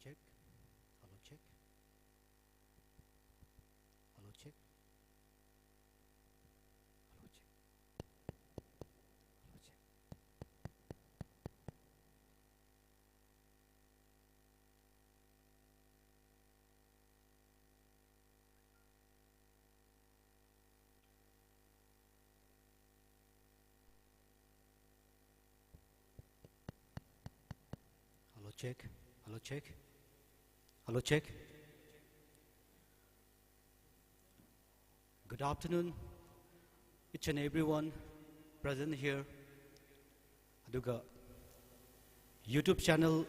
check. Hello check. Hello check. Hello check. Hello check. Hello check. Hello check. Hello check. Good afternoon, each and everyone present here. Aduga YouTube channel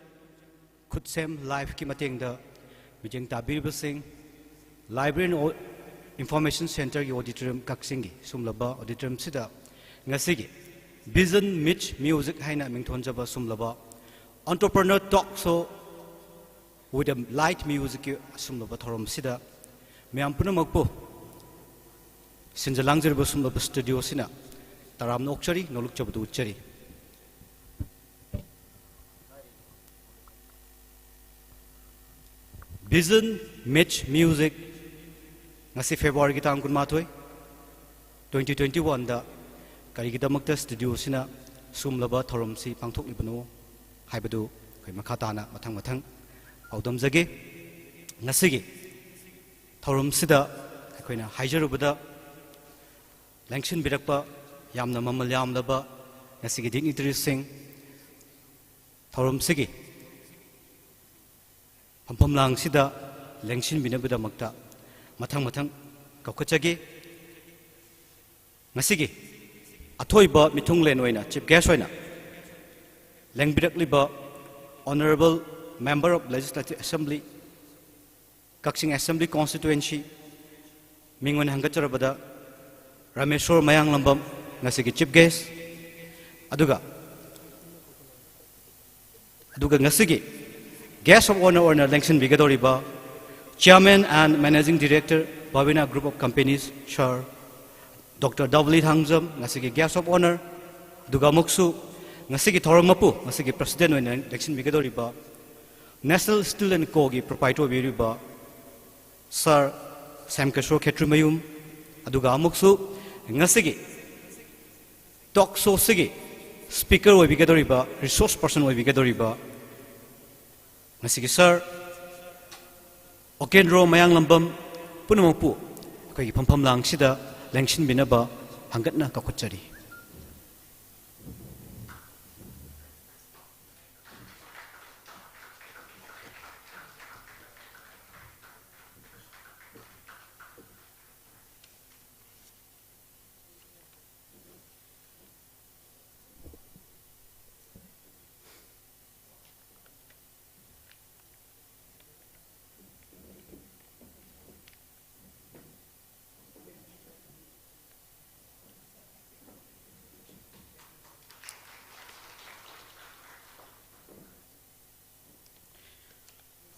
KhutSem live ki matengda mijeng tabiribasing Library and Information Center ki auditorium Kakching gi sumlaba auditorium sida ngasigi Vision Mitch Music haina mingthonjaba sumlaba entrepreneur talk so with a light music sumlaba thorom sida myam punamakpo sinjalangjerba sumlaba studio sina taram nokchari nolukchabdu uchari Vision Mitch Music ngasi February ki tang kun mathoi 2021 da karigidamakta studio sina sumlaba thorom si pangthok libano haibadu kai makhatana mathang mathang audam jage ngasigi thorom sida akoina haijarubada langshin birakpa yamna mamal yamlaba ngasigi dignitary sing thorom sigi pampam lang sida langshin binabada makta mathang mathang kaukachage ngasigi athoiba mithung len oina chief guest oina langbirak liba honorable member of Legislative Assembly Kakching Assembly Constituency Mingwan Hangacharabada Rameshwar Mayang Lambam ngasigi chief guest aduga ngasigi guest of honor election bigadoriba Chairman and Managing Director Bhavina Group of Companies Sir Dr. W. Hangzam ngasigi guest of honor aduga muksu ngasigi thorangapu ngasigi president oina election bigadoriba National Steel and Co. gi proprietor biriba Sir Sam Kishore Khetrimayum aduga amuksu ngasigi talk show sigi speaker oi bigadoriba resource person oi bigadoriba ngasigi Sir Okendro Mayang Lambam punamapu koi pampam lang sida langshin binaba hangatna kakuchari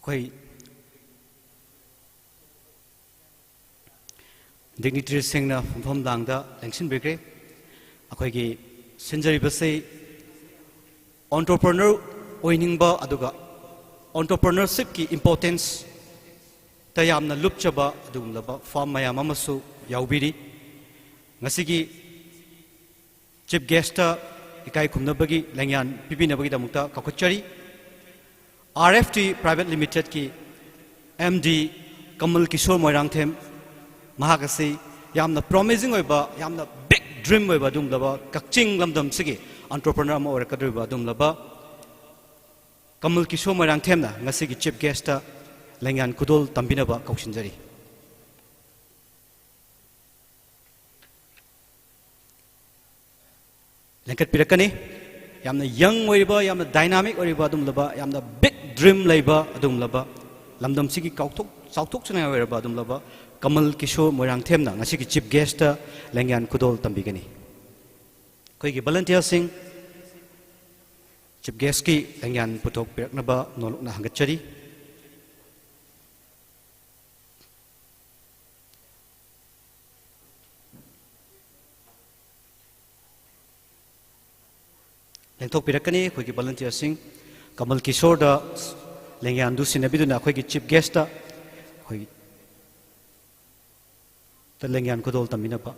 koi dignitary singna phom dangda langshin bigre akoi gi sinjari basai entrepreneur oiningba aduga entrepreneurship ki importance tayamna lupchaba adumlaba farm mayam amasu yaubiri ngasigi chief guest ikai khumnabagi langyan pipinabagi damukta kakochari RFT Private Limited ki MD Kamal Kishore Moirangthem mahakasi yamna promising oiba yamna big dream oiba dumlaba Kakching lamdam sigi entrepreneur ma orakadriba dumlaba Kamal Kishore Moirangthem na ngasigi chief guest langyan kudol tambinaba kauksinjari lengkat pirakani yamna young oiba yamna dynamic oiba dumlaba yamna big dream laiba adumlaba lamdam sigi kauthok sauthok chuna oiba adumlaba Kamal Kishore Moirangthem na ngasigi chief guest langyan kudol tambigani koi gi volunteer sing chief guest ki langyan puthok piraknaba nolokna hangachari lengthok pirakani koi gi volunteer sing Kamal Kishore da ꯂꯦꯡꯌꯥꯟ ꯗꯨ ꯁꯤꯟꯅꯕꯤꯗꯨꯅ ꯑꯩꯈꯣꯏꯒꯤ chief ꯒꯦꯁꯇ ꯑꯩꯈꯣꯏꯒꯤ ꯂꯦꯡꯌꯥꯟ ꯈꯨꯗꯣꯜ ꯇꯝꯕꯤꯅꯕ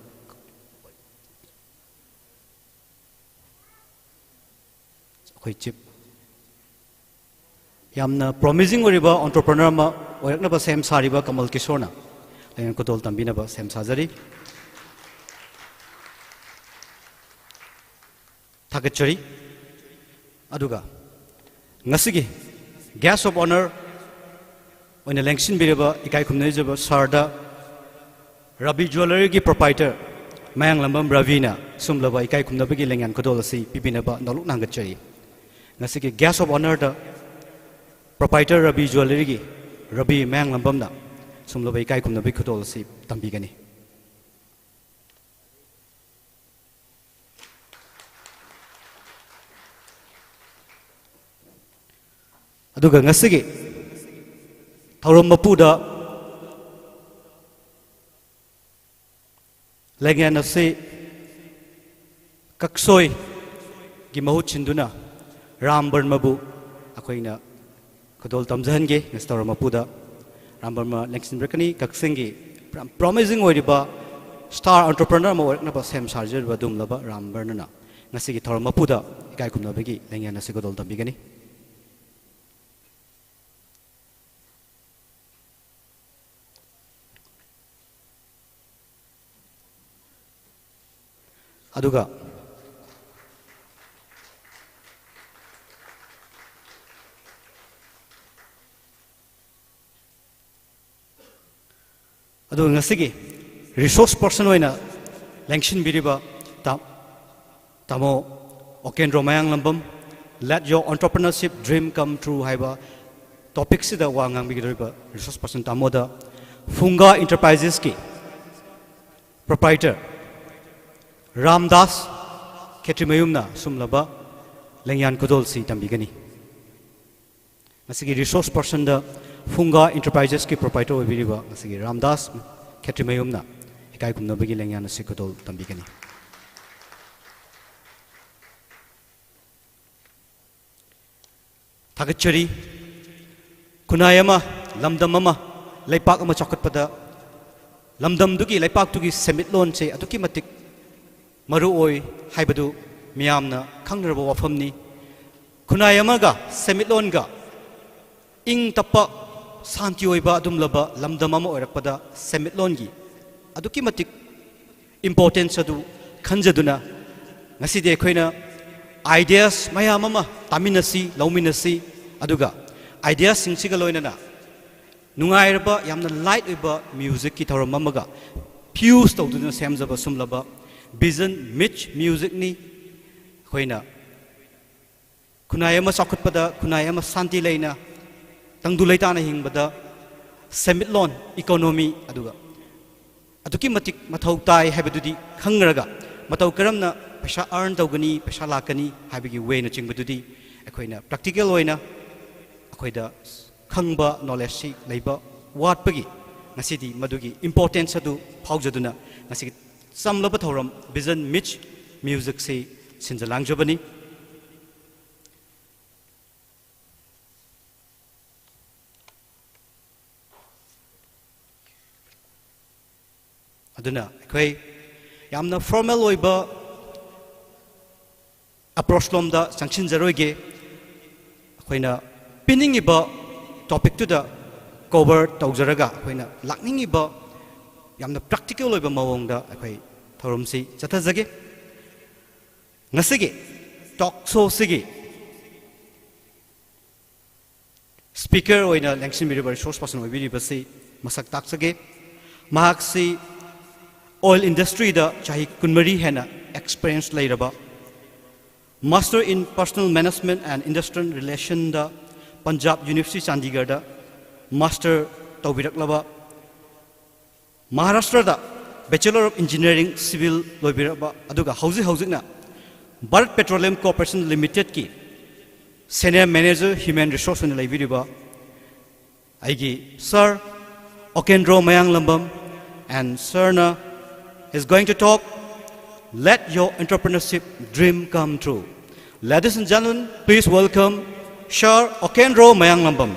ꯑꯩꯈꯣꯏ chief ꯌꯥꯝꯅ ꯄ꯭ꯔꯣꯃꯤꯁꯤꯡ ꯑꯣꯏꯔꯤꯕ ꯑꯣꯟꯇꯔꯄ꯭ꯔꯅꯔ ꯑꯃ ꯑꯣꯏꯔꯛꯅꯕ ꯁꯦꯝ ꯁꯥꯔꯤꯕ ꯀꯃꯜ ꯀꯤꯁꯣꯔꯅ ꯂꯦꯡꯌꯥꯟ ꯈꯨꯗꯣꯜ ꯇꯝꯕꯤꯅꯕ ꯁꯦꯝ ꯁꯥꯖꯔꯤ ꯊꯥꯒꯠꯆꯔꯤ ꯑꯗꯨꯒ ꯉꯁꯤꯒꯤ ꯒꯦꯁ ꯑꯣꯐ ꯑꯣꯅꯔ ꯑꯣꯏꯅ ꯂꯦꯡꯁꯤꯟꯕꯤꯔꯤꯕ ꯏꯀꯥꯏ ꯈꯨꯝꯅꯩꯖꯕ ꯁꯥꯔꯗ ꯔꯕꯤ ꯖꯨꯋꯦꯂꯔꯤꯒꯤ ꯄ꯭ꯔꯣꯄꯥꯏꯇꯔ ꯃꯌꯥꯡꯂꯝꯕꯝ ꯔꯕꯤꯅ ꯁꯨꯝꯂꯕ ꯏꯀꯥꯏ ꯈꯨꯝꯅꯕꯒꯤ ꯂꯦꯡꯌꯥꯟ ꯈꯨꯗꯣꯜ ꯑꯁꯤ ꯄꯤꯕꯤꯅꯕ ꯅꯧꯂꯨꯛ ꯅꯥꯡꯒꯠꯆꯔꯤ ꯉꯁꯤꯒꯤ guest of ꯑꯣꯅꯔꯗ proprietor Rabi ꯖꯨꯋꯦꯂꯔꯤꯒꯤ Rabi ꯃꯌꯥꯡꯂꯝꯕꯝꯅ ꯁꯨꯝꯂꯕ ꯏꯀꯥꯏ ꯈꯨꯝꯅꯕꯒꯤ ꯈꯨꯗꯣꯜ ꯑꯁꯤ ꯇꯝꯕꯤꯒꯅꯤ ꯑꯗꯨꯒ ꯉꯁꯤꯒꯤ ꯊꯧꯔꯝ ꯃꯄꯨꯗ ꯂꯦꯡꯌꯥꯟ ꯑꯁꯤ ꯀꯛꯁꯣꯏꯒꯤ ꯃꯍꯨꯠ ꯁꯤꯟꯗꯨꯅ ꯔꯥꯝ ꯕꯔꯃꯕꯨ ꯑꯩꯈꯣꯏꯅ ꯈꯨꯗꯣꯜ ꯇꯝꯖꯍꯟꯒꯦ ꯉꯁꯤ ꯊꯧꯔꯝ ꯃꯄꯨꯗ ꯔꯥꯝ ꯕꯔꯃ ꯂꯦꯡꯁꯤꯟꯕꯤꯔꯛꯀꯅꯤ ꯀꯛꯆꯤꯡꯒꯤ ꯄ꯭ꯔꯣꯃꯤꯁꯤꯡ ꯑꯣꯏꯔꯤꯕ ꯁ꯭ꯇꯥꯔ ꯑꯣꯟꯇꯔꯄ꯭ꯔꯅꯔ ꯑꯃ ꯑꯣꯏꯔꯛꯅꯕ ꯁꯦꯝ ꯁꯥꯖꯔꯤꯕ ꯑꯗꯨꯒꯨꯝꯂꯕ ꯔꯥꯝ ꯕꯔꯅꯅ ꯉꯁꯤꯒꯤ ꯊꯧꯔꯝ ꯃꯄꯨꯗ ꯏꯀꯥꯏ ꯈꯨꯝꯅꯕꯒꯤ ꯂꯦꯡꯌꯥꯟ ꯑꯁꯤ ꯈꯨꯗꯣꯜ ꯇꯝꯕꯤꯒꯅꯤ ꯑꯗꯨꯒ ꯉꯁꯤꯒꯤ ꯔꯤꯁꯣꯔꯁ ꯄꯔꯁꯟ ꯑꯣꯏꯅ ꯂꯦꯡꯁꯤꯟꯕꯤꯔꯤꯕ ꯇꯥꯃꯣ ꯑꯣꯀꯦꯟꯗ꯭ꯔꯣ ꯃꯌꯥꯡꯂꯝꯕꯝ let your entrepreneurship dream come true ꯍꯥꯏꯕ ꯇꯣꯄꯤꯛꯁꯤꯗ ꯋꯥ ꯉꯥꯡꯕꯤꯒꯗꯧꯔꯤꯕ ꯔꯤꯁꯣꯔꯁ ꯄꯔꯁꯟ ꯇꯥꯃꯣꯗ ꯐꯨꯡꯒꯥ ꯏꯟꯇꯔꯄ꯭ꯔꯥꯏꯖꯦꯁꯀꯤ ꯄ꯭ꯔꯣꯄ꯭राइटर रामदास खेत्रीमयुमना सुमलबा लेंयान कुदोलसी तंबिगनी मसिगी रिसोर्स पर्सन द फुंगा इंटरप्राइजेस की प्रोप्राइटर ओबिरिबा मसिगी रामदास खेत्रीमयुमना इकाई कुमनबगी लेंयान असि कुदोल तंबिगनी थागचरी कुनायमा लमदममा लेपाक अमा चौकटपदा लमदमदुगी लेपाकतुगी सेमिटलोन से अदुकी मतिक मरु ओय हाइबदु मियामना खंगरबा वाफमनी खुनायमगा सेमिटलोनगा इंग तप्पा शांति ओइबा अदुमलबा लमदममा ओइरकपदा सेमिटलोनगी अदुकी मतिक इम्पोर्टेंस अदु खंजदुना ngasi de khoina ideas mayamama taminasi lawminasi aduga ideas singsiga loinana nungairba yamna light oiba music ki thoram amaga fuse tawduna semjaba sumlaba vision mitch music ni khoina kunayama sakutpada kunayama santi leina tangdu leitana hingbada semitlon economy aduga aduki matik mathau tai habadudi khangraga matau karamna पैसा earn तौगनी पैसा लाकनी हाबिगी वे न चिंगबदुदी अखोइना practical ओइना अखोइदा खंगबा knowledge सि लेबा वाटपगी ngasiदी मदुगी importance अदु फाउजदुना ngasi samlaba thoram vision mitch music से सिंजलांगजबनी अदुना अखोइ यामना formal ओइबा approach lomda sanction jaroige khoina pinning iba topic to the cover tawjaraga khoina lakning iba yamna practical oiba mawongda akhoi thorumsi chathajage ngasige talk show sigi speaker oina langshin biriba resource person oibiriba si masak taksage mahaksi oil industry da chahi kunmari hena experience leiraba Master in Personal Management and Industrial Relation da Punjab University Chandigarh da Master Tawbiraklaba Maharashtra da Bachelor of Engineering Civil Loibiraba aduga hausi na Bharat Petroleum Corporation Limited ki Senior Manager Human Resource in Laibiriba Aigi Sir Okendro Mayanglambam and Sirna is going to talk Let your entrepreneurship dream come true. Ladies and gentlemen, please welcome Sir Okendro Mayanglambam.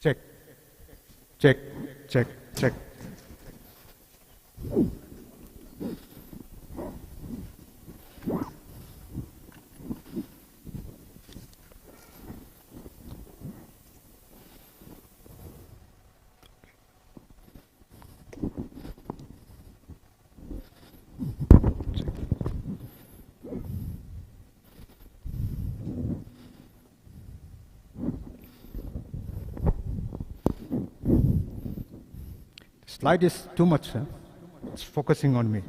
Check, check, check, check. Slide is too much, huh? It's focusing on me.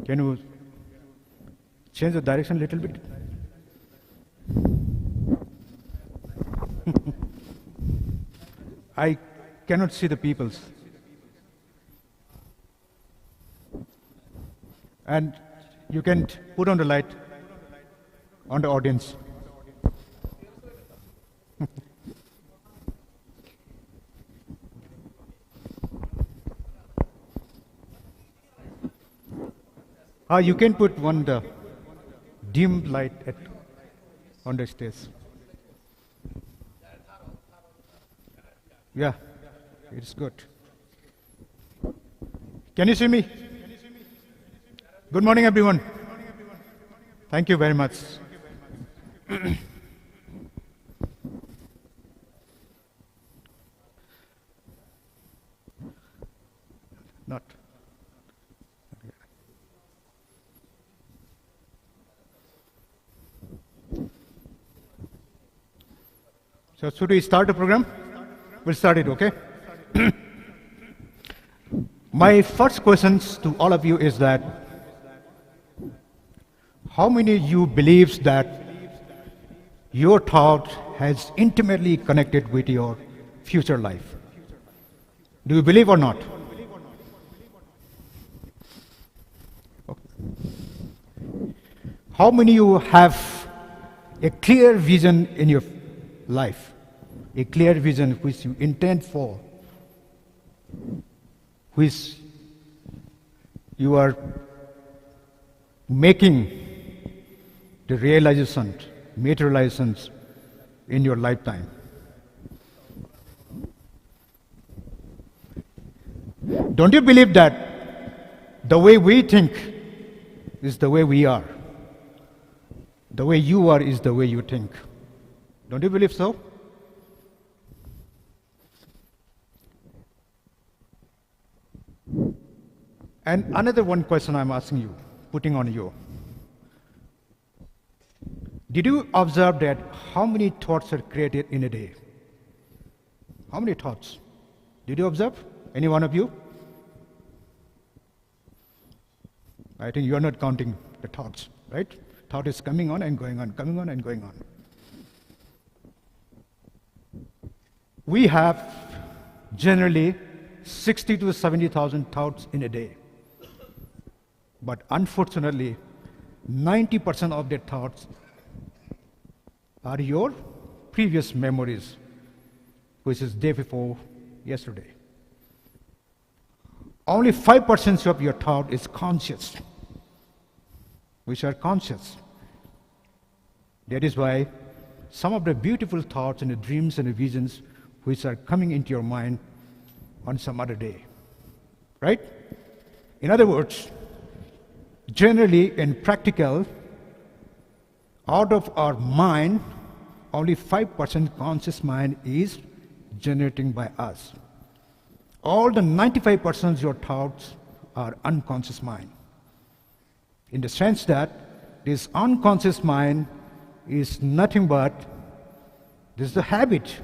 Can you change the direction a little bit? I cannot see the peoples. And you can put on the light on the audience. You can put one the dim light on the stage. Yeah, it's good. Can you see me? Good morning, everyone. Thank you very much. Not. So should we start the program? We'll start it, okay? My first questions to all of you is that how many of you believes that your thought has intimately connected with your future life? Do you believe or not? Okay. How many of you have a clear vision in your life? A clear vision which you intend for, which you are making the realization, materializations in your lifetime. Don't you believe that the way we think is the way we are? The way you are is the way you think. Don't you believe so? And another one question I'm asking you, putting on you. Did you observe that how many thoughts are created in a day? How many thoughts? Did you observe? Any one of you? I think you are not counting the thoughts, right? Thought is coming on and going on, coming on and going on. We have generally 60 to 70,000 thoughts in a day. But unfortunately, 90% of the thoughts are your previous memories, which is day before yesterday. Only 5% of your thought is conscious, which are conscious. That is why some of the beautiful thoughts and the dreams and the visions which are coming into your mind on some other day, right? In other words, generally in practical, out of our mind, only 5% conscious mind is generating by us. All the 95% of your thoughts are unconscious mind. In the sense that this unconscious mind is nothing but, this is the habit.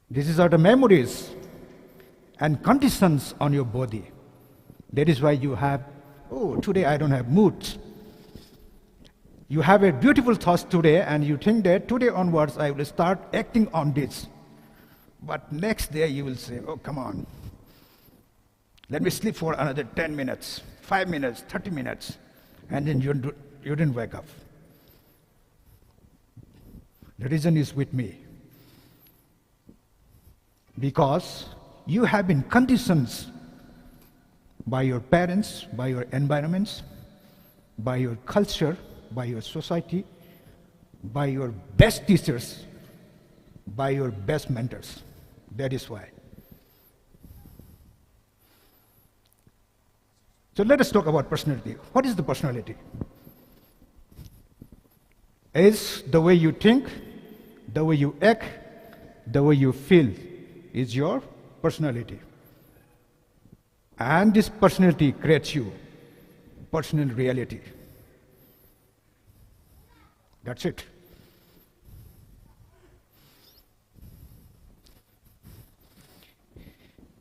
These are the memories. and conditions on your body. That is why you have, oh, today I don't have mood. You have a beautiful thought today, and you think that today onwards I will start acting on this. But next day you will say, oh, come on. Let me sleep for another 10 minutes, 5 minutes, 30 minutes. And then you didn't wake up. The reason is with me. Because you have been conditioned by your parents, by your environments, by your culture, by your society, by your best teachers, by your best mentors. That is why. So let us talk about personality. What is the personality? Is the way you think, the way you act, the way you feel is your personality. And this personality creates you, personal reality. That's it.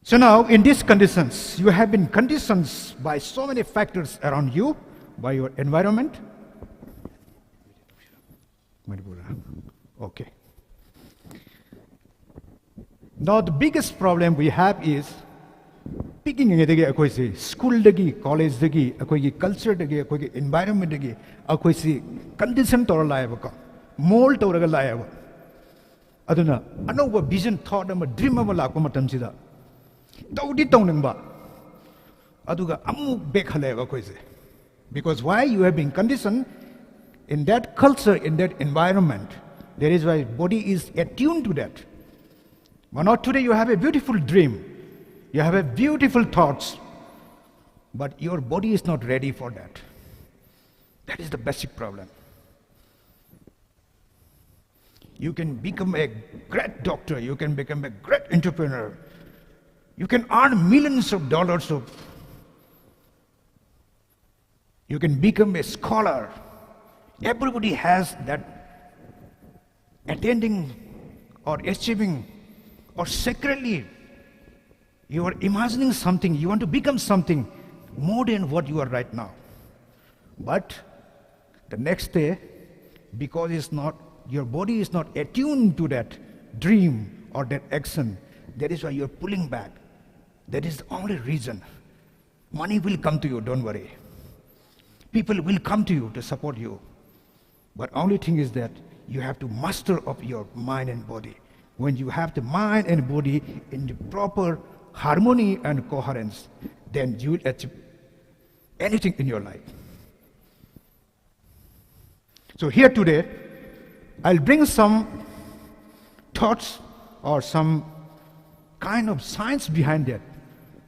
So now, in these conditions, you have been conditioned by so many factors around you, by your environment. Okay. Now, the biggest problem we have is picking school, college, culture, environment, condition mold aduna anova vision thought ama dream ama lakpa matam sida tawdi tawningba aduga amu bekhaleba koise. Because why? You have been conditioned in that culture, in that environment. That is why body is attuned to that. But not today you have a beautiful dream, you have a beautiful thoughts, but your body is not ready for that. That is the basic problem. You can become a great doctor, you can become a great entrepreneur, you can earn millions of dollars you can become a scholar. Everybody has that attending or achieving, or secretly you are imagining something, you want to become something more than what you are right now. But the next day, because your body is not attuned to that dream or that action, that is why you are pulling back. That is the only reason. Money will come to you, don't worry. People will come to you to support you. But only thing is that you have to master of your mind and body. When you have the mind and body in the proper harmony and coherence, then you will achieve anything in your life. So here today, I'll bring some thoughts or some kind of science behind that.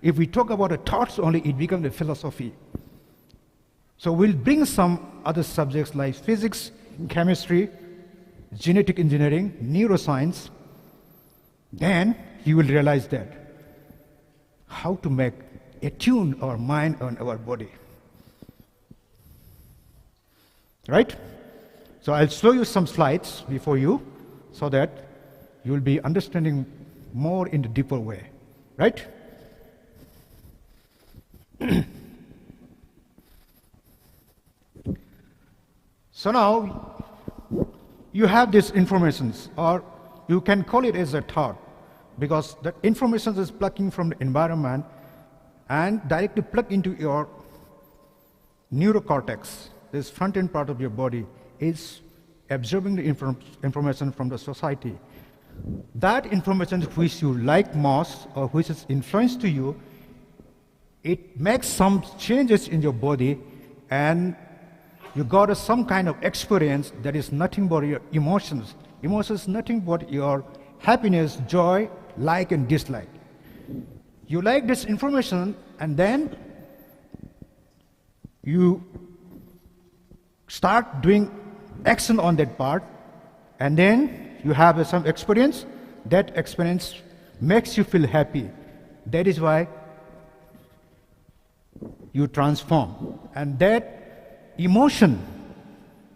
If we talk about the thoughts only, it becomes a philosophy. So we'll bring some other subjects like physics, chemistry, genetic engineering, neuroscience. Then you will realize that how to make attune our mind and our body. Right? So I'll show you some slides before you so that you will be understanding more in a deeper way. Right? So now you have these informations, or you can call it as a thought, because the information is plugging from the environment and directly plug into your neurocortex. This front end part of your body is absorbing the information from the society. That information which you like most or which is influenced to you, it makes some changes in your body, and you got some kind of experience that is nothing but your emotions. Emotions nothing but your happiness, joy, like and dislike. You like this information, and then you start doing action on that part, and then you have some experience. That experience makes you feel happy. That is why you transform. And that emotion,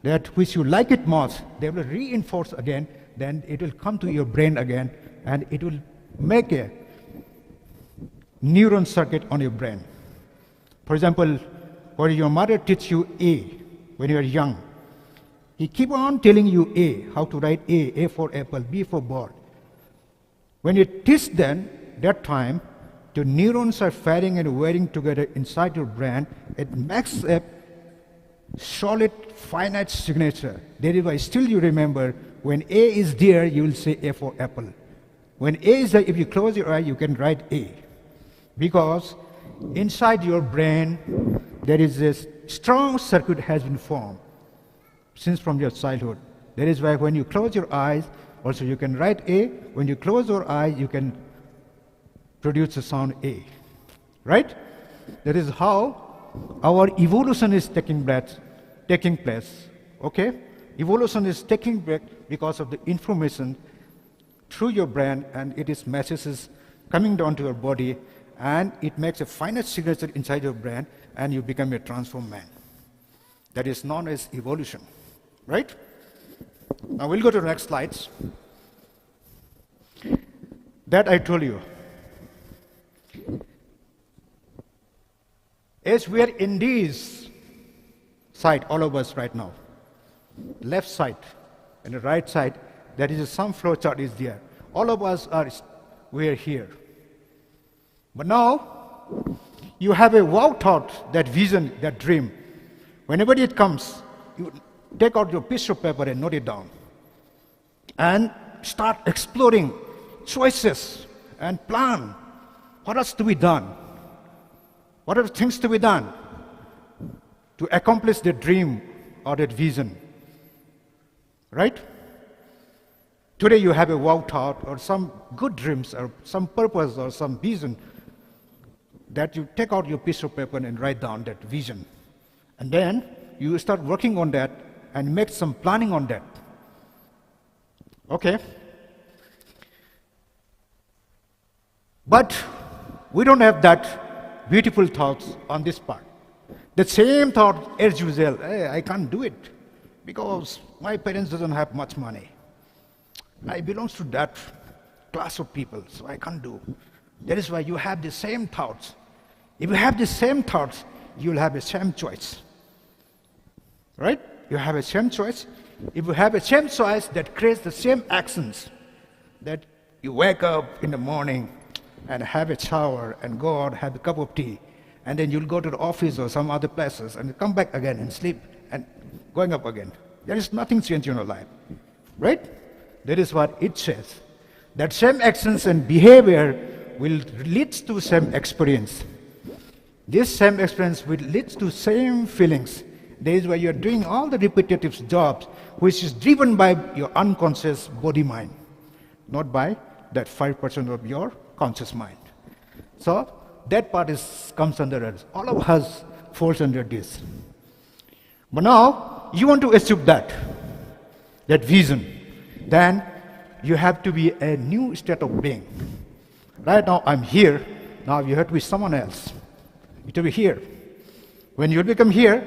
that which you like it most, they will reinforce again, then it will come to your brain again, and it will make a neuron circuit on your brain. For example, when your mother teach you A when you are young, he keep on telling you A, how to write A for apple, B for ball. When you teach them, that time, the neurons are firing and wiring together inside your brain. It makes a solid, finite signature. That is why still you remember, when A is there, you will say A for apple. When A is there, if you close your eye, you can write A. Because inside your brain, there is this strong circuit has been formed since from your childhood. That is why when you close your eyes, also you can write A. When you close your eyes, you can produce the sound A. Right? That is how our evolution is taking place. Okay? Evolution is taking place because of the information through your brain, and it is messages coming down to your body, and it makes a finite signature inside your brain, and you become a transformed man. That is known as evolution. Right? Now we'll go to the next slides. That I told you. As we are in this side, all of us right now, left side and the right side, there is some flow chart is there. All of us we are here. But now, you have a wow thought, that vision, that dream. Whenever it comes, you take out your piece of paper and note it down. And start exploring choices and plan what else to be done. What are the things to be done to accomplish that dream or that vision? Right? Today you have a wow thought or some good dreams or some purpose or some vision that you take out your piece of paper and write down that vision. And then you start working on that and make some planning on that. Okay? But we don't have that beautiful thoughts on this part. The same thought as usual, hey, I can't do it because my parents doesn't have much money. I belong to that class of people, so I can't do. That is why you have the same thoughts. If you have the same thoughts, you will have the same choice. Right? You have a same choice. If you have a same choice that creates the same actions, that you wake up in the morning and have a shower and go out, have a cup of tea, and then you'll go to the office or some other places and come back again and sleep and going up again. There is nothing changed in your life. Right? That is what it says. That same actions and behavior will lead to same experience. This same experience will lead to same feelings. That is why you are doing all the repetitive jobs, which is driven by your unconscious body mind, not by that 5% of your conscious mind. So that part comes under us. All of us falls under this. But now you want to achieve that vision. Then you have to be a new state of being. Right now I'm here. Now you have to be someone else. You have to be here. When you become here,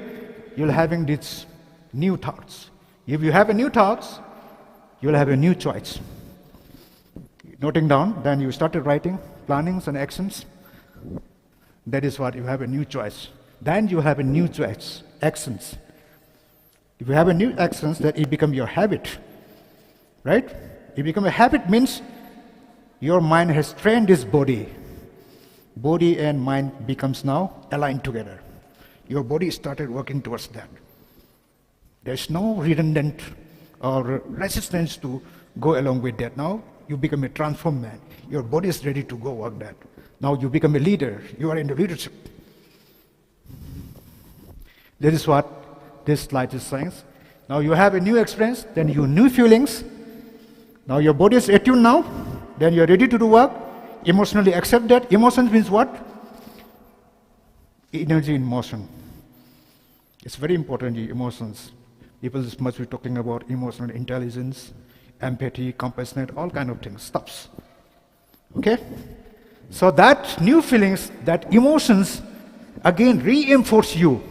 you'll having these new thoughts. If you have a new thoughts, you'll have a new choice. Noting down, then you started writing plannings and actions. That is what you have a new choice. Then you have a new choice, actions. If you have a new actions, then it becomes your habit. Right? It become a habit means your mind has trained this body. Body and mind becomes now aligned together. Your body started working towards that. There's no redundant or resistance to go along with that. Now you become a transformed man. Your body is ready to go work that. Now you become a leader. You are in the leadership. That is what this slide is saying. Now you have a new experience, then you new feelings. Now your body is attuned now, then you are ready to do work. Emotionally accept that. Emotions means what? Energy in motion. It's very important, the emotions. People must be talking about emotional intelligence, empathy, compassionate, all kind of things, stuffs. Okay? So that new feelings, that emotions, again reinforce you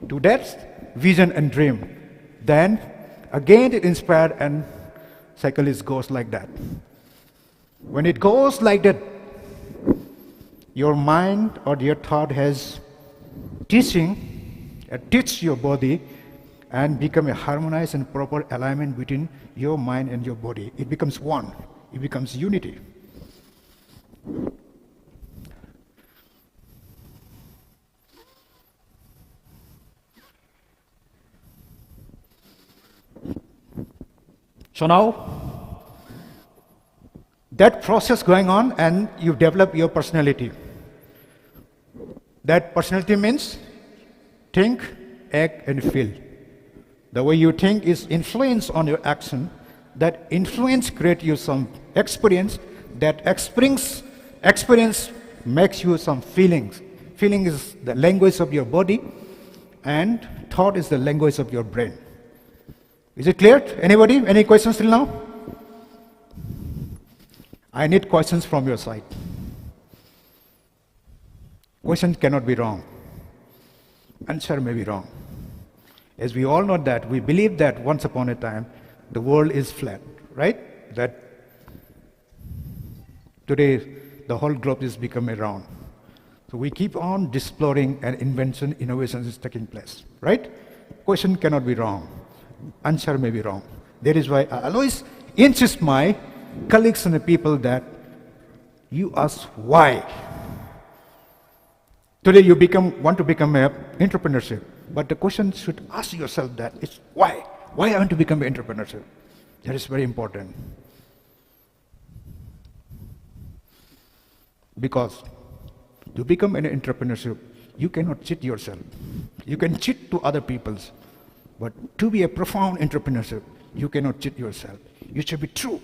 to that vision and dream. Then, again it inspired and cycle goes like that. When it goes like that, your mind or your thought has teach your body and become a harmonized and proper alignment between your mind and your body. It becomes one. It becomes unity. So now, that process going on and you develop your personality. That personality means think, act, and feel. The way you think is influence on your action. That influence creates you some experience. That experience makes you some feelings. Feeling is the language of your body, and thought is the language of your brain. Is it clear? Anybody? Any questions till now? I need questions from your side. Question cannot be wrong. Answer may be wrong. As we all know that, we believe that once upon a time, the world is flat, right? That today, the whole globe is becoming round. So we keep on exploring and innovation is taking place, right? Question cannot be wrong. Answer may be wrong. That is why I always insist my colleagues and the people that you ask why. Today you want to become an entrepreneurship, but the question should ask yourself that it's why? Why I want to become an entrepreneurship? That is very important. Because to become an entrepreneurship, you cannot cheat yourself. You can cheat to other people's, but to be a profound entrepreneurship, you cannot cheat yourself. You should be true.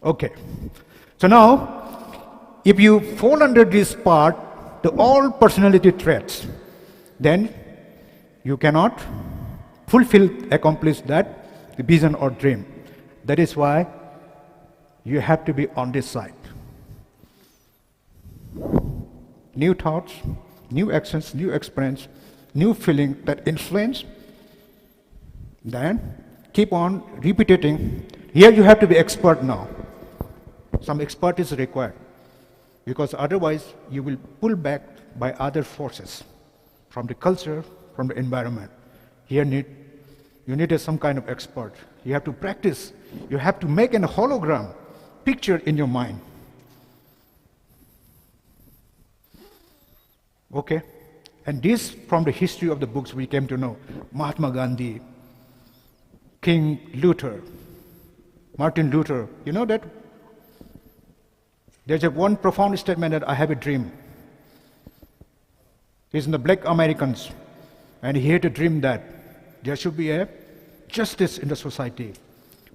Okay. So now, if you fall under this part, the all personality traits, then you cannot accomplish that vision or dream. That is why you have to be on this side. New thoughts, new actions, new experience, new feeling that influence, then keep on repeating. Here you have to be expert now. Some expert is required, because otherwise you will pull back by other forces from the culture, from the environment. Here you need some kind of expert. You have to practice. You have to make a hologram picture in your mind. Okay? And this, from the history of the books, we came to know. Mahatma Gandhi, King Luther, Martin Luther. You know that? There's one profound statement that I have a dream. He's in the Black Americans, and he had a dream that there should be a justice in the society.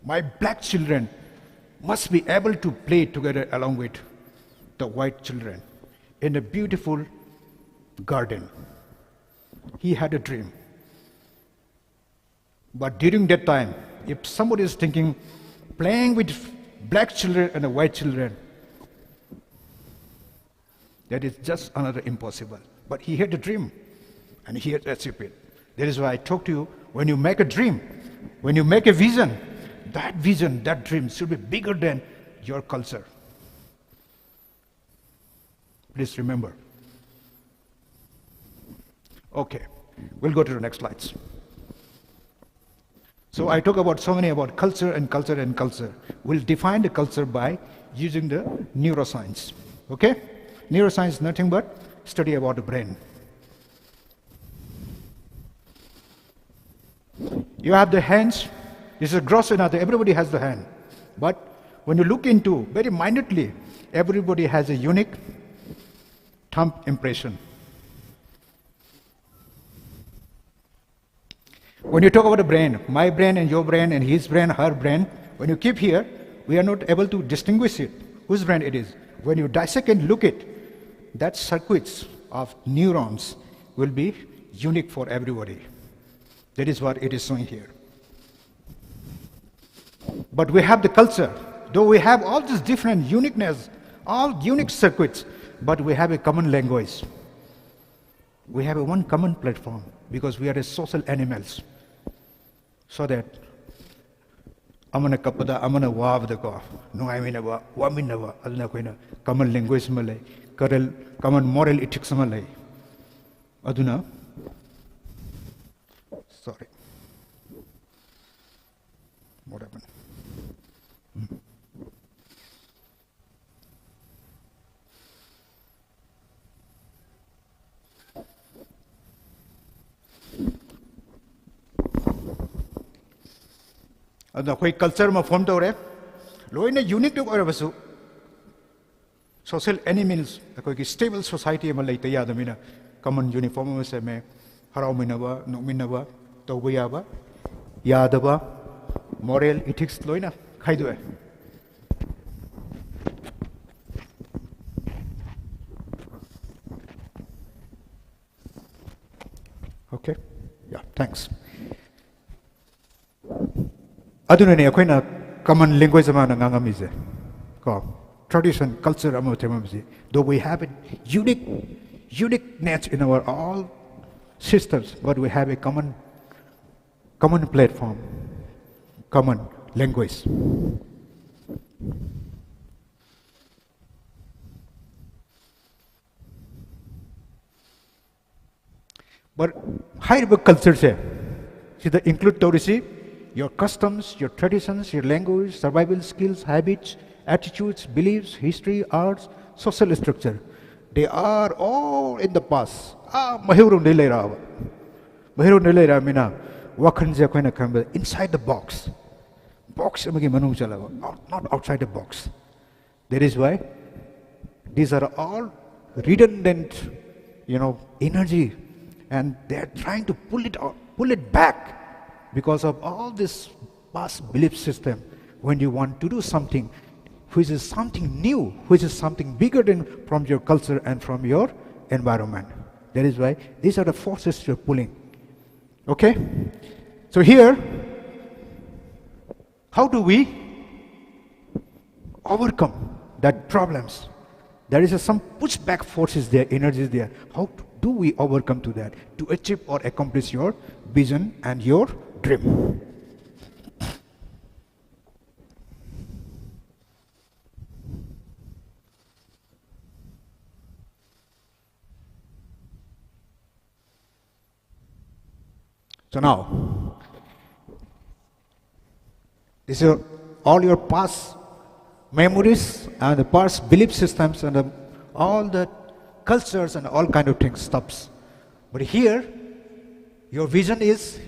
My black children must be able to play together along with the white children in a beautiful garden. He had a dream. But during that time, if somebody is thinking, playing with black children and the white children, that is just another impossible. But he had a dream, and he had achieved it. That is why I talk to you, when you make a dream, when you make a vision, that dream should be bigger than your culture. Please remember. Okay, we'll go to the next slides. So I talk about so many about culture and culture and culture. We'll define the culture by using the neuroscience. Okay? Neuroscience is nothing but study about the brain. You have the hands. This is gross anatomy. Everybody has the hand. But when you look into very minutely, everybody has a unique thumb impression. When you talk about the brain, my brain and your brain and his brain, her brain, when you keep here, we are not able to distinguish it, whose brain it is. When you dissect and look at that circuits of neurons will be unique for everybody. That is what it is showing here. But we have the culture. Though we have all this different uniqueness, all unique circuits, but we have a common language. We have a one common platform because we are a social animals. So that amana kapada amana wabda ko nungaimina ba wamina ba aduna koina common language ma lai common moral ethics ma lai aduna sorry what happened aduna koi culture ma form tore loina unique to ora basu social animals koi ki stable society ma lai ta ya damina common uniform ma se me harau mina ba no mina ba to ba ya ba ya da ba moral ethics loina khai do okay yeah thanks aduna ne akoina common language ma na ngangam ise ko tradition culture amo temamsi though we have a uniqueness in our all systems but we have a common platform common language but higher culture se see include torisi your customs, your traditions, your language, survival skills, habits, attitudes, beliefs, history, arts, social structure. They are all in the past. Mahirun Nilera. Mahirun Nilera Mina. Wakanja Kona Kamba inside the box. Box not outside the box. That is why these are all redundant, energy, and they are trying to pull it back. Because of all this past belief system, when you want to do something which is something new, which is something bigger than from your culture and from your environment. That is why these are the forces you're pulling. Okay? So here, how do we overcome that problems? There is some pushback forces there, energies there. How do we overcome to that to achieve or accomplish your vision and your dream? So now, these are all your past memories and the past belief systems and all the cultures and all kind of things stops. But here, your vision is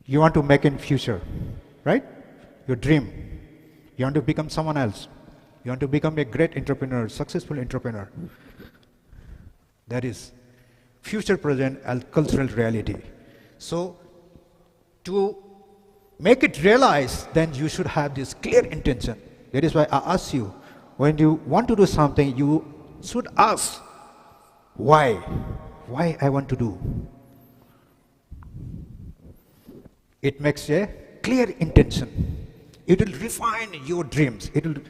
you want to make in future, right? Your dream. You want to become someone else. You want to become a great entrepreneur, successful entrepreneur. That is future, present, and cultural reality. So, to make it realize, then you should have this clear intention. That is why I ask you, when you want to do something, you should ask, why? Why I want to do? It makes a clear intention. It will refine your dreams. It will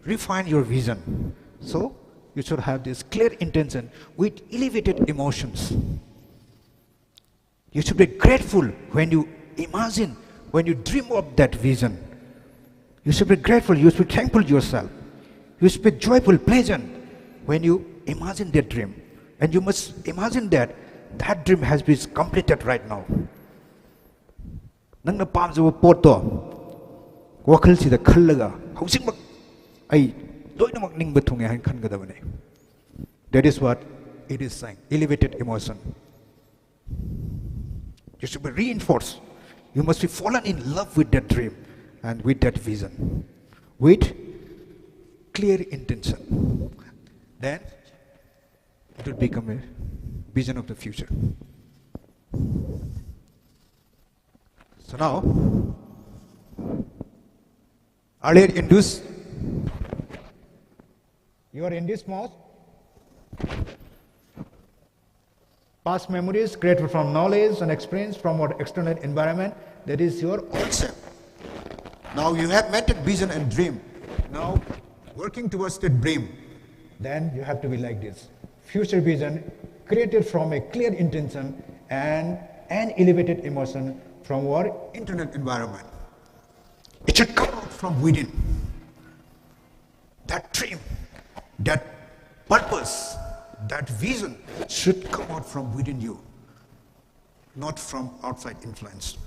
refine your vision. So, you should have this clear intention with elevated emotions. You should be grateful when you imagine, when you dream of that vision. You should be grateful, you should be thankful to yourself. You should be joyful, pleasant when you imagine that dream. And you must imagine that that dream has been completed right now. Nang na pamjaba potto wakhal sida khallaga hausikmak ai loinamak ningba thunge han khangadabane. That is what it is saying, elevated emotion. You should be reinforced. You must be fallen in love with that dream and with that vision, with clear intention. Then it will become a vision of the future. So now, earlier in this, you are in this mode. Past memories created from knowledge and experience from our external environment, that is your old self. Now you have met that vision and dream. Now working towards that dream, then you have to be like this. Future vision created from a clear intention and an elevated emotion from our internal environment. It should come out from within. That dream, that purpose, that vision should come out from within you, not from outside influence.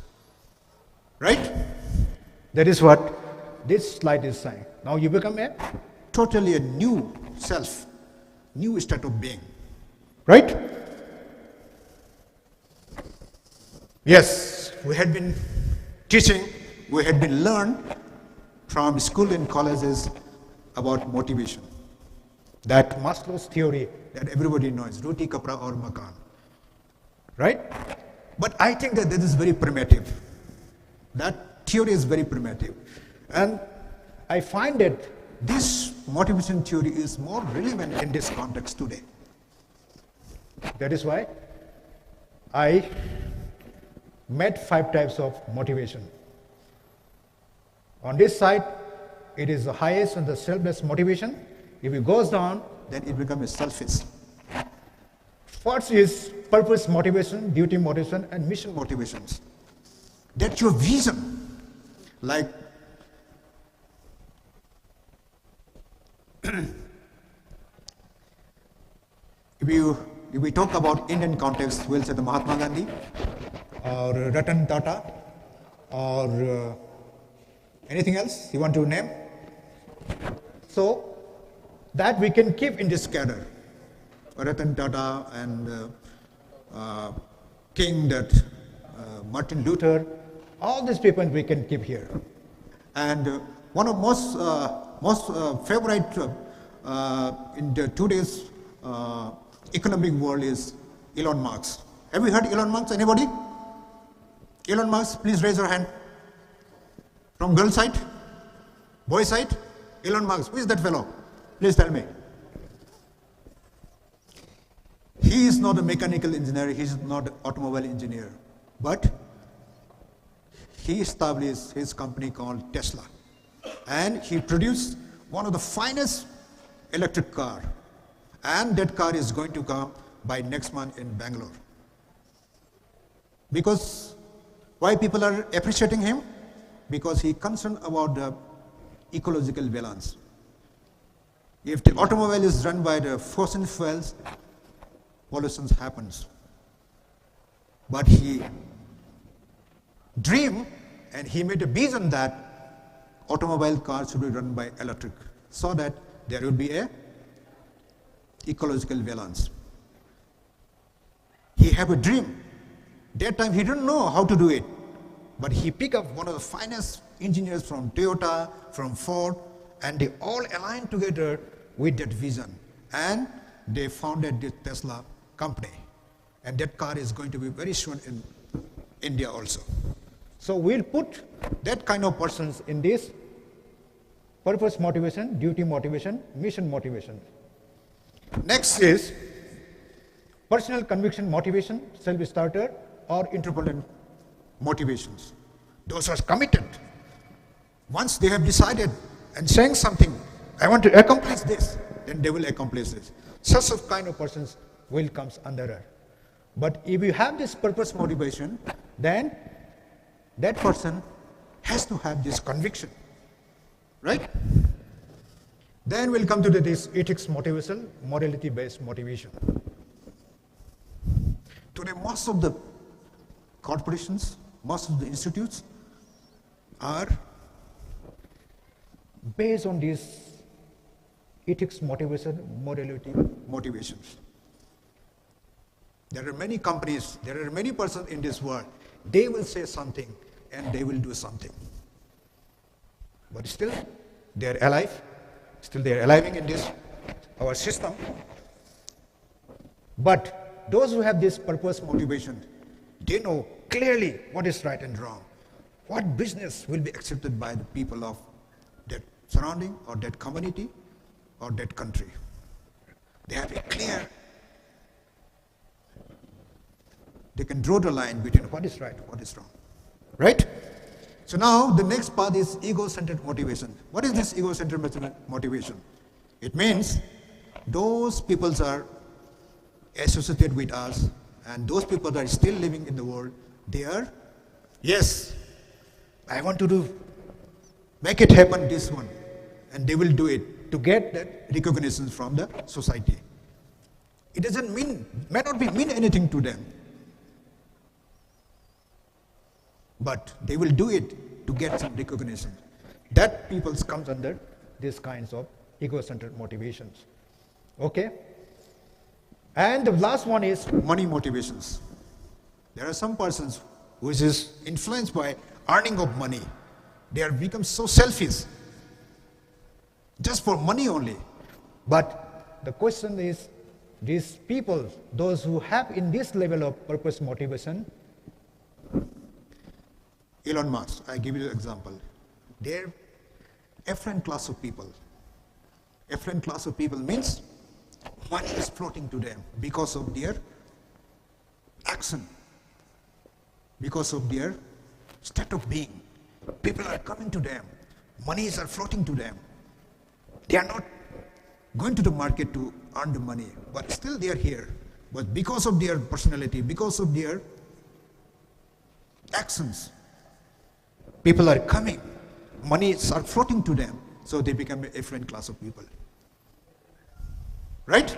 Right? That is what this slide is saying. Now you become a totally a new self, new state of being. Right? Yes, we had been teaching, we had been learned from school and colleges about motivation. That Maslow's theory that everybody knows, roti, kapra or makan. Right? But I think that this is very primitive. That theory is very primitive. And I find that this motivation theory is more relevant in this context today. That is why I made 5 types of motivation. On this side, it is the highest and the selfless motivation. If it goes down, then it becomes selfish. First is purpose motivation, duty motivation, and mission motivations. That's your vision. Like if we talk about Indian context, we'll say the Mahatma Gandhi or Ratan Tata or anything else you want to name. So that we can keep in this cadre. Ratan Tata and King, that Martin Luther, all these people we can keep here. And one of most favorite in the today's economic world is Elon Musk. Have you heard Elon Musk? Anybody? Elon Musk, please raise your hand. From girl side? Boy side? Elon Musk, who is that fellow? Please tell me. He is not a mechanical engineer, he is not an automobile engineer, but he established his company called Tesla. And he produced one of the finest electric car. And that car is going to come by next month in Bangalore. Because why people are appreciating him? Because he concerned about the ecological balance. If the automobile is run by the fossil fuels, pollution happens. But he dreamed and he made a vision that automobile cars should be run by electric, so that there will be a ecological balance. He had a dream. That time he didn't know how to do it, but he picked up one of the finest engineers from Toyota, from Ford, and they all aligned together with that vision. And they founded the Tesla company. And that car is going to be very soon in India also. So we'll put that kind of persons in this purpose motivation, duty motivation, mission motivation. Next is personal conviction motivation, self-starter, or entrepreneurial motivations. Those are committed. Once they have decided and saying something, I want to accomplish this, then they will accomplish this. Such of kind of persons will come under her. But if you have this purpose motivation, then that person has to have this conviction, right? Then we'll come to this ethics motivation, morality-based motivation. Today, most of the corporations, most of the institutes are based on these ethics motivation, morality motivations. There are many companies, there are many persons in this world, they will say something and they will do something. But still, they are alive, still they are alive in this, our system. But those who have this purpose motivation, they know clearly what is right and wrong. What business will be accepted by the people of that surrounding or that community or that country. They have a clear, they can draw the line between what is right, what is wrong. Right? So now the next part is ego-centered motivation. What is this ego-centered motivation? It means those peoples are associated with us, and those people that are still living in the world, they are, yes, I want to do make it happen this one, and they will do it to get that recognition from the society. It doesn't mean, may not mean anything to them, but they will do it to get some recognition. That people comes under these kinds of ego-centered motivations. Okay? And the last one is money motivations. There are some persons who is influenced by earning of money. They are become so selfish, just for money only. But the question is, these people, those who have in this level of purpose motivation, Elon Musk, I give you an example. They're affluent class of people. Affluent class of people means money is floating to them because of their action, because of their state of being. People are coming to them. Monies are floating to them. They are not going to the market to earn the money, but still they are here. But because of their personality, because of their actions, people are coming. Monies are floating to them, so they become a affluent class of people. Right?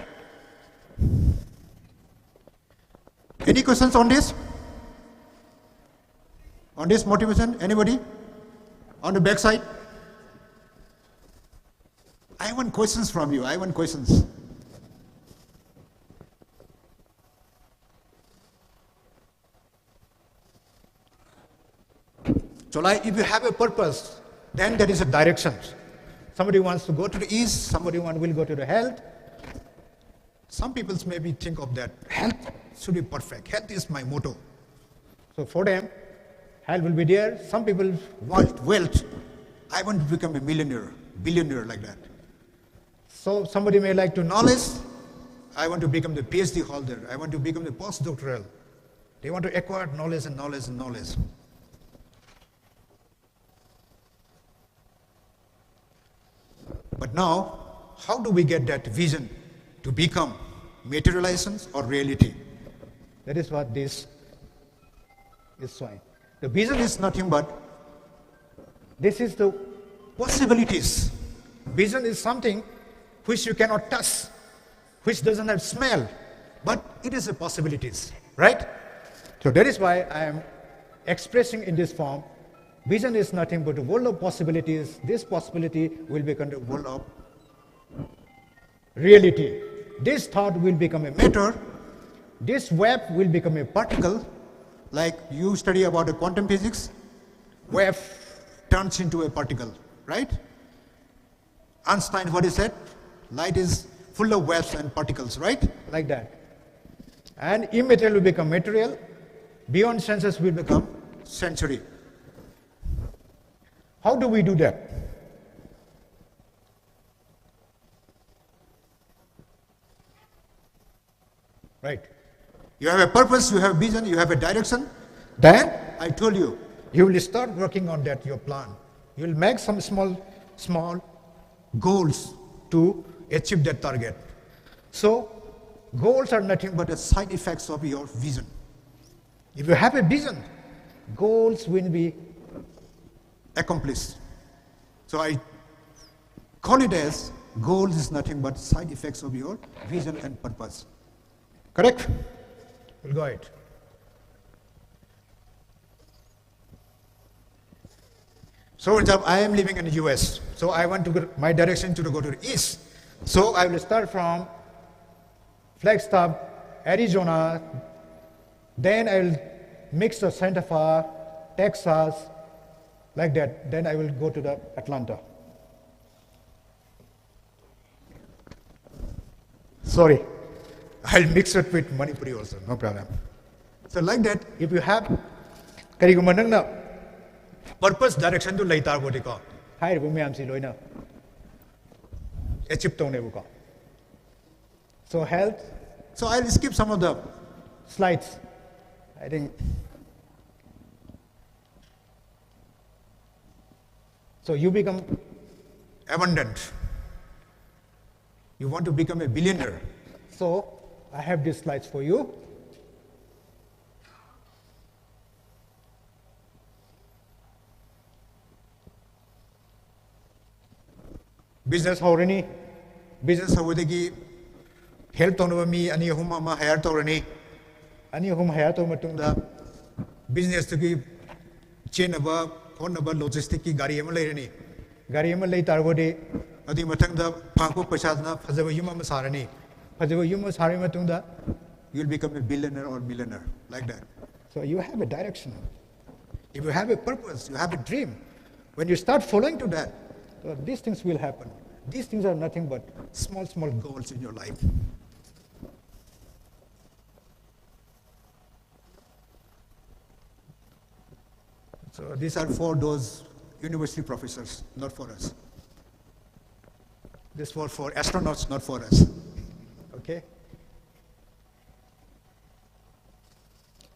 Any questions on this? On this motivation, anybody? On the back side? I want questions from you. I want questions. So like if you have a purpose, then there is a direction. Somebody wants to go to the east, somebody will go to the health. Some people maybe think of that. Health should be perfect. Health is my motto. So for them, health will be there. Some people want wealth. I want to become a millionaire, billionaire like that. So somebody may like to knowledge. I want to become the PhD holder. I want to become the postdoctoral. They want to acquire knowledge and knowledge and knowledge. But now, how do we get that vision to become materializations or reality? That is what this is showing. The vision is nothing but, this is the possibilities. Vision is something which you cannot touch, which doesn't have smell, but it is a possibilities, right? So that is why I am expressing in this form. Vision is nothing but a world of possibilities. This possibility will become the world of reality. This thought will become a matter. This wave will become a particle. Like you study about the quantum physics, wave turns into a particle, right? Einstein, what he said? Light is full of waves and particles, right? Like that. And immaterial will become material. Beyond senses will become sensory. How do we do that? Right. You have a purpose, you have a vision, you have a direction. Then, I told you, you will start working on that, your plan. You will make some small goals to achieve that target. So, goals are nothing but the side effects of your vision. If you have a vision, goals will be accomplished. So I call it as goals is nothing but side effects of your vision and purpose. Correct? We'll go ahead. So for example, I am living in the US. So I want to go, my direction to go to the east. So I will start from Flagstaff, Arizona. Then I will mix the Santa Fe, Texas, like that. Then I will go to the Atlanta. Sorry, I'll mix it with Manipuri also, no problem. So like that, if you have purpose direction to lay target ko, higher women si loina, achieve to. So health. So I'll skip some of the slides. I think. So you become abundant. You want to become a billionaire. So I have these slides for you. business horani, business howdagi help tonaba mi ani hum ama hire torani, ani hum hire to matungda business to chenaba honaba logistic ki gari ama lairani, gari ama lai tarwade adi matangda phangko paisa phajaba yuma masarani, phajaba yuma sari matungda you'll become a billionaire or millionaire like that. So you have a direction. If you have a purpose, you have a dream. When you start following to that, so these things will happen. These things are nothing but small, small goals in your life. So these are for those university professors, not for us. This was for astronauts, not for us. Okay?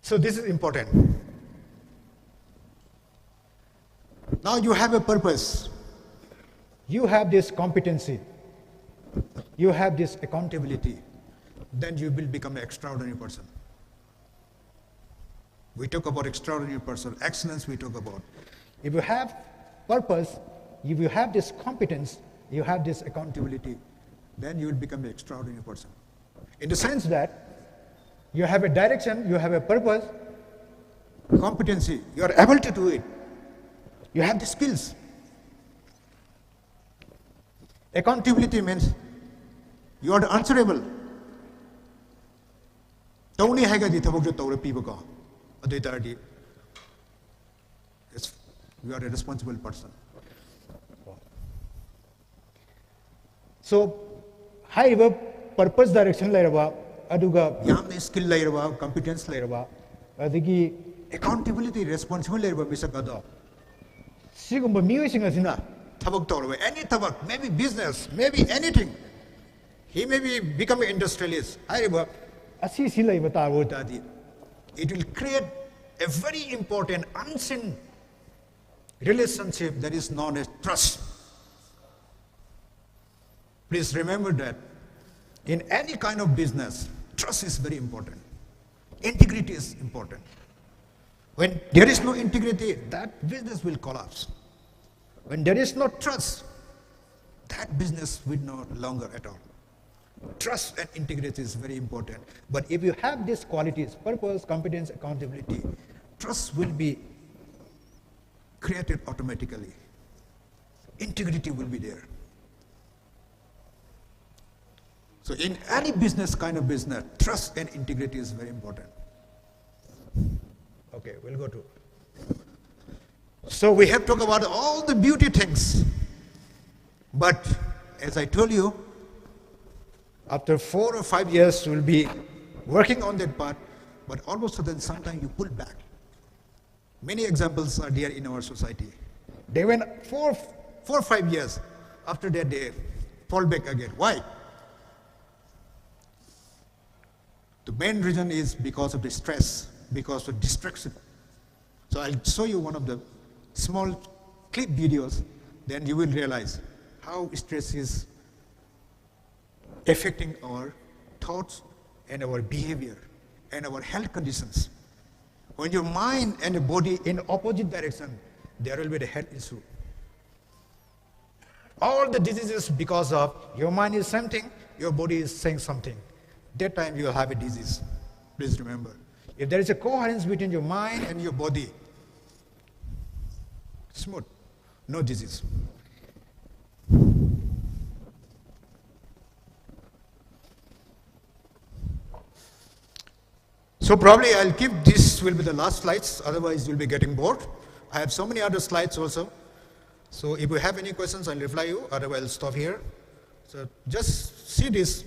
So this is important. Now you have a purpose. You have this competency. You have this accountability. Then you will become an extraordinary person. We talk about extraordinary person. Excellence we talk about. If you have purpose, if you have this competence, you have this accountability, then you will become an extraordinary person. In the sense that you have a direction, you have a purpose, competency, you are able to do it. You have the skills. Accountability means you are answerable. Tawni haiga di thabak jo tawra piba ka. Adai tardi. You are a responsible person. So, high purpose direction lairaba, aduga yamne skill lairaba, competence lairaba, adigi accountability, responsible lairaba misakada. Sigumba miyoising asina thabak tawra any thabak, maybe business, maybe anything. He may be become an industrialist. Haiba asi silai batawo tadi. It will create a very important unseen relationship that is known as trust. Please remember that in any kind of business, trust is very important. Integrity is important. When there is no integrity, that business will collapse. When there is no trust, that business will no longer at all. Trust and integrity is very important. But if you have these qualities, purpose, competence, accountability, trust will be created automatically. Integrity will be there. So in any business, kind of business, trust and integrity is very important. Okay, we'll go to. So we have talked about all the beauty things. But as I told you, after 4 or 5 years, we'll be working on that part, but almost then sometimes you pull back. Many examples are there in our society. They went 4 or 5 years. After that, they fall back again. Why? The main reason is because of the stress, because of distraction. So I'll show you one of the small clip videos, then you will realize how stress is affecting our thoughts and our behavior and our health conditions. When your mind and your body in opposite direction, there will be the health issue. All the diseases because of your mind is something, your body is saying something. That time you will have a disease. Please remember. If there is a coherence between your mind and your body, smooth, no disease. So probably I'll keep this will be the last slides, otherwise you'll be getting bored. I have so many other slides also. So if you have any questions, I'll reply you, otherwise I'll stop here. So just see this.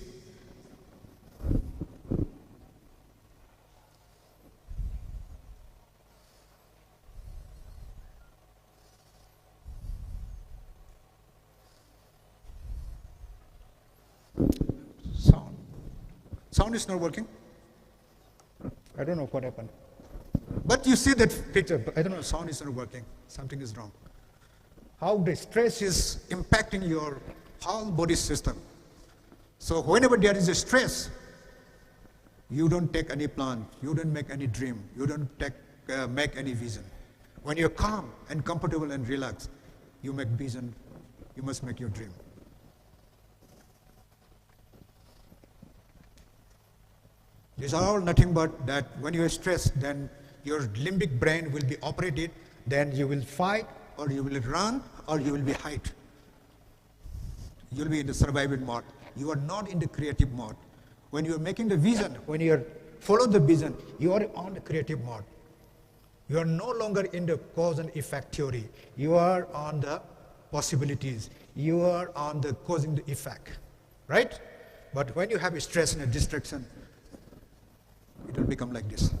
Sound is not working. I don't know what happened. But you see that picture, I don't know, sound is not working. Something is wrong. How the stress is impacting your whole body system. So whenever there is a stress, you don't take any plan, you don't make any dream, you don't make any vision. When you're calm and comfortable and relaxed, you make vision, you must make your dream. These are all nothing but that when you are stressed, then your limbic brain will be operated, then you will fight, or you will run, or you will be hide. You'll be in the survival mode. You are not in the creative mode. When you are making the vision, when you are follow the vision, you are on the creative mode. You are no longer in the cause and effect theory. You are on the possibilities. You are on the causing the effect, right? But when you have stress and a distraction, it will become like this.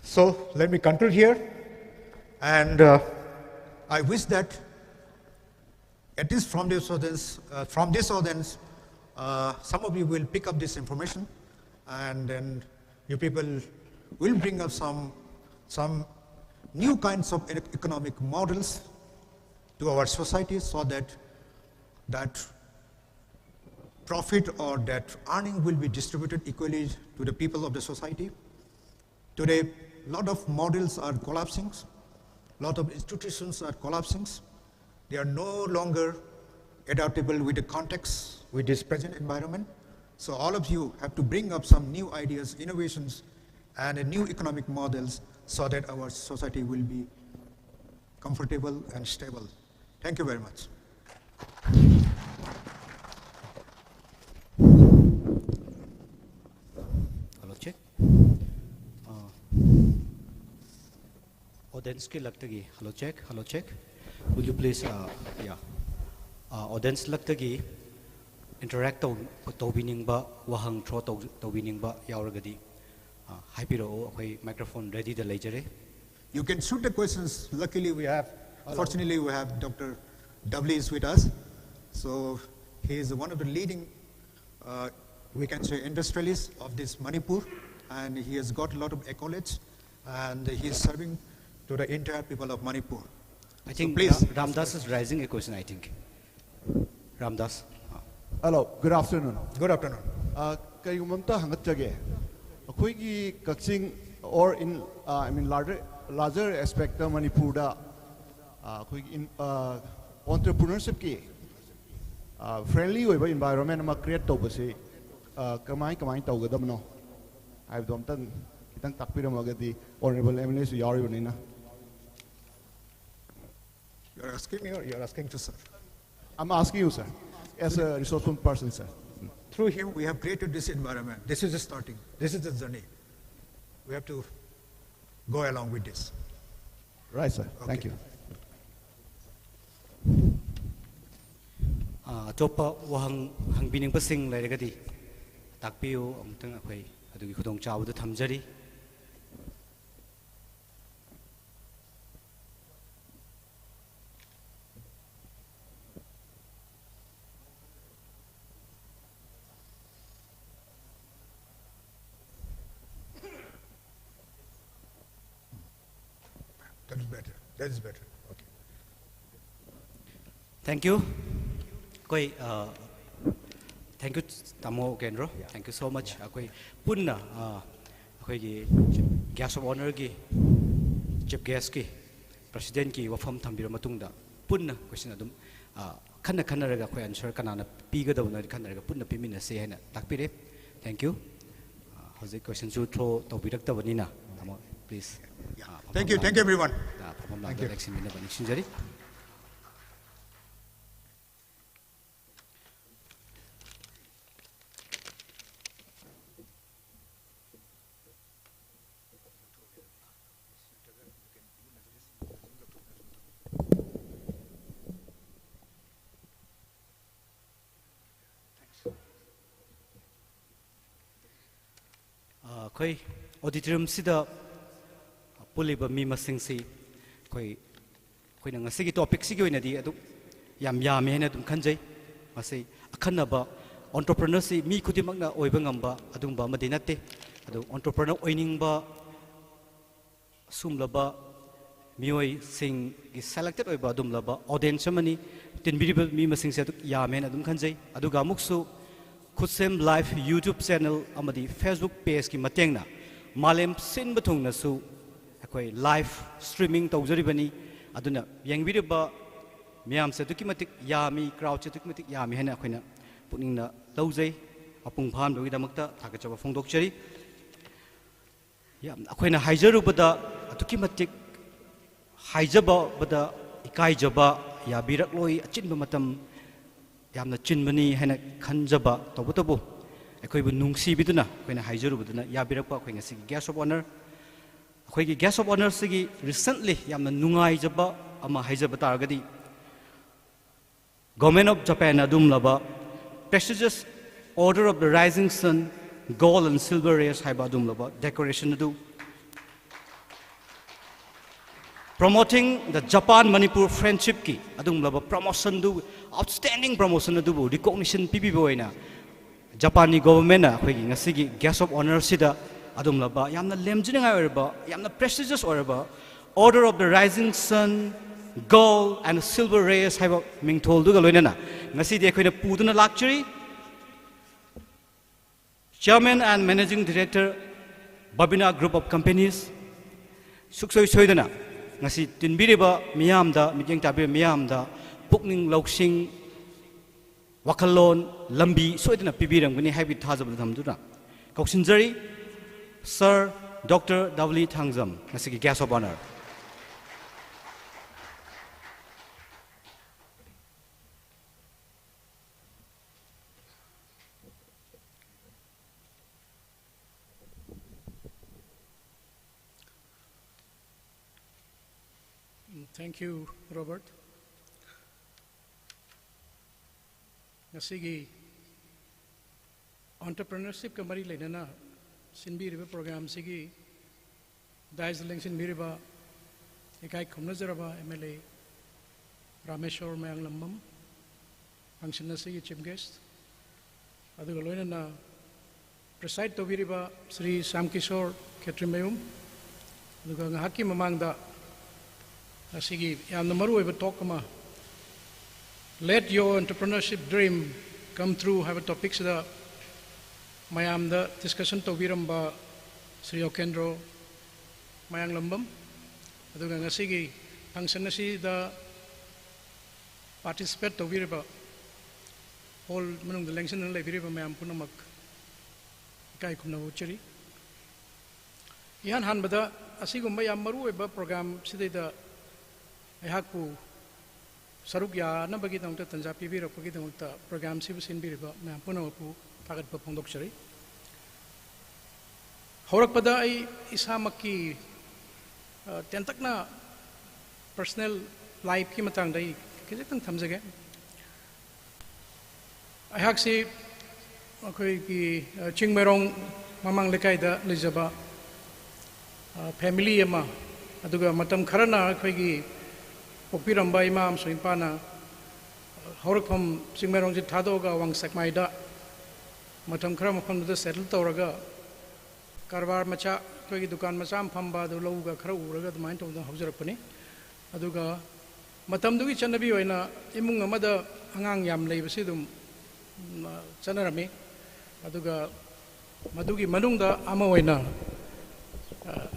So let me conclude here, and I wish that at least from this audience, some of you will pick up this information, and then you people will bring up some new kinds of economic models to our society, so that profit or that earning will be distributed equally to the people of the society. Today, a lot of models are collapsing, a lot of institutions are collapsing. They are no longer adaptable with the context, with this present environment. So all of you have to bring up some new ideas, innovations, and new economic models so that our society will be comfortable and stable. Thank you very much. Hello, check. Audience ki lagtagi. Hello, check. Hello, check. Would you please, audience lagtagi interact tawbining ba wahang throw tawbining ba yauragadi. Haipiro okay microphone ready the ledger. You can shoot the questions. Luckily, fortunately, we have Dr. Dovely is with us. So he is one of the leading, we can say, industrialists of this Manipur, and he has got a lot of accolades, and he is serving to the entire people of Manipur. I think so please, Ramdas is raising a question. I think Ramdas. Hello, good afternoon. Good afternoon. Kayumamta hangatjage. Akhoi Kakching or in larger aspect of Manipur da in entrepreneurship ki friendly environment ma create to basi kamai tawgadamno I don't think kitang takpiramagadi honorable MLA su yari banina. You're asking me or you're asking to sir? I'm asking you, sir, as a resourceful person, sir. Through him, we have created this environment. This is the starting. This is the journey. We have to go along with this. Right, sir. Okay. Thank you. Topa wahang hangbining pasing lairagadi takpiu amtang akhoi adugi khudong chawda thamjari. That is better. That is better. Okay. Thank you. Koi thank you Tamo Kendro. Thank you so much. Koi punna koi gi guest of honor gi chief guest ki president ki wafam thambira matungda punna question adum khanna raga koi answer kanana piga dawna khanna raga punna pimina se haina takpire. Thank you. How's the question to throw topic tabanina Tamo please. Thank you everyone. Thank you. khoi auditorium sida puliba mi masing si khoi khoi na ngasi gi topic si gi oina di adu yam yam he na dum khanjai masi akhanaba entrepreneur si mi khudimak na oiba ngamba adumba madinate adu entrepreneur oiningba sumlaba mioi sing gi selected oiba adumlaba audience mani tinbiriba mi masing se adu yam he na dum khanjai aduga muksu KhutSem live YouTube channel amadi Facebook page ki matengna malem sin bathung na su akoi live streaming tawjari aduna yengbiriba miyam se dukimatik yami crowd se dukimatik yami hena akoina pukningna lawjai apung phan bagi damakta thakachaba phongdokchari yam akoina haijarubada dukimatik haijaba bada ikaijaba yabirak loi achinba matam yamna chinmani hena khanjaba tawbutabu akoibu nungsi biduna akoina haijarubaduna yabirakpa akoinga sigi guest of honor akoigi guest of honor sigi recently yamna nungai jaba ama haijaba targadi Government of Japan adum laba prestigious Order of the Rising Sun gold and silver rays haiba adum laba decoration adu promoting the Japan Manipur friendship ki adum laba promotion du outstanding promotion adu recognition pipi boina Japanese government na akoigi ngasigi guest of honor sida adum laba yamna lemjinga orba yamna prestigious orba Order of the Rising Sun gold and silver rays have ming told duga loinana ngasi de koina puduna luxury Chairman and Managing Director Babina Group of Companies suksoi soidana ngasi tinbiriba miyamda mijeng tabi miyamda pukning loksing wakalon lambi soidana pibiram gani habi thajab thamduna kauksinjari Sir Dr. Dawli Thangjam ngasi ki guest of honor Thank you, Robert. Ngasigi entrepreneurship kamari lenana sinbiriba program sigi daisling sinbiriba ekai khumnazaraba MLA Rameshwar Mayanglammam function sigi chief guest aduga loinana preside tobiriba Sri Samkishore Khetrimayum aduga ngahaki mamangda asigi yamna maru oiba talk ama let your entrepreneurship dream come true have a topic sida mayam da discussion tobiramba Sri Okendro Mayanglambam aduga ngasigi function asi da participate tobiraba all manung da lengson na lebiriba mayam punamak kai kumna uchari ihan han bada asigumba yam maru oiba program sida da Ehaku saruk ya na bagi tangta tanja pibira bagi tangta program sibu sinbiriba na punawapu tagat pa pondok sari horak pada ay isamaki tentak na personal life ki matang dai kaya tang thamjage ehak si akoi ki chingmerong mamang lekai da lejaba family ama aduga matam kharana akoi ki Pokpiramba imam soimpana horakpham singmerong ji thadoga wangsakmaida matam khara mafam da settle tawraga karbar macha koi dukan macha phamba do louga khara uraga dmain to haujarapani aduga matam dugi chanabi oina imung amada angang yam leibasi dum chanarami aduga madugi manungda ama oina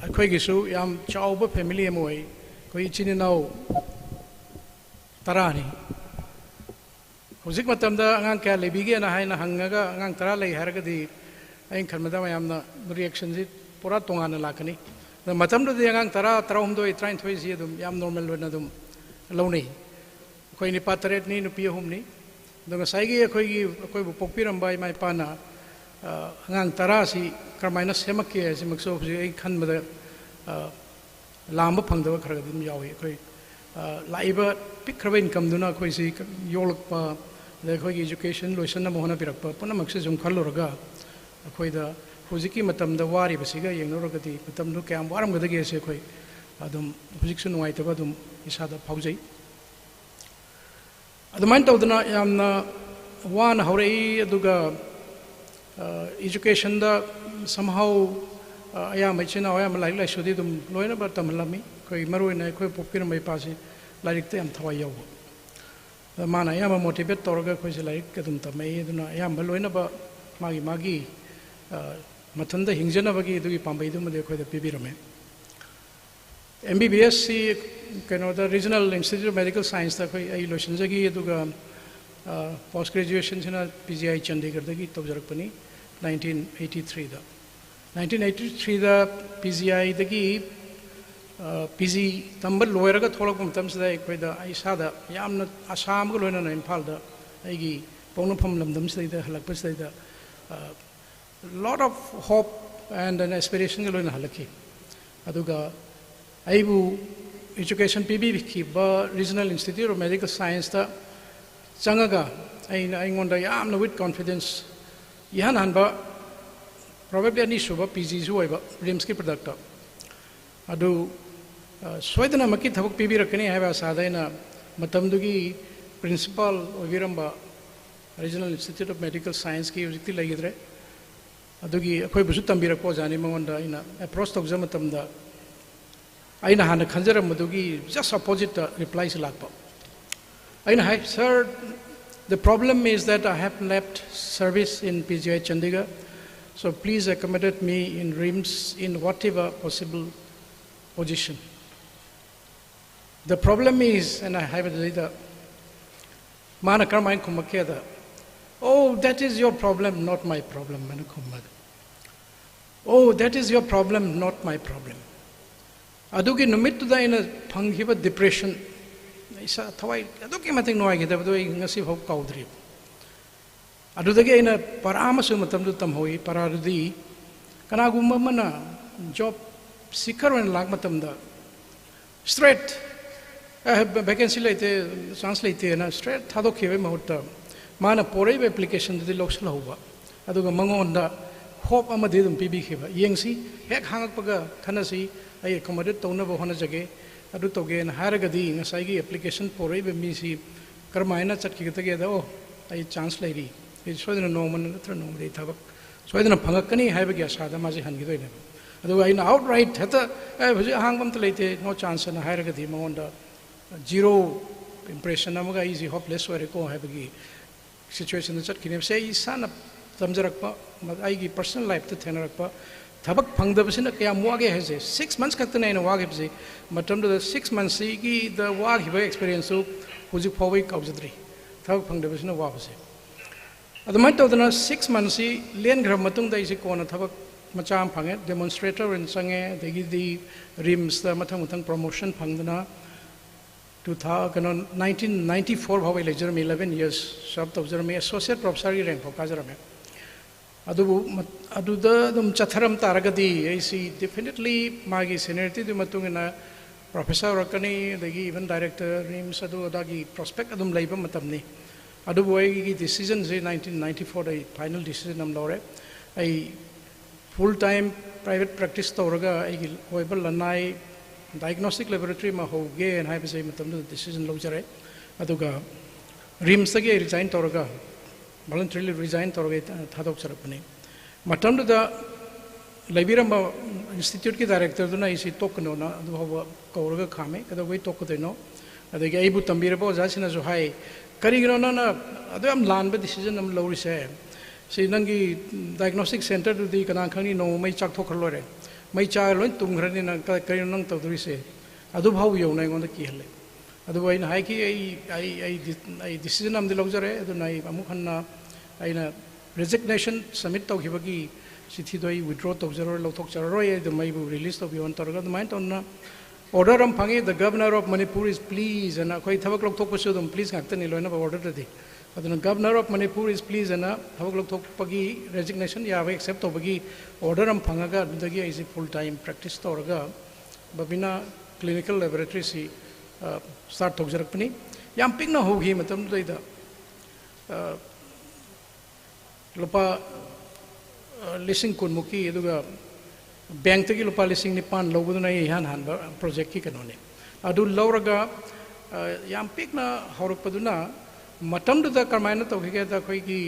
akhoi gisu yam chauba family amoi koi chininau Tarani. Hujik matamda angang kaya lebigi na hai na hangaga angang tara lay haragadi ayang kalmada mayamna reaction ji pura tonga na lakani. Na matamda di angang tara humdo itrain thoi siya dum yam normal na dum launi. Koi ni pataret ni nupiya humni. Dong saigi koi pokpiram bay may pana angang tara si karmayna semakya si magsof si ay kanmada lamba pangdawa karagadi yawi koi laiba pikraba income duna koi si yolakpa the koi education loisan na mohana pirakpa puna makse jum khalloraga koi da ꯍꯧꯖꯤꯛꯀꯤ ꯃꯇꯝꯗ ꯋꯥꯔꯤꯕꯁꯤꯒ ꯌꯦꯡꯅꯔꯒꯗꯤ ꯃꯇꯝꯗꯨ ꯀꯌꯥꯝ ꯋꯥꯔꯝꯒꯗꯒꯦꯁꯦ ꯑꯩꯈꯣꯏ ꯑꯗꯨꯝ ꯍꯧꯖꯤꯛꯁꯨ ꯅꯨꯡꯉꯥꯏꯇꯕ ꯑꯗꯨꯝ ꯏꯁꯥꯗ ꯐꯥꯎꯖꯩ ꯑꯗꯨꯃꯥꯏꯅ ꯇꯧꯗꯅ ꯌꯥꯝꯅ ꯋꯥꯅ ꯍꯧꯔꯛꯏ ꯑꯗꯨꯒ educationda somehow ayam ichina ayam like sudi dum loina ba tamlami koi maruina koi popir mai pasi like te am thawai yaw mana ayam motivate torga koi se like kadum tamai duna ayam loina ba magi mathanda hingjana bagi du pambai dum de koi da pibirame MBBS kano the regional institute of medical science da koi ai lotion jagi duga post graduation sina PGI Chandigarh da gi tawjarakpani 1983 da 1983 da PGI da gi PG tambal loira ga tholak mum sida ekoi da ai sada yamna asam ga loina na imphal da ai gi pawnapham lamdam sida halakpa sida lot of hope and an aspiration ga loina halaki aduga aibu education PB ki ba regional institute of medical science da changaga aingonda yamna with confidence ihan hanba probably ani suba PG su oiba rims ki product adu soidana maki thabak PB rakani haiba sadaina matamdugi principal oviramba regional institute of medical science ki ujikti lagidre adugi akhoi busu tambirakko jani mangonda ina approach tawja matamda aina hana khanjaram madugi just opposite replies lakpa aina hai sir the problem is that I have left service in PGI Chandigarh, so please accommodate me in RIMS in whatever possible position. The problem is, and I have it later, Manakarmain Kumakeda, oh, that is your problem, not my problem, Manakumad. Oh, that is your problem, not my problem. Adugi Numittuda in a Panghiva depression. Isa thawai aduki mating noai gida bado ngasi hop kaudri adudagi ina parama su matam du tam hoi pararudi kana gumma mana job seeker wen lag matam da straight vacancy laite chance laite na straight thado khebe mahutta mana porei application di loksal hoba aduga mangonda hope ama de dum pibi kheba yengsi hek hangak paga khanasi ai accommodate tawna bo hona jage adu toge na haragadi ngasai gi application porei be mi si karmaina chatki gtage da o ai chance lairi e soidana no man natra no dei thabak soidana phangakani haiba gi asa da ma ji han gi doine adu ai na outright hata ai bhuji hangbam ta leite no chance na haragadi monda zero impression amaga easy hopeless ware ko haiba gi situation chatki ne sei sana tamjarakpa ai gi personal life ta thenarakpa thabak phangdabasina kaya muage hese 6 months kaktana ina wage bse matam da 6 months gi the wage ba experience so huji phawai kaujadri thabak phangdabasina wa bse adamai tawdana 6 months len gram matung da isi kona thabak macham phange demonstrator in sange degi di rims da mathang promotion phangdana 1994 bhawai lejeram 11 years sab tawjaram associate professor gi rank phokajaram aduda dum chatharam taragadi aisi definitely magi seniority du matungina professor rakani dagi even director rims adu adagi prospect adum leiba matamni adu boy gi decision je 1994 dai final decision am lore ai full time private practice tawraga ai gi hoibal lanai diagnostic laboratory ma hoge and hai besai matam du decision lojare aduga rims agi resign tawraga voluntarily resign torge thadok sarapani matam da laibiramba institute ki director duna isi tokno na adu hawa kauraga khame kada wei tokdeno adagi aibu tambira bo jasina jo hai karigino na adu am lan ba decision am lori se si nangi diagnostic center du di kana khani no mai chak thokhlore mai cha loin tumgrani na karino nang tawduri se adu bhau yo na ngonda ki hale adu wai na hai ki ai decision am di lojare adu nai amukhanna aina resignation submit tawkhibagi sithi doi withdraw tawjaro lothok chararo ye the mai bu release to beyond targa the mind on order am phange the governor of Manipur is pleased and koi thabak lothok pasu dum please ngaktani loina ba order de aduna governor of Manipur is pleased and thabak lothok pagi resignation ya accept to bagi order am phangaga dagi is full time practice torga babina clinical laboratory si start tawjarakpani yam pingna hogi matam doida lupa leasing कुनमुकी अदुगा bank तकी लुपा leasing निपान लौबदुना इहान हानबा project की कनोने अदु लौरगा याम पिकना हौरकपदुना मतमदुदा करमायना तौहिगे दा खोइगी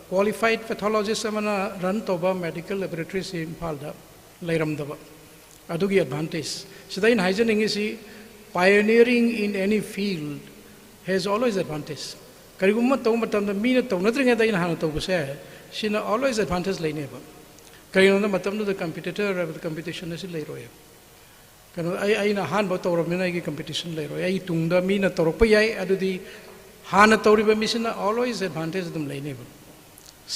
क्वालिफाइड पैथोलॉजिस्ट अमना रन तौबा मेडिकल लैबोरेटरी से इम्फाल दा लैरमदबा अदुगी advantage सिदाइन हाइजनिंगिसी pioneering in any field has always advantage karigumma taw matam da mina taw nadringa da ina hana taw base sina always advantage laineba karigumma matam da competitor the competition is leiroya kano ai na han ba tawramina gi competition leiroi ai tungda mina tawrpa yai adudi hana tawriba misina always advantage dum laineba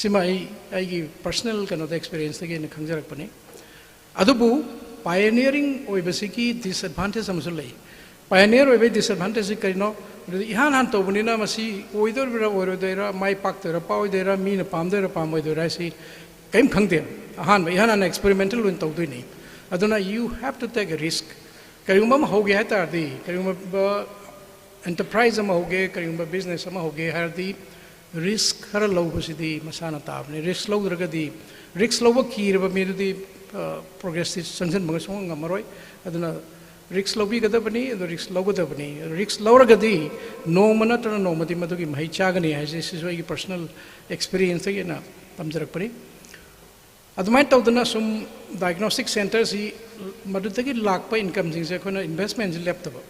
sima ai gi personal kano the experience ge na khangjarakpani adubu pioneering oibasiki disadvantage amsu lei pioneer oibe disadvantage karino ihan han to bunina masi oidor bira oirodera mai paktera paoidera mina pamdera pamoidera si kaim khangde han ihan an experimental win to dui ni aduna you have to take a risk karima ma hoge hata di karima enterprise ma hoge karima business ma hoge har di risk har low basi masana tabne risk low draga di risk low ki reba me di progress sanction mangasong ngamaroi aduna risk lobby gada bani risk low gada bani risk lower gadi no manata no mati madugi mai chagani has this is very personal experience again tamjarak pani adumai tawdana sum diagnostic centers hi madutagi lakpa income jing se khona investment ji laptaba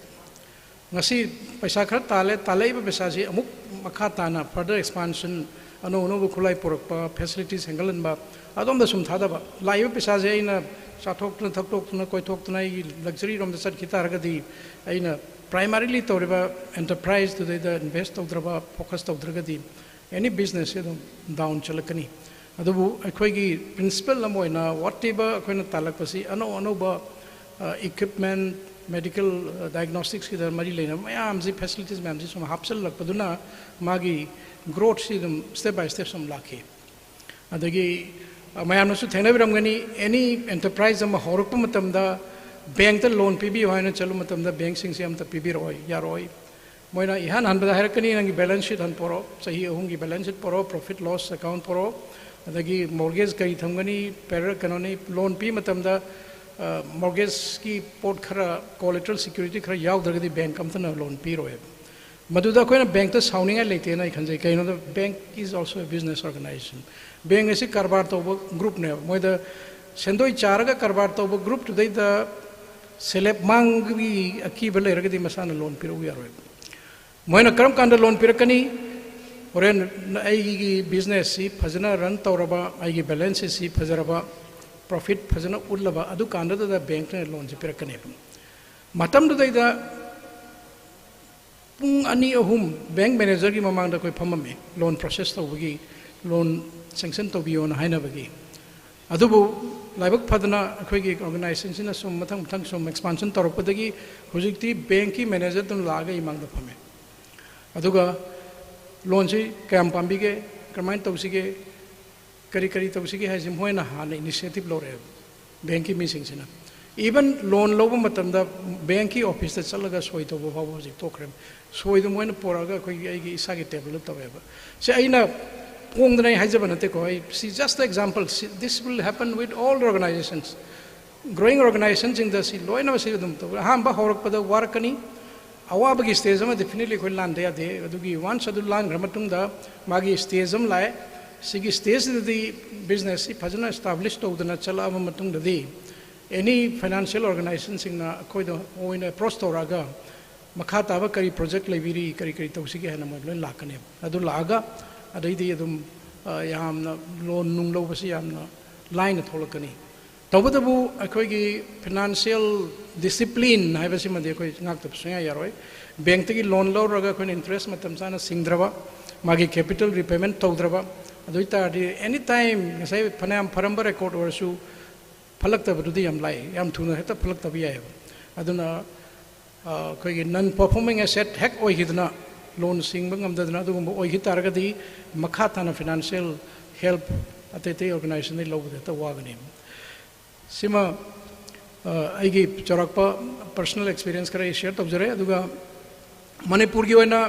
ngasi paisa khar talai ba paisa ji amuk makha tana further expansion ano bu khulai porakpa facilities hangalan ba adom da sum thada ba laiba paisa je ina chathokna thaktoktuna koithokna luxury rom da sat kitaragadi aina primarily tawriba enterprise to the invest tawdraba focus tawdragadi any business down chalakani adubu akhoi principle amoina whatever akoina talakpasi ano ba equipment medical diagnostics ki mari leina mayam ji facilities ma'am ji sum hapsal lakpaduna magi growth si step by step sum lakhi adagi mayam nasu thengnabiramgani any enterprise ama horukpa matamda bank ta loan pibi hoina chalu matamda bank sing se amta pibi roi yaroi moina ihan hanbada harakani nangi balance sheet han poro sahi ahungi balance sheet poro profit loss account poro adagi mortgage kai thamgani per kanoni loan pi matamda mortgage ki port khara collateral security khara yaudragadi bank amtana loan pi roi maduda koina bank ta sauninga leite na khanjai kaino the bank is also a business organization bank ase karbar to group ne moida sendoi charaga karbar to group today the select mangi aki bele ragadi masana loan piru yaroi moina karam kanda loan pirakani oren ai business si phajana run tawraba ai balance si phajaraba profit phajana ullaba adu kanda da bank ne loan si pirakani matam today the pung ani ahum bank manager ki mamang da koi phamame loan process tawgi loan sanction tawbiyo na haina bagi adubu laibak phadana akhoi gi organization na sum mathang sum expansion torokpadagi hojikti bank ki manager tun laga imang da phame aduga loan si kayam pambige kamain tawsige kari tawsige ha jim hoina hana initiative lore bank ki meeting sina even loan loba matamda bank ki office ta chalaga soi to bo bawo jik tokrem soi do moina poraga khoi ai gi isa gi table taweba se aina pongdana haijaba nate ko I see just the example this will happen with all organizations growing organizations in the sea loina se dum to hamba horak pada warakani awabagi stage ma definitely khoi lan de ade adugi once adu lan gramatung da magi stage am lai sigi stage the business si phajana established to dana chala ma matung da di any financial organization singna khoi do oina prostoraga makha taba kari project lebiri kari tawsigi hana ma loi lakane adu laga adaidi adum yamna loan nung lo basi yamna line tholakani tawbadabu akhoi gi financial discipline haibasi made khoi ngak tap sunga yaroi bank tagi loan lo raga khoi interest matam sana singdraba magi capital repayment tawdraba aduita any time ngasai phanam pharamba record orsu phalak tabududi yam lai yam thuna heta phalak tabiya aduna khoi gi non performing asset hack oi hidna loan sing bangam dadna dugum oi hitaragadi makha thana financial help atete organization lo ta wagani sima aigi chorakpa personal experience kara share tabjare aduga manipur gi oina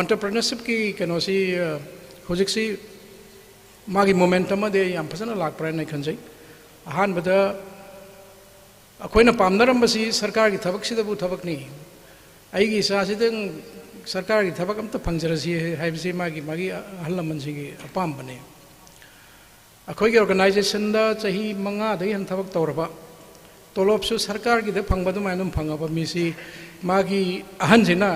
entrepreneurship ki kenosi hojiksi मागी momentum अदे याम फजना लाकप्रा नै खनजै अहानबदा अखोइना पामनरमबसी सरकार की थबक सिदबु थबकनी आइगी इसासिदं सरकार की थबक अमता फंगजरसी हाइबसी मागी अहल लमनसिगी अपामबने अखोइगी organisation दा चाही मंगा दै हन थबक तौरबा तोलोबसु सरकार की दे फंगबदु माइनुम फंगबा मिसी मागी अहनसिना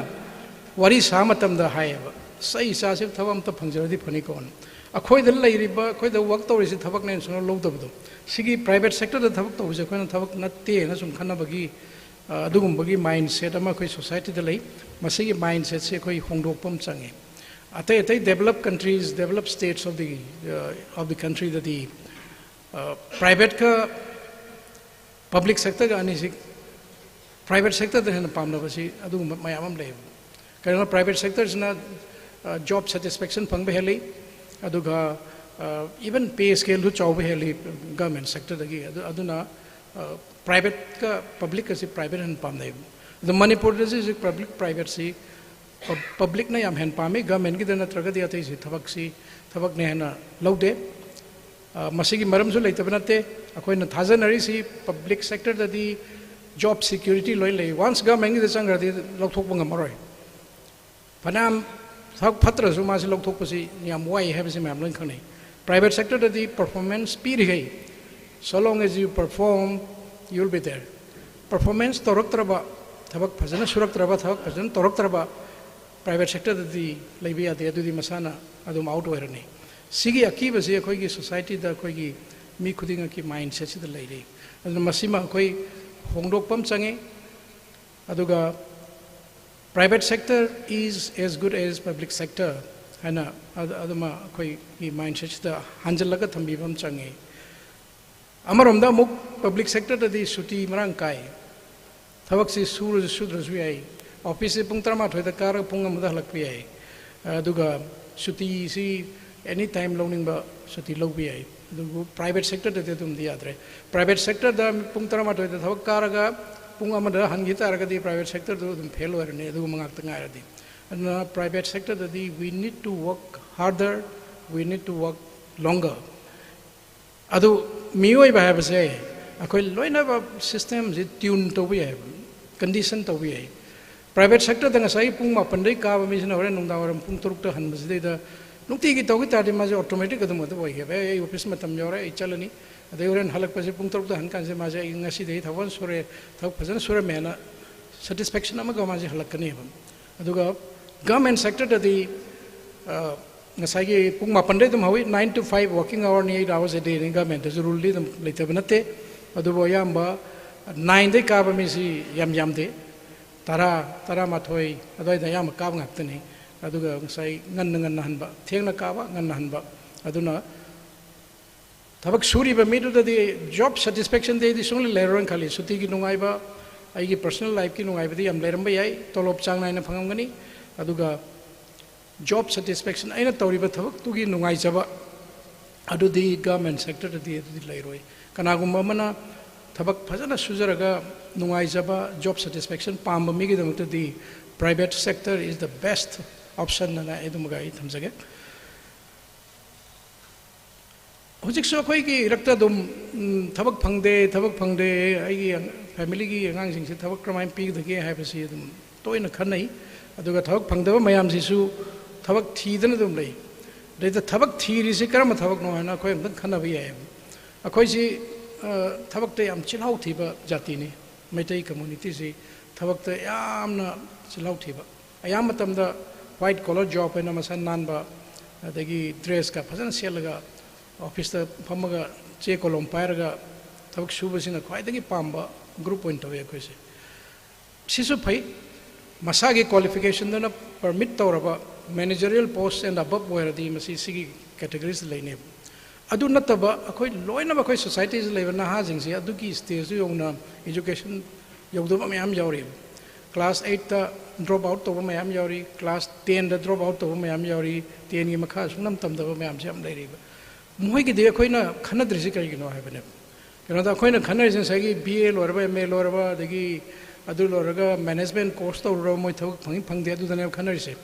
वारी सामतमदा हायबा सही सासे थबक अमता फंगजरदी फनी कोन अखोइदा लैरिबा अखोइदा वर्क तौरिसि थबक नै सुनो लौदबदो सिगी प्राइवेट सेक्टर दा थबक तौबसे अखोइना थबक नत्ते ना सुम खन्नबगी अदुगुम्बगी माइंडसेट अमा अखोइ सोसाइटी दा लै मसिगी माइंडसेट से अखोइ होंगदोकपम चंगे अतै अतै develop countries develop states of the country दा दी प्राइवेट का पब्लिक सेक्टर का अनिसि प्राइवेट सेक्टर दा हेन पामनबसी अदुगुम्ब मयाम लै करेना प्राइवेट सेक्टर ना जॉब सैटिस्फैक्शन फंगबे हेलै अदुगा इवन पे स्केल दु चावबे हेलै गवर्नमेंट सेक्टर दगी अदुना प्राइवेट का पब्लिक का प्राइवेट हेन पामनै द मणिपुर दि पब्लिक प्राइवेट सी पब्लिक ना याम हेन पामे गवर्नमेंट की द नत्रगदि अतै सी थबक ने हेना लौदे मसिगी मरमसु लैतब नते अखोइना थाजनरी सी पब्लिक सेक्टर ददी जॉब सिक्योरिटी लोइ लै वंस गवर्नमेंट की द चंगरदि लौथोकप ngамरoi फनाम थक फत्रसु मासे लौथोकपसि याम वाइ हैबसि मैम लोइन खनै प्राइवेट सेक्टर ददी परफॉर्मेंस पीरिगै so long as you perform you'll be there performance toroktraba thabak phajana suraktraba thabak phajana toroktraba private sector dadi leibi ade adudi masana adum out oirani sigi akibase akhoi gi society da akhoi gi mi khudinga ki mindset si da leiri aduna masima akhoi hongdokpam change aduga private sector is as good as public sector hana aduma akhoi gi mindset si da hanjalaga thambibam change अमरमदा मुक public sector ददी सुटी मरंग काय थबक से सुद्रसु याई office से पुंग 13 दा car पुंग अमदा हलकपि याई अदुगा सुटी see any time loaning सुटी लौबि याई अदुगु प्राइवेट सेक्टर ददी तुम दि याद्रे प्राइवेट सेक्टर दा पुंग 13 दा थबक कारगा पुंग अमदा हनगि तारगदि प्राइवेट सेक्टर दु तुम फेल ओरने अदुगु मंगाक तंगारदि अदुना प्राइवेट सेक्टर ददी we need to work harder we need to work longer अदु मियोय बायबसे अखोइ लोइनब सिस्टम जे ट्यून तोबि है कंडीशन तोबि है प्राइवेट सेक्टर दा ngasai पुंग 8 दै काब मिसना हरे नुंदावरम पुंग 3 ता हनबसे दा नुक्ति की तोगि तादि माजे ऑटोमेटिक अदम अद वइ है ए ऑफिस मतम जौरे ए चलनी अदे हरेन हलकपसे पुंग 3 ता हनकान से माजे ngasi दै थवन सुरे थक फजन सुरे मेना सैटिस्फैक्शन अमा गमाजे हलकनी है अदुगा government sector the ngasai pung 8 dai dum hawi 9 to 5 working hour ni 8 hours a day ni government is rule di dum leitaba nate adu bo yamba 9 dai ka ba mi si yam de tara ma thoi adoi da yam ka ngak tani adu ga ngasai ngan hanba thengna ka ba ngan hanba aduna thabak suri ba mi du da di job satisfaction de di sungli leron khali suti gi nungai ba ai gi personal life ki nungai ba di yam leram ba yai tolop chang nai na phangam gani adu ga job satisfaction aina tawriba thabak tugi nungai jaba adudi government sector di lairoi kanagumba mana thabak phajana sujaraga nungai jaba job satisfaction pamba mi gi damakta di private sector is the best option na edumuga I thamjage hojik so khoi gi rakta dum thabak phangde ai gi family gi angang sing se thabak kramai pi dage haibasi dum toina khanai aduga thabak phangdaba mayam sisu थबक थीदन दुम लई रेदा थबक theory से करम थबक no हना कोई हम खना भी है अखोई से थबक ते हम चिलाउ थीबा जाति ने मैतई कम्युनिटी से थबक ते यामना चिलाउ थीबा अयाम मतम दा व्हाइट कॉलर जॉब है ना मसन नानबा अदगी ड्रेस का फजन सेलगा ऑफिस ता फमगा चे कोलम पायरगा थबक सुबसिना ख्वाइदगी पाम्बा ग्रुप पॉइंट होय अखोई से सिसु फै मसागी क्वालिफिकेशन दना permit तौरबा managerial post and above where the masigi categories line adu nataba akhoi loina ba khoi society is level na ha jing se adu ki stage yongna education yogdo ba mayam yauri class 8 ta drop out to ba mayam yauri class 10 da drop out to ba mayam yauri 10 gi makha sunam tam da ba mayam se am lai ri ba moi gi de khoi na khanadri se kai gi no ha bane kena da khoi na khanai se sagi ba lor ba ma lor ba de gi adu lor ga management course to ro moi thok phang de adu da ne khanai se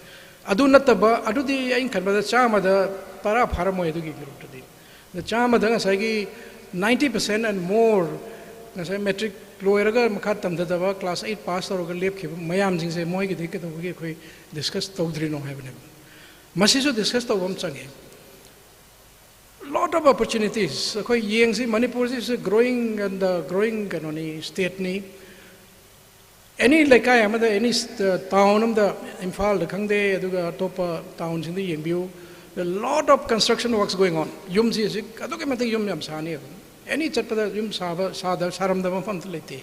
adu nattaba adudi ain khanbada chamada tara pharamoi adugi group di the chamada ngasai gi 90% and more ngasai metric loiraga makha tamdadaba class 8 pass tawraga lepkhiba mayam jing se moi gi dik to gi khoi discuss tawdri no haibne masisu discuss tawam changi lot of opportunities khoi yeng si Manipur is growing and growing kanoni state ni any like I am any town of the Imphal the khangde aduga topa towns in the yengbiu a lot of construction works going on yum si aduga mate yum yam sani any chatpada yum saba sada saram da mafam lete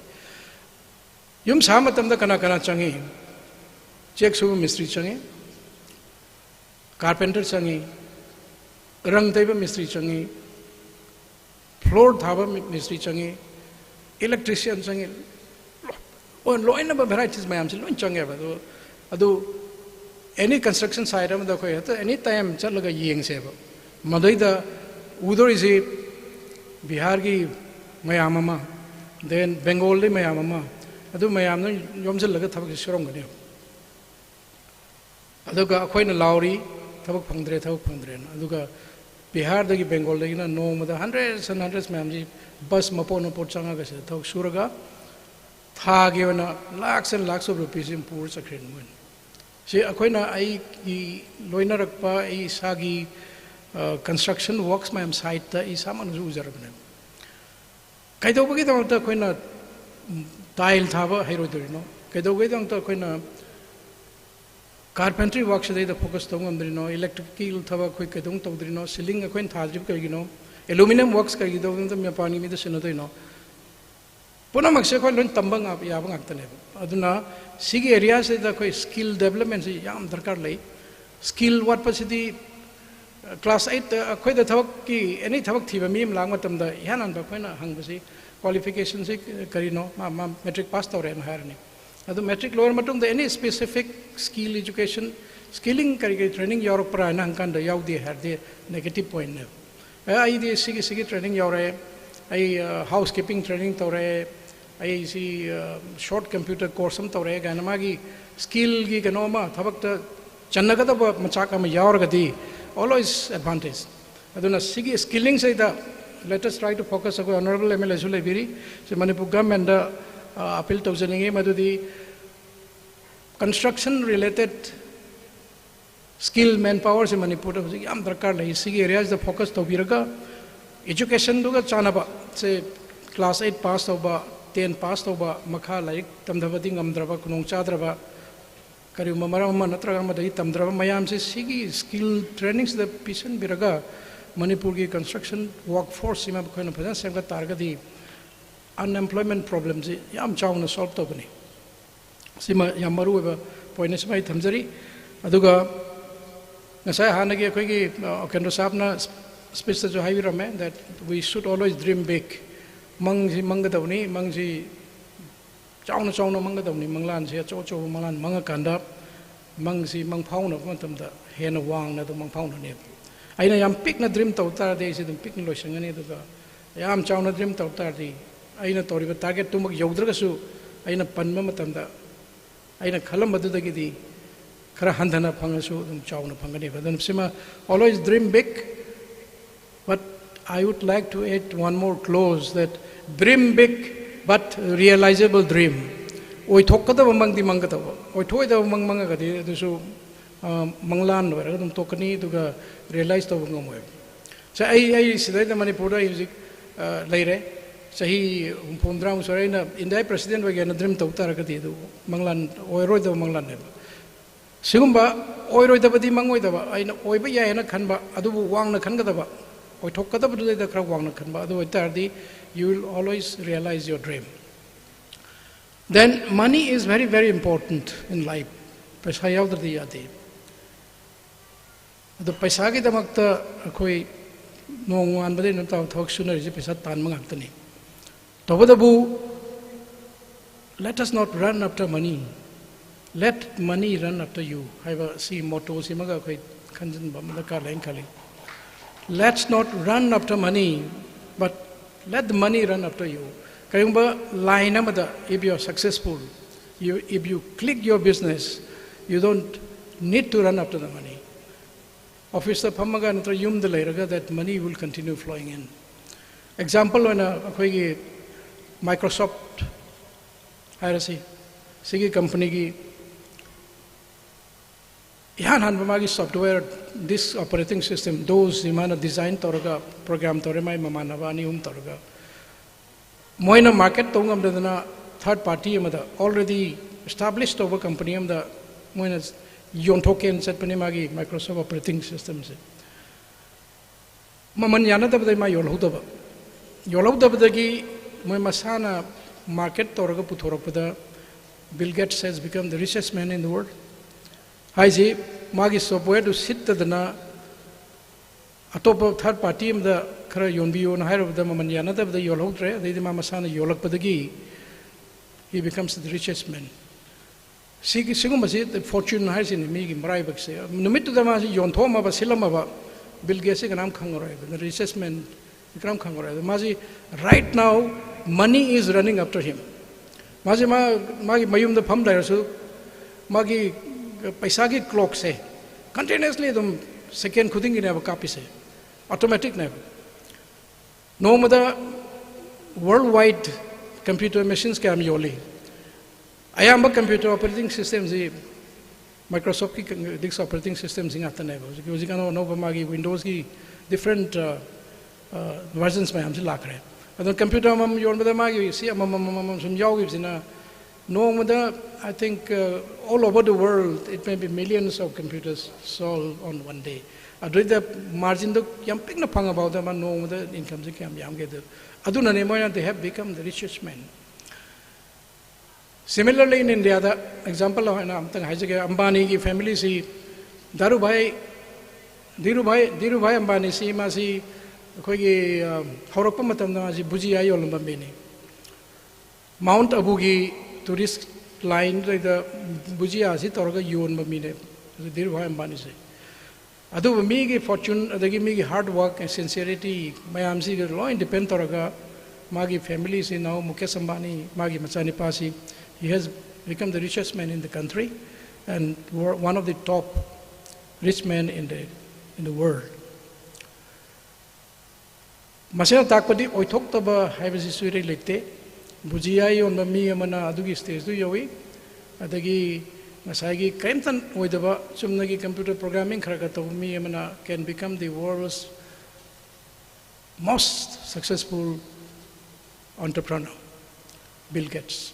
yum samatam da kana kana changi check su mystery changi carpenter changi rang taiba mystery changi floor thaba mystery changi electrician changi on loina ba varieties mayam se loin changi ba adu any construction site am da khoi hata any time chalaga yeng se ba madai da udor is Bihar gi mayam ama then Bengal li mayam ama adu mayam no yom jalaga thabak shorong gani adu ga khoi na lauri thabak phangdre aduga Bihar dagi Bengal dagi na no mada hundreds and hundreds mayam ji bus mapo no pot changa ga se thok suraga tha ge na lakhs and lakhs of rupees in poor sakren mun se akoi na ai gi loina rakpa ai sagi construction works mayam site ta I saman zu jarabne kaido bagi da ta khoi na tile thaba hairo dirino kaido bagi da ta khoi na carpentry works they the focus tong amdrino electrical thaba khoi kedong tawdrino ceiling akhoin thajib kagino aluminum works kagi do me pani mi da sino do no puna makshe khoi lon tambang ap ya bang aktane aduna sigi area se da khoi skill development se yam darkar lai skill what pasidi class 8 khoi da thawak ki any thawak thiba mi lang matam da yanan ba khoi na hang basi qualification se karino ma metric pass tawre na harni adu metric lower matung the any specific skill education skilling kari training Europe pra na kan da yaw de har de negative point ne ai de sigi training yore ai housekeeping training tore ai si short computer course am tore ga na magi skill gi ga no ma thabak ta channaga da machaka ma yaur ga di always advantage aduna sigi skilling sai da let us try to focus on honorable MLA Sule Biri so Manipur government da appeal to zaninge madudi construction related skill manpower se Manipur da yam darkar lai sigi areas da focus to biraga education duga chanaba se class 8 pass toba 10 pass toba makha like tamdabadi ngamdraba kunong chadraba kari mamara natraga madai tamdraba mayam se sigi skill trainings da pisan biraga Manipur ki construction workforce sima khona phajan semga targadi unemployment problems yam chawna solve to bani sima yam maru ba point sima thamjari aduga ngasai hanagi khoi gi kendra sabna speech jo hairame that we should always dream big mangji mangadawni mangji chawna mangadawni manglan se cho manglan mangakanda mangsi mangphauna matamda hena wangna do mangphauna ne aina yam pikna dream tawtar de se dum pikna loisangani aduga yam chawna dream tawtar di aina toriba target tumak yaudragasu aina panma matamda aina khalam badudagi di khara handana phangasu dum chawna phangani badam sima always dream big. But I would like to add one more clause that dream big but realizable dream. Oi thokada mang di mangata oi thoi da mang manga di dusu manglan wara dum tokani duga realize to ngamoy. So ai sidai da Manipur da music leire sahi umpondra usore na indai president wa gena dream tawtar ka di du manglan oi roi da manglan ne. Sigumba oi roi da badi mangoi da ba ai na oi ba ya na khanba adu wang na khanga da ba oi thokada bu da khra wang na khanba adu tardi you will always realize your dream. Then money is very, very important in life. Paisa yaudrdi yadi. The paisa ki damakta koi nongwan bade no taw thok sunar ji paisa tan mangaktani. Tobadabu let us not run after money. Let money run after you. I have see motto simaga koi khanjin bamda ka lain khali. Let's not run after money, but let the money run after you. Kayumba line amada if you are successful, if you click your business, you don't need to run after the money. Office the Pamaga and Yum the later that money will continue flowing in. Example when a Microsoft Hiracy, Sigi company Yan Hanbamagi software, this operating system, those Imana design Torga, program Toremai Mamanavani Torga. Moina market Tongam Dana third party already established over company the Moinas Yon token set Panimagi, Microsoft operating systems. Maman Yana the my Yolhudaba. Yolhudabagi, Moimasana market Torga Putorapada, Bill Gates has become the richest man in the world. Haiji, Magi software to sit the na atop of third party the Kara Yonbio and higher of the Mamaniana of the Yolotre, the Mamasana Yolak Padagi, he becomes the richest man. Sigumasi, the fortune has in the Migi Mraibak. No matter the Masi Yontoma Basilamava, Bill Gates and Am Kangore, the richest man, the Gram Kangore. The Mazi, right now, money is running after him. Mazima Magi Mayum the Pumdire, so Magi Paisagi clock say, continuously the second cooking in a copy say, automatic never. No matter worldwide computer machines can yoli. I am a computer operating systems, Microsoft Dix operating systems in Athena. Because you can know Magi Windows different versions by Hamsi Lakre. And the computer mam yon with the Magi, see a mamma some yogis in a no matter I think all over the world it may be millions of computers sold on one day. I'd read the margin the yamping pang about them and no the incomes they can get. Aduna Nemoya they have become the richest men. Similarly in India, the example of Ambani family see Dhirubhai Ambani see Masi Horopamatamasi Bujia Yolambambini. Mount Abugi tourist line like the Bujia Sitorga Yun Bamine, the Dhirubhai Ambani say. Adu Migi fortune, they give me hard work and sincerity. My Amsi law independent Toraga, Magi family see now Mukesh Ambani, Magi Machani Pasi. He has become the richest man in the country and one of the top rich men in the world. Masaya takpadi oithoktaba haibasi suire lekte bujia on mami amana adugi stage du yawi adagi ngasagi kaimtan oidaba chumnagi computer programming kharaga mi amana can become the world's most successful entrepreneur, Bill Gates.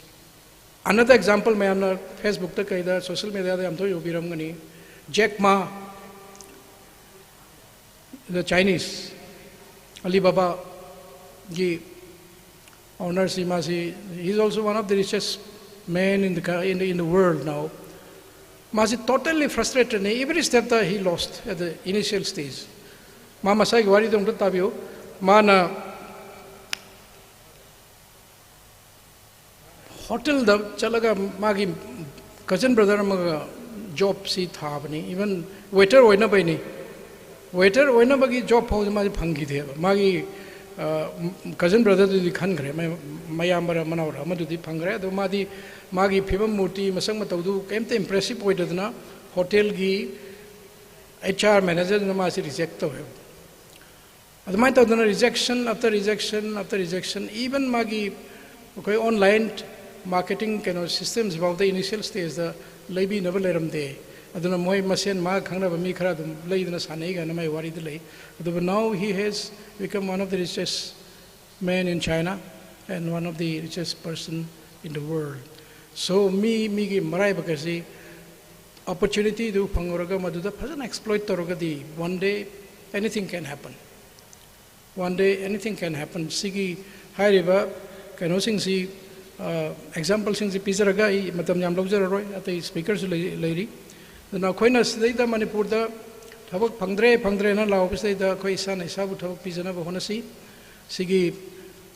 Another example, I am on Facebook, social media, I am told Jack Ma, the Chinese, Alibaba, the owner, he is also one of the richest men in the world now. Masi totally frustrated. Every step that he lost at the initial stage. Mama sai gwari dong tabio, mana hotel the chalaga magi cousin brother maga job si thabani even waiter oina baini waiter oina bagi job ho magi phangi the magi cousin brother di khan gre mayam bara manawra madu di phangre do madi magi phibam murti masang mataudu kemte impressive oidadna hotel gi HR manager na ma si reject to admai tadana rejection after rejection after rejection even magi okay online marketing systems about the initial stage the lady never let them there. Aduna moi masen ma khangna ba mi khara dum lay dana sanai ga na mai wari dilai. But now he has become one of the richest men in China and one of the richest person in the world. So mi gi marai bakasi opportunity do pangoraga maduda phasan exploit toroga di one day anything can happen. One day anything can happen. Sigi hairiba kanosing si example since Pizaraga, Matam Yamlozer Roy at the speakers lady. The Nakoinas, they the Manipur, the Tabak Pangre, and Laos, they the Koisan, Isabu Tabak Pizana, Honasi, Sigi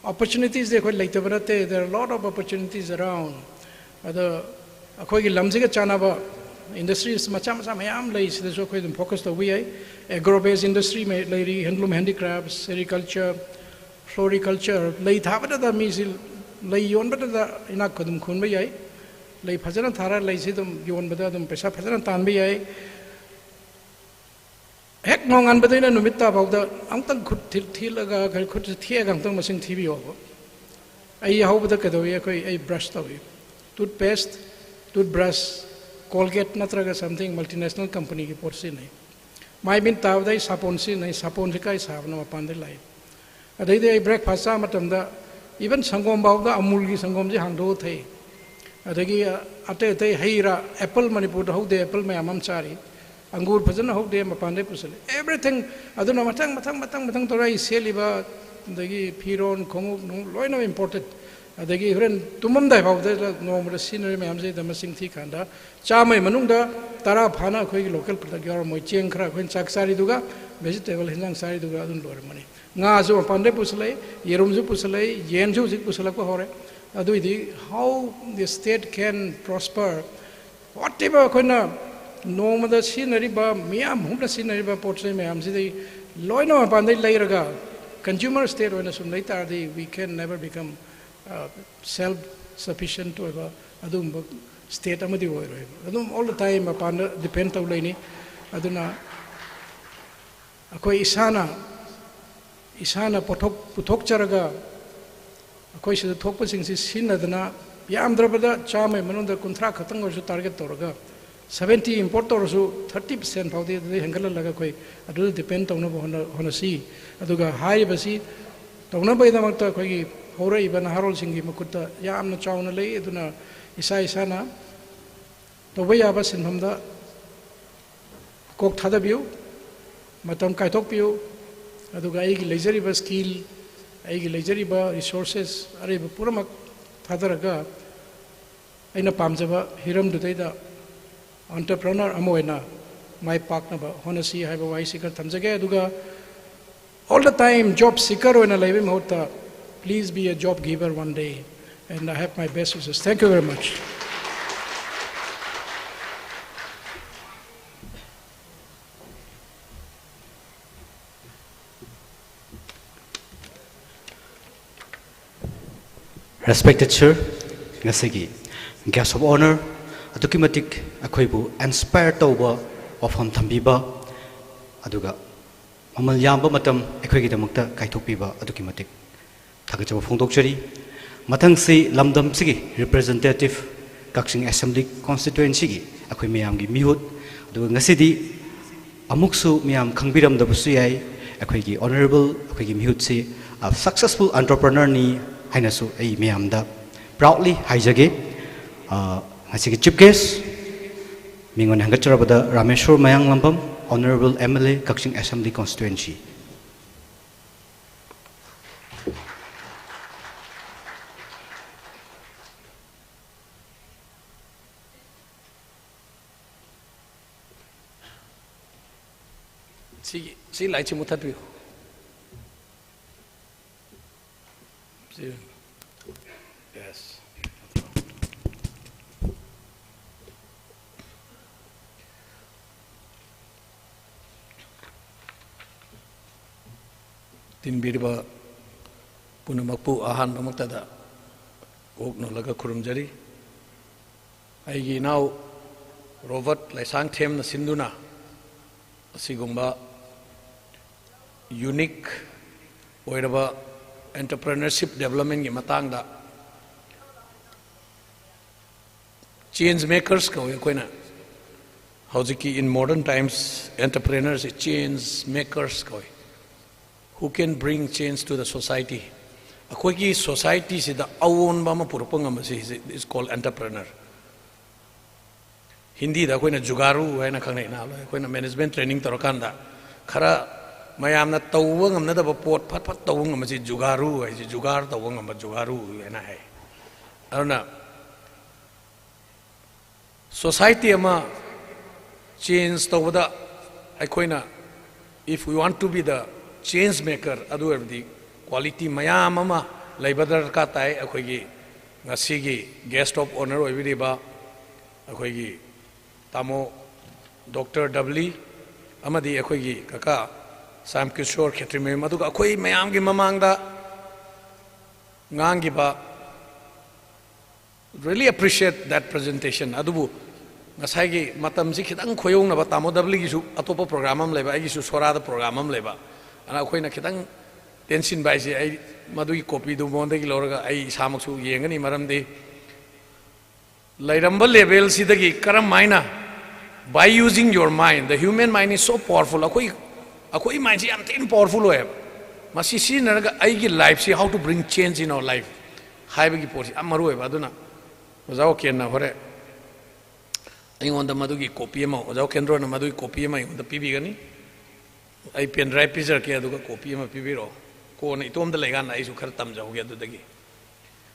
opportunities they quite like the Barate, there are a lot of opportunities around. The Akogi Lamziga Chanaba industries, Machamayam lays, there's okay focused the way, agro-based industry, lady, handloom handicrafts, sericulture, floriculture, late Habata the Misil. Lay yon but the ina kodum kun bay lei phajana thara lei si dum yon bada dum pesa phajana tan bi ai hek nongan bada na numit ta bawda amtang khut thil aga gal khut thia gang tang masing thi bi ho ai hau bada ka do ye koi ai brush ta wi toothpaste toothbrush Colgate natraga something multinational company ki porsi nahi mai bin taw dai sapon si nahi sapon si kai sab na pan de lai adai dai breakfast sa matam da even sangom baw da amul gi sangom ji hang do thai adagi ate ate heira apple manipur da haude apple mai amam chari angur phajana haude mapan de pusale everything aduna matang torai seliba dagi phiron khongu no loina important adagi hren tumam dai baw da no mo scenery mai amje da masing thi khanda chamai manung da tara phana khoi gi local product yor moi cheng khra khoin chak sari duga vegetable hinjang sari duga adun lor mani nga zo pande puslai yerum ju puslai yen ju sik puslak ko hore adu idi how the state can prosper whatever khoina no ma da scenery ba miam hum da scenery ba portray mai am si loina pande lai raga consumer state when sum lai tar we can never become self sufficient to eba adum state amadi hoy roi adum all the time upon depend taw laini aduna akoi isana puthok charaga akoi se thok pa sing si sinadana yam drabada chame manunda kunthra khatang or target toraga 70 import torsu 30% phawde de hangala laga koi adu depend taw na hona si aduga hai basi tawna bai da makta koi gi horai ban harol singi makutta yamna chawna lei aduna isana tawaya ba sinhamda kok thada biu matam kaitok piu aduga ai gi leisure ba skill ai gi leisure ba resources are ba puramak thadaraga aina pamjaba hiram du da entrepreneur amoina my partner ba honasi hai ba wai sikar thamjage aduga all the time job seeker oina laibe mahota please be a job giver one day and I have my best wishes. Thank you very much. Respected Sir, ngasigi guest of honor, adukimatik akoibu inspire tauba wafam thambiba aduga mamal yamba matam akoigi damakta kaithokpiba adukimatik thagachaba phongdokchari mathang si lamdam sigi representative Kakching Assembly constituency gi akoi miyam gi mihut aduga ngasidi amuksu miyam khangbiram dabusu yai akoi gi honorable akoi gi mihut si a successful entrepreneur ni hainasu ai miyamda proudly haijage ngasigi chief guest mingon hangacharabada Rameshwar Mayang Lambam honorable MLA Kakching Assembly constituency. Si lai chi muthat bi yes tin birba punamakpu ahan pamaktada okno laga khurumjari aigi now Robert Laisang Them na sinduna asigumba unique oiraba entrepreneurship development ki matang da change makers ko koina howjiki in modern times entrepreneurs change makers ko who can bring change to the society akoi ki society se da awon ba ma purpang am se is called entrepreneur hindi da koina jugaru haina khangnai na lo koina management training torokanda khara mayamna tawang amna da pot phat tawang am si jugaru ai si jugar tawang am jugaru ena hai aruna society ama change tawada aikoina if we want to be the change maker adu the quality mayam ama laibadar ka tai akoigi ngasigi guest of honor oibiriba akoigi tamo Dr. W amadi akoigi kaka Sam Kishore Khetrime maduga akoi mayam gi mamang da ngang gi ba really appreciate that presentation. Adubu ngasai matam si kitang khoyong na ba tamo dabli gisu atopa program am leba ai gisu sora da program am leba ana khoi na kitang tension bai si ai madui copy du monde gi lorga ai samak su yengani maram de lairamba level si dagi karam maina by using your mind. The human mind is so powerful. Akoi mind si am tin powerful hoy masi si naraga ai gi life si how to bring change in our life hai bagi posi amaru hoy baduna ozao ken na hore ai ngonda madugi copy ma ozao kendro na madugi copy ma ngonda pibi gani ai pen drive picture ke aduga copy ma pibi ro ko na itom da lega na ai su khar tam jau ge adu dagi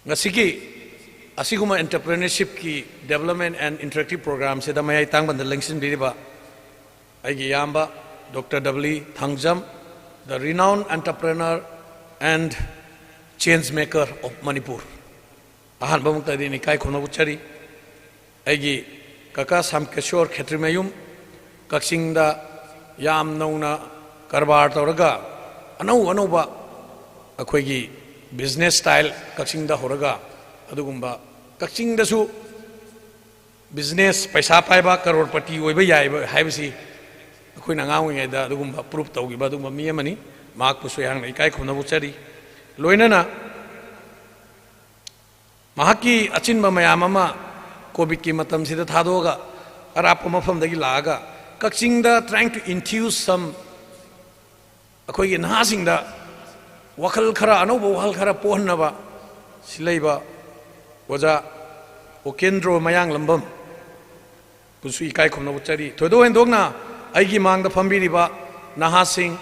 ngasiki asiguma entrepreneurship ki development and interactive program se da mai tang ban da lengsin biriba ai gi yamba Dr. W. Thangjam, the renowned entrepreneur and change maker of Manipur. Ahan bamukta di nikai khona buchari aigi kaka samkeshor khetrimayum Kakching da yam nauna karbar tawraga anau ba akhoi gi business style Kakching da horaga adugumba Kakching da su business paisa paiba karorpati oiba yai haibasi akhoi na ngawi ngai da adugumba proof tawgi ba adugumba mi amani mak pusu yang nikai khona buchari loinana mahaki achinba mayam ama covid ki matam sida thadoga arap mafam dagi laga Kakching da trying to infuse some akhoi gi nahasing da wakhal khara anobo wakhal khara pohna ba silaiba oja okendro mayang lambam pusu ikai khomna buchari thodo hendokna aigi mang da phambiri ba nahasing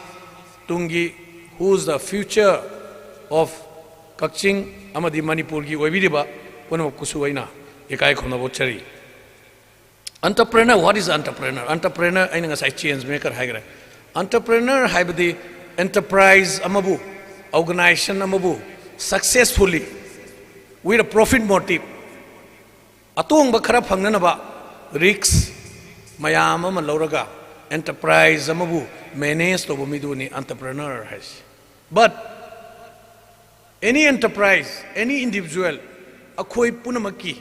tungi who's the future of Kakching amadi Manipur gi oibiri ba kono kusu aina ikai khomna buchari entrepreneur. What is entrepreneur? Entrepreneur aina ngasai change maker haigra entrepreneur haibadi enterprise amabu organization amabu successfully with a profit motive atong ba khara phangna ba risks mayam ama lauraga enterprise amabu manage to miduni entrepreneur has. But any enterprise, any individual akhoi punamaki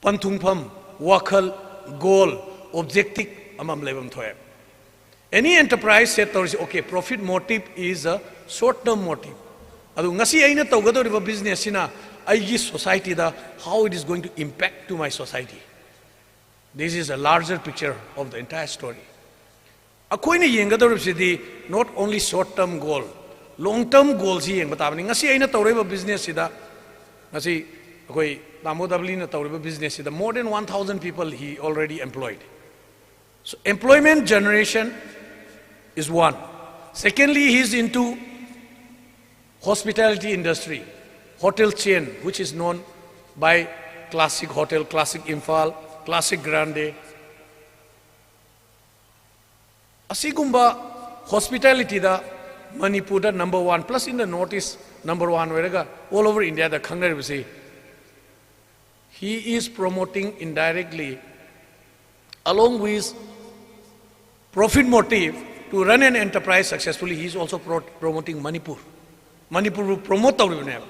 panthungpham wakhal goal objective amam lebam thoya. Any enterprise said okay, profit motive is a short term motive. Adu ngasi aina tawgadoriba business sina aigi society da how it is going to impact to my society. This is a larger picture of the entire story. Akoi ni yengadoribsidi not only short term goal, long term goals hi yeng batabani ngasi aina tawriba business sida ngasi akoi Damodabli na tawriba business sida more than 1,000 people he already employed. So employment generation is one. Secondly, he is into hospitality industry, hotel chain, which is known by Classic Hotel, Classic Imphal, Classic Grande. Asigumba hospitality da Manipur da number one, plus in the northeast number one, wherever all over India the Khangnar will say he is promoting indirectly along with profit motive to run an enterprise successfully. He is also promoting Manipur. Manipur will promote the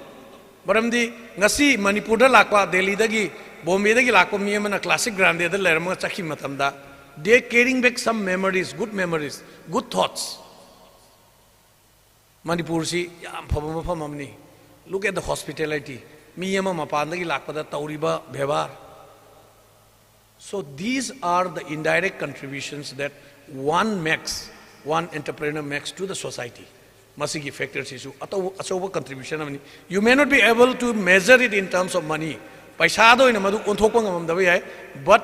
Baramdi Ngasi Manipur Lakwa, Delhi dagi, Bombay dagi Lakwa Miyamana Classic Grande, the Lerma Chaki Matamda. They are carrying back some memories, good thoughts. Manipur si look at the hospitality. Miyama Mapandagi Lakpada Tauriba Bevar. So these are the indirect contributions that one entrepreneur makes to the society. Masigi factors issue. Asoba contribution. You may not be able to measure it in terms of money. Paisado in Amadu Untopang, but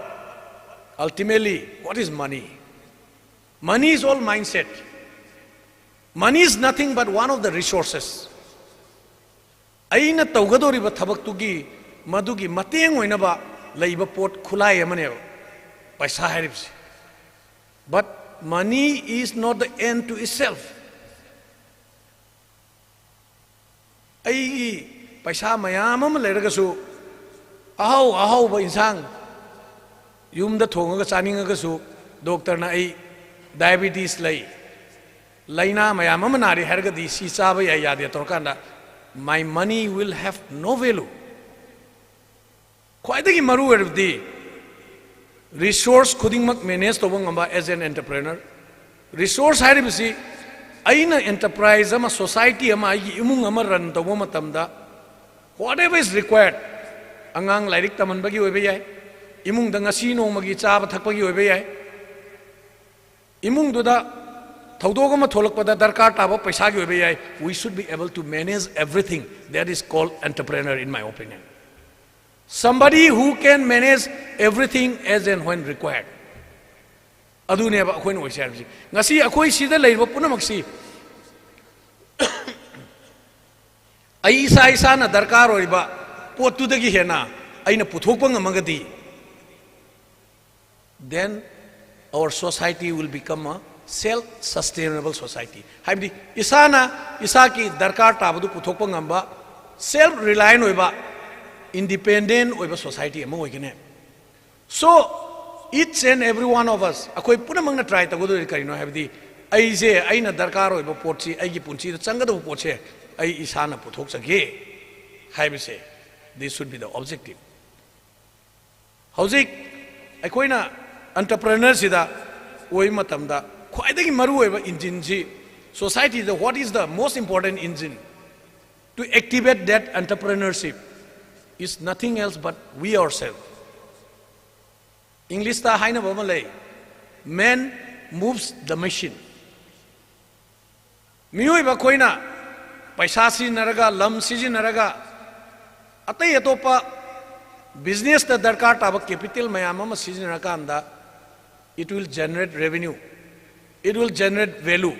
ultimately, what is money? Money is all mindset. Money is nothing but one of the resources. Aina Taugadori Tabaktugi, Madugi, Mateng Winaba, Laiba Port Kulai Amaneo, Paisa Haribs. But money is not the end to itself. Ai Paisa Mayamam Leragasu, Aho by Insang, Yum the Tonga Saningagasu, Doctor Nai, diabetes lay. Laina Mayamanari Hergadi, Sisaba Yaya Torkanda. My money will have no value. ख्वाइदगी Maru ओइरबदि resource khudingmak manage tawba ngamba as an entrepreneur resource hairibsi aina enterprise ama society ama agi imung ama run tawba matamda whatever is required angang lairik taman bagi oibe yai imung da ngasi no magi chaba thakpagi oibe yai imung duda thaudoga ma tholakpada darkar taba paisa gi oibe yai we should be able to manage everything. That is called entrepreneur in my opinion. Somebody who can manage everything as and when required. Adune ba akhoi no oisarbi ngasi akhoi sida leiba punamaksi ai isa na darkar oiba potu dagi hena aina puthokpa ngamagadi, then our society will become a self-sustainable society. Haibdi isana isaki darkar tabadu puthokpa ngamba self-reliant oiba independent oiba society ama oigene. So each and every one of us akoi punamangna try tagodu karino haibdi aise aina darkar oiba potsi aigi punchi changadu potse ai isana puthok sage haibise. This should be the objective. Howzik akoina entrepreneur sida oi matamda khwaidagi maru oiba engine ji society the what is the most important engine to activate that entrepreneurship is nothing else but we ourselves. English ta haina bamalai man moves the machine. Miyoi ba koina paisa si naraga lam si naraga atai atopa business ta darkar taba capital mayam ama si naraka anda it will generate revenue, it will generate value.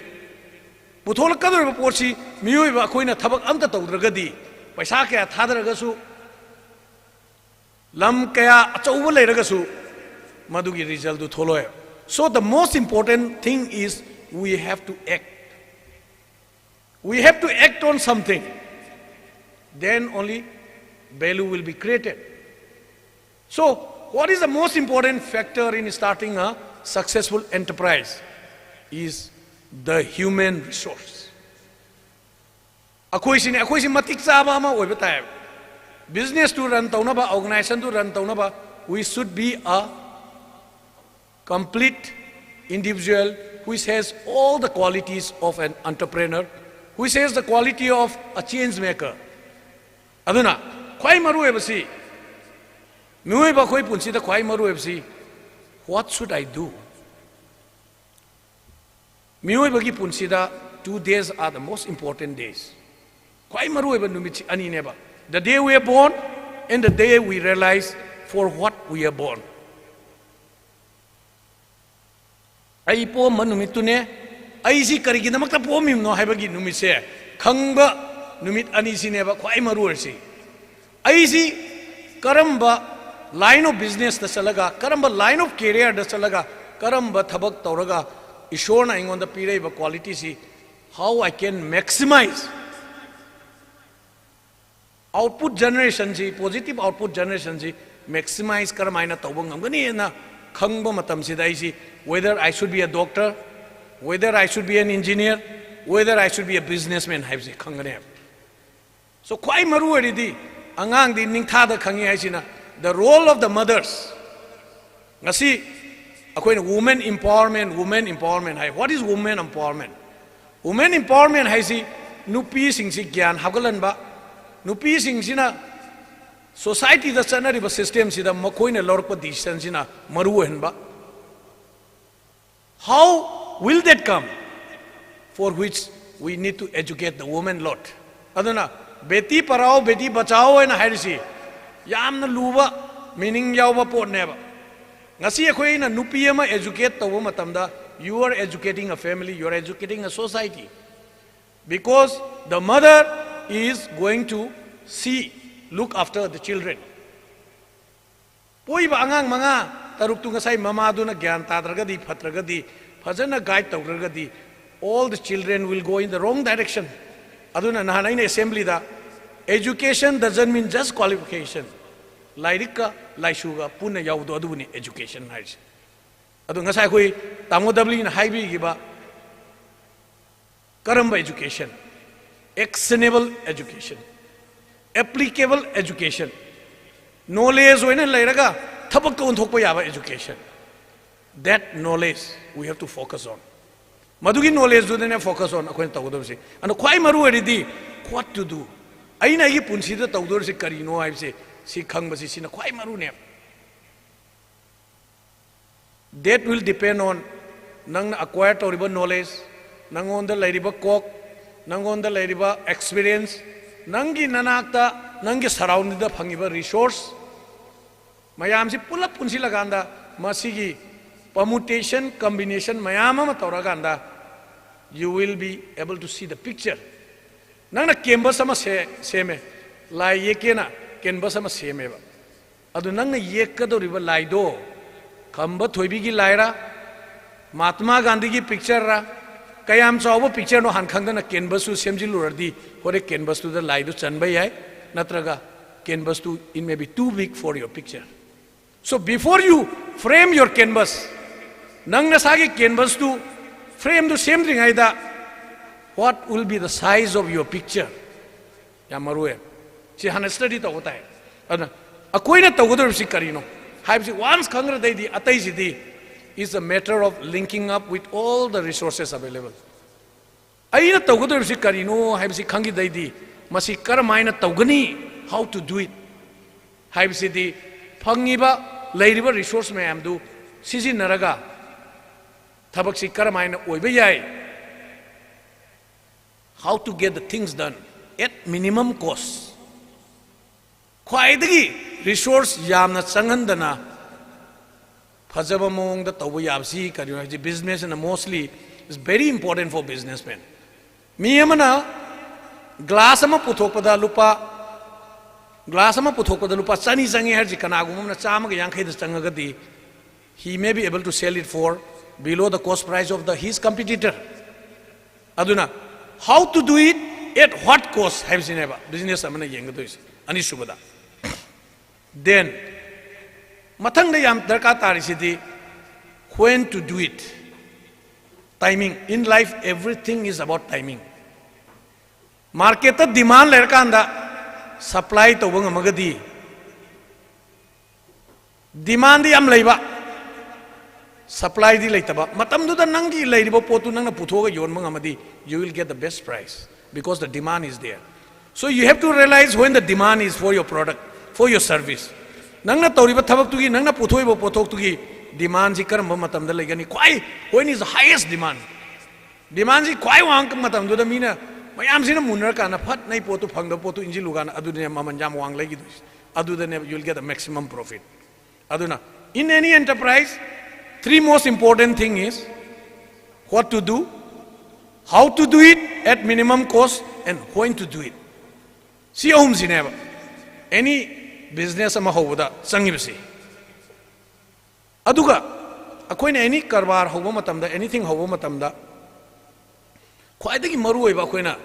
Puthol kador ba porsi miyoi ba koina thabak amta tawdragadi paisa kya thadragasu lam kaya achauba leiragasu madugi result du tholoy. So the most important thing is we have to act. We have to act on something. Then only value will be created. So what is the most important factor in starting a successful enterprise is the human resource. Akoisi matik chaba ma oiba tai. Business to run taunaba, organization to run taunaba, we should be a complete individual which has all the qualities of an entrepreneur, which has the quality of a change maker. Aduna, kwai maru ebasi, mui ba koi punsi da kwai maru ebasi, what should I do? Mui bagi punsi da 2 days are the most important days. Kwai maru eba numichi ani neba. The day we are born and the day we realize for what we are born. Ai po manumitune ai si karigi namakta po mim no haibagi numise khangba numit ani sineba khwai maru arsi ai si karamba line of business da salaga karamba line of career da salaga karamba thabak tawraga ishorna ingon da pirei ba quality si how I can maximize output generation ji positive output generation ji maximize karamaina tawbang ngamgani na khangba matam sidai si whether I should be a doctor, whether I should be an engineer, whether I should be a businessman haibsi khangane. So kwai maru aridi angang di ningtha da khangi haisina the role of the mothers. Ngasi akoina women empowerment hai. What is women empowerment? Women empowerment haisi nupi sing si gyan hagalan ba nupi sing sina society da chanari system sida makoina lorpa decision sina maru hen ba. How will that come? For which we need to educate the woman lot. Aduna beti parao beti bachao en hairisi yamna luba meaning yawba pot neba. Ngasi akhoi na nupi ama educate tawo matamda you are educating a family, you are educating a society. Because the mother is going to look after the children. Poi ba angang mga taruk tu ngasai mama du na gyan tadragadi phatragadi phajana guide tawragadi all the children will go in the wrong direction. Aduna nahanai na assembly da education doesn't mean just qualification. Lairika laishuga puna yaudo aduni education haise. Adu ngasai khoi tamodabli na haibi giba karamba education, actionable education, applicable education, knowledge oina leiraga thabak to onthokpa yaba education. That knowledge we have to focus on. Madugi knowledge do ne focus on akhoin tawdo se and khwai maru eridi what to do aina gi punsi da tawdo se kari no ai se si khang basi sina khwai maru ne. That will depend on nang acquire to knowledge, nang on the lairiba kok, nang on the lairiba experience, nangi nanakta, nangi surrounded the phangiba resource. Mayam si pull up punsi laganda, masigi permutation, combination, mayama tauraganda, you will be able to see the picture. Nang kemba sama seme, lai yekena, kemba sama seme. Adu nang yekado riba laido, kamba thoibigi laira, Mahatma Gandhi ki picture ra, kayam chawa picture no hankhang na canvas tu semji luradi, hore canvas tu the light tu chanbai hai, natraga canvas tu it may be too big for your picture. So before you frame your canvas, nang nasagi canvas tu frame tu same thing hai da, what will be the size of your picture? Ya maru hai, si han study to hota hai, adna, akoi na tagodor si karino, hai si once khangra dai di atai si di. Is a matter of linking up with all the resources available. Aina tawgado si karino haibsi khangi daidi masi karamaina tawgani how to do it. Haibsi di phangiba lairiba resource mayam du sisi naraga thabak si karamaina oiba yai. How to get the things done at minimum cost. Khwaidagi resource yamna changandana Fajaba mong the tawu yabsi kari business and mostly is very important for businessmen. Miyamana glass ama puthokpada lupa chani changi har jikanagum na chama ga yankhai da changagadi he may be able to sell it for below the cost price of his competitor. Aduna how to do it at what cost have seen ever business amana yengado is ani subada. Then Mathang yam darka tarisidi when to do it. Timing. In life, everything is about timing. Market demand lerkanda supply to wanga magadi. Demand yam laiba. Supply di laitaba. Matam do the nangi laiba potu nang puthoga yon mangamadi. You will get the best price because the demand is there. So you have to realize when the demand is for your product, for your service. Nangna tauriba thabak tugi nangna puthoiba pothok tugi demand ji karamba matamda legani kwai when is the highest demand kwai wang matam do da mina mayam sina munar kana phat nai potu phangda potu inji lugana adu ne maman jam wang legi adu da you will get the maximum profit aduna in any enterprise three most important thing is what to do, how to do it at minimum cost and when to do it. See home sineva any business ama hoda changibasi aduga akoina any karbar hoba matamda anything hoba matamda khwaidagi maru oiba akoina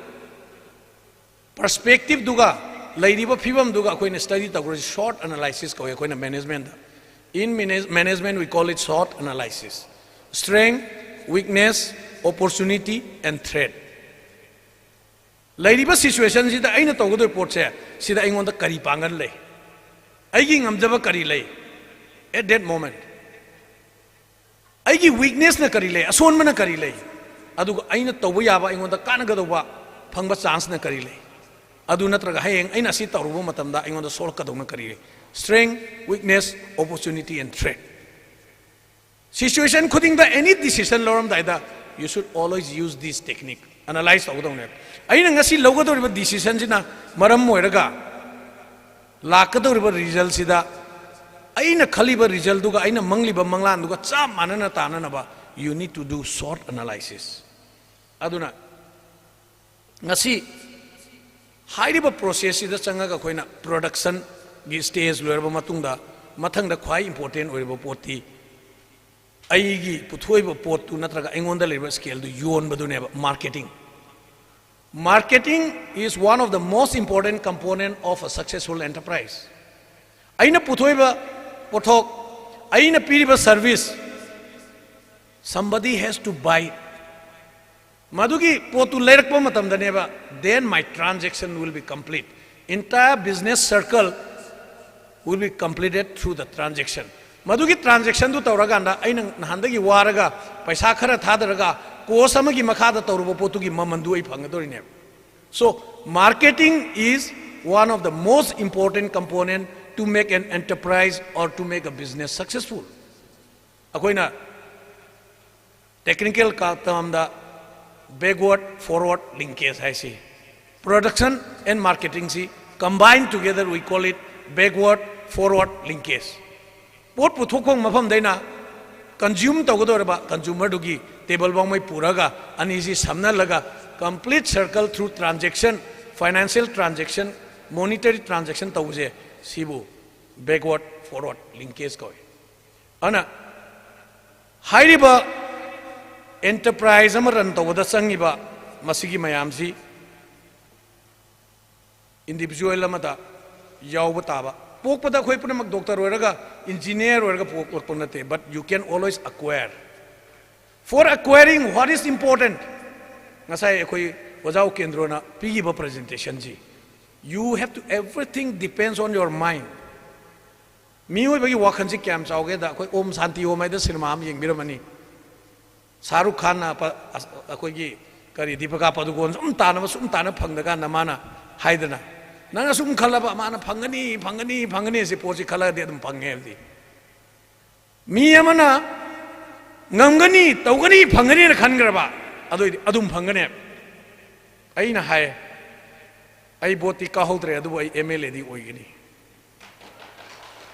perspective duga lairiba phibam duga akoina study tawra short analysis ko akoina management in management we call it short analysis strength weakness opportunity and threat lairiba situation sida aina tawgado report se sida aingonda kari pangan le aigi ngamjaba kari lay at that moment aigi weakness na kari lay asonma na kari lay aduga aina tawba yaba aingonda kanagadoba phangba chance na kari lay adu natraga hayeng aina si tawruba matamda aingonda sol kadona kari lay strength weakness opportunity and threat situation khuding da any decision loram daida you should always use this technique analyze tawdone aina ngasi logadoriba decision sina maram moiraga Lakadoriba result sida aina khaliba result duga aina mangliba manglan duga cha manana tanana ba you need to do short analysis aduna ngasi hairiba process sida changa ga khoina production gi stage loirba matungda mathangda khwai important oiriba poti aigi puthoiba pot tu natraga aingonda leba scale du yon badu neba marketing. Marketing is one of the most important component of a successful enterprise. Aina puthoiba pothok, aina piriba service, somebody has to buy. Madugi potu lerakpa matamda neba, then my transaction will be complete. Entire business circle will be completed through the transaction. Madugi transaction to Tauraganda, Ainang Handagi Waraga, Paisakara Tadaraga, Kosamagi Makada Taurubo Potugi Mamandui Pangadorine. So, marketing is one of the most important components to make an enterprise or to make a business successful. Akoina technical term the backward forward linkage I see. Production and marketing see combined together we call it backward forward linkage. Pot puthokong mafam daina consume togodorba consumer dugi table bang mai puraga anisi samna laga complete circle through transaction, financial transaction, monetary transaction tawje sibu backward forward linkage koi. Ana hairiba enterprise amaran tawada sangiba masigi mayamsi individual amada yawba taba pokpada khoi punamak doctor oraga engineer oraga pokponate, but you can always acquire. For acquiring, what is important? Ngasai khoi wajau kendrona pigiba presentation ji. You have to, everything depends on your mind. Mioi bagi wakan si kyam chauge da khoi om santi om ai da cinema am yeng biramani. Shahrukh Khan na khoi gi kari Deepika Padukone sum tana phangdaga namana haidana. Nanga sum khalaba mana phangani se posi khala de dum phanghe di. Mi amana ngamgani tawgani phangani na khangraba adum phangane. Aina hai ai boti ka hodre adu ai MLA di oigani.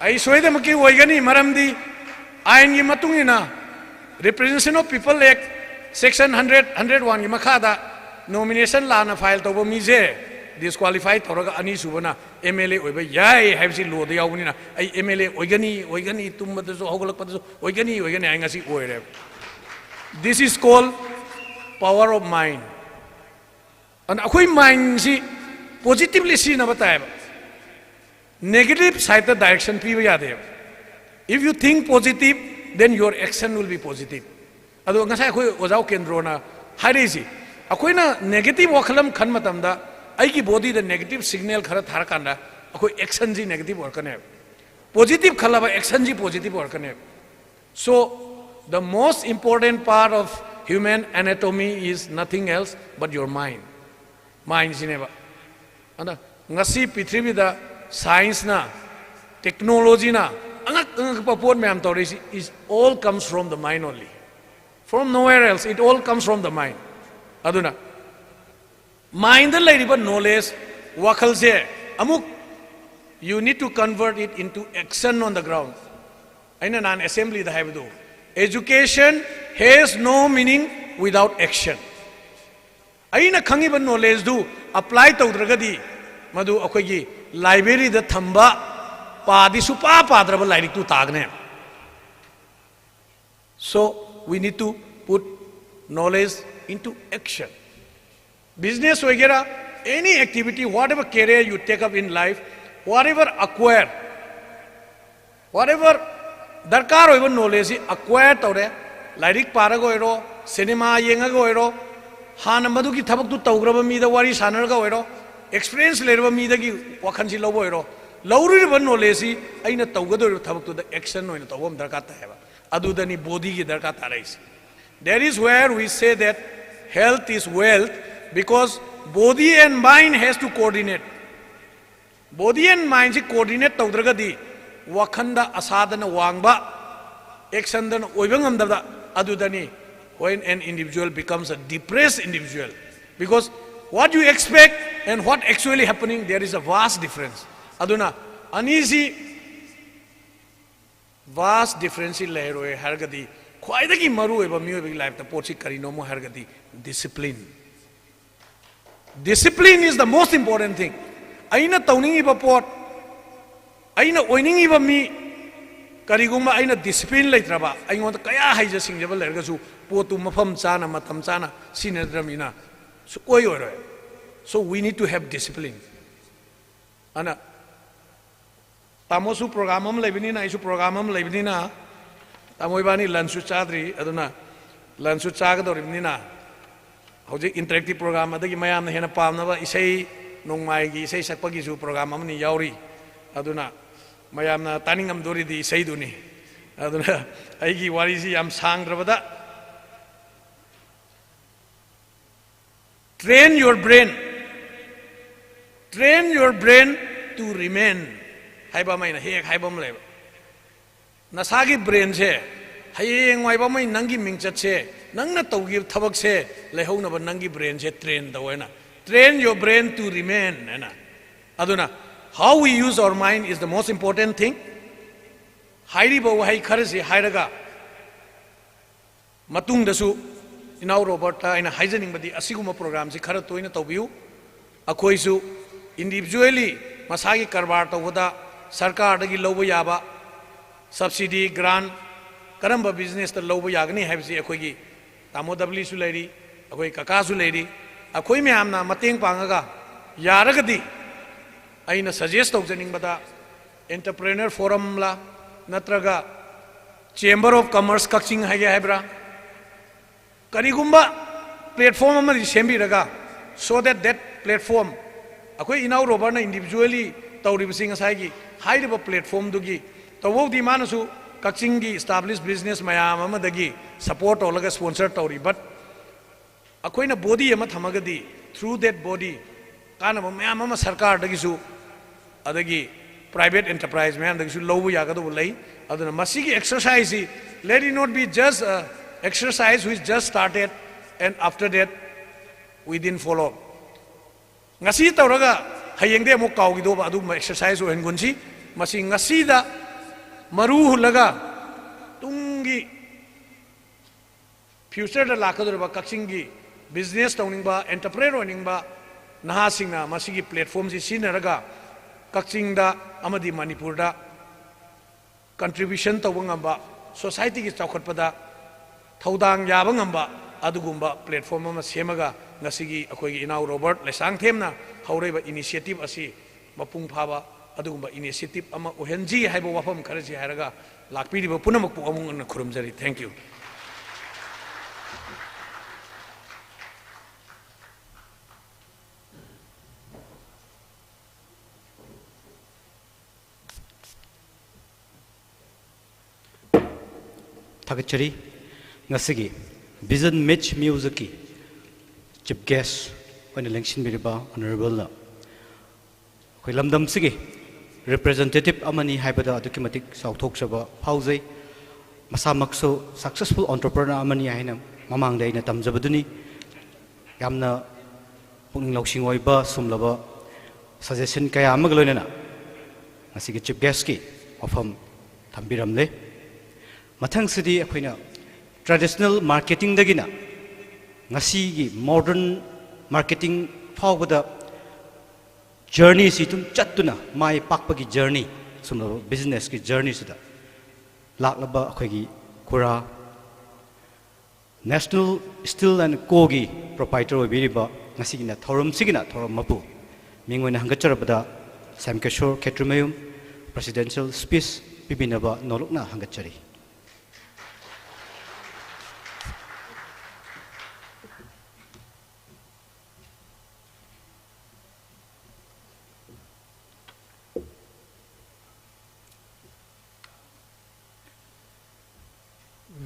Ai soida maki oigani maramdi ain gi matungina Representation of People Act Section 101 gi makhada nomination lana file tobo mise disqualified toraga ani subana MLA oiba yai habsi lo de yawni na ai MLA oigani tumba so hogolak pa so oigani ai ngasi oire. This is called power of mind. And akhoi mind si positively si na bataya. Negative side the direction piba yade. If you think positive, then your action will be positive. Ado ngasai akhoi ojau kendro na hairesi akhoi na negative wakhalam khan matamda aigi body the negative signal khara tharakanda akhoi action ji negative workane. Positive khalaba action ji positive workane. So the most important part of human anatomy is nothing else but your mind. Mind sineba. Anda ngasi prithvi da science na technology na angak papon me am torisi is all comes from the mind only. From nowhere else, it all comes from the mind. Aduna mind the but knowledge wakal se amuk you need to convert it into action on the ground. Aina nan assembly the have do. Education has no meaning without action. Aina khangiba knowledge do apply tawdragadi madu akogi library the thamba padi supa padraba lairik tu tagne. So we need to put knowledge into action. Business वगैरह, any activity, whatever career you take up in life, whatever acquire, whatever दरकार होइबा knowledge acquire तौरे, lyric पारगो इरो, cinema yengago इरो, हान मधु की थबक तु तौग्रब मीदा वारी सानरगा इरो, experience लेरबा मीदा की वखनसी लोबो इरो, लौरिबा knowledge अइना तौगदो इरो थबक तु द action होइना तौबम दरकार ताहेबा, अदुदनी body की दरकार ताराइस. That is where we say that health is wealth. Because body and mind has to coordinate. Body and mind se coordinate tawdragadi wakhanda asadana wangba action dan oibangam da adudani when an individual becomes a depressed individual. Because what you expect and what actually happening, there is a vast difference. Aduna uneasy vast difference in leroy hargadi khwaidagi maru eba miyobi life ta pochi karino mo hargadi discipline. Discipline is the most important thing. Aina tauningi ba pot, aina oiningi ba mi kariguma aina discipline leitraba. Aina kaya haija singjaba lergasu potu mafam chana matam chana sinadramina. So oyo. So we need to have discipline. Ana tamosu programam lebini na isu programam lebini na tamoibani lansu chadri aduna lansu chagadoribni na. Hojik interactive program adagi mayam na hena pamnaba isai nongmai gi isai sakpagi su program amni yauri aduna mayamna taningam dori di saiduni aduna aigi warisi yam sangrabada train your brain to remain haiba mai na hek haibam le nasagi brain se hayeng wai ba mai nangi mingchat se nangna tawgi thabak se lehona ba nangi brain se train dawena train your brain to remain na aduna how we use our mind is the most important thing hairi ba wahai kharasi hairaga matung dasu inau robert aina haijaning badi asiguma program si khara toina tawbiu akhoi su individually masagi karbar tawda sarkar dagi lobo yaba subsidy grant karamba business ta lobo yagni habsi akhoi gi tamodabli su leiri akhoi kaka su leiri akhoi me amna mateng pangaga yaragadi aina suggest tawjaning bada entrepreneur forum la natraga chamber of commerce Kakching hage habra karigumba platform amadi sembiraga so that platform akhoi inau rober na individually tawribsing asai high platform dugi tawodi manasu Kakching gi established business mayam amadagi support olaga sponsor tawri but akhoi na body ama thamagadi through that body kana mayam ama sarkar dagi su adagi private enterprise mayam dagi su lobu yagadu lei aduna masigi exercise let it not be just exercise which just started and after that we didn't follow ngasi tawraga hayengde mo kawgi do ba adu exercise hen gunsi masi ngasi da maru hulaga tungi future da lakadura ba Kakching gi business tawning ba entrepreneur ning ba naha singna masigi platform si sinaraga Kakching da amadi Manipur da contribution tawangamba society gi chawkhatpada thaudang yabangamba adugumba platform ama semaga ngasigi akhoi inau robert lesang themna haureba initiative asi mapung phaba adugumba initiative ama ohenji haibo wafam kharasi hairaga lakpiri ba punamak pu amung na khurumjari thank you Thakachari ngasigi vision match music ki chief guest when election biriba honorable na khoi lamdam sigi representative amani haibada adukimatik sauthok saba phaujai masamakso successful entrepreneur amani haina mamang dai na tamjabaduni yamna pungning loksing oiba sumlaba suggestion kaya amag loinana ngasigi chief guest ki ofam thambiramle mathang sidi akhoina traditional marketing dagina ngasi gi modern marketing phawbada journey si tum chattuna mai pakpa gi journey sumlo business ki journey sida laklaba akhoi gi kura national steel and co gi proprietor obiriba ngasi gi na thorum sigina thorum mapu mingwena hangacharabada samkeshor ketrumayum presidential speech bibinaba nolokna hangachari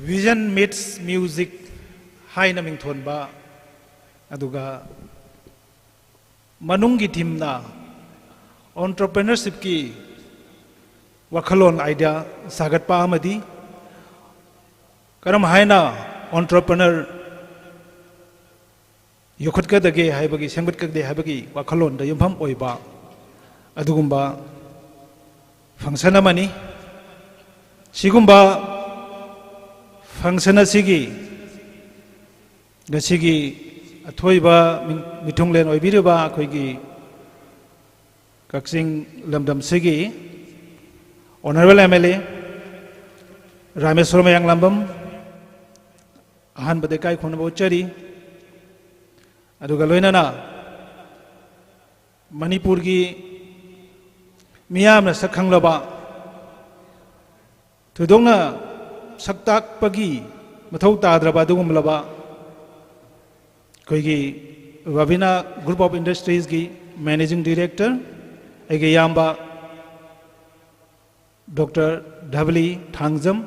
Vision meets music hai na ming thon ba aduga manungi team na entrepreneurship ki wakhalon idea sagat pa amadi karam hai na entrepreneur yokhot ka dage hai bagi sengbat ka de hai bagi wakhalon da yumpham oiba adugumba function amani sigumba function asigi gasigi athoiba mitunglen oibiriba akhoi Kakching lamdam sigi honorable MLA Rameswaram yang lambam ahan bade kai khona bochari aduga loinana Manipur gi miyamna sakhanglaba thudongna saktak pagi mathau tadraba dugumlaba koigi Wabina Group of Industries gi managing director ege yamba Dr. Dhavali Thangzam,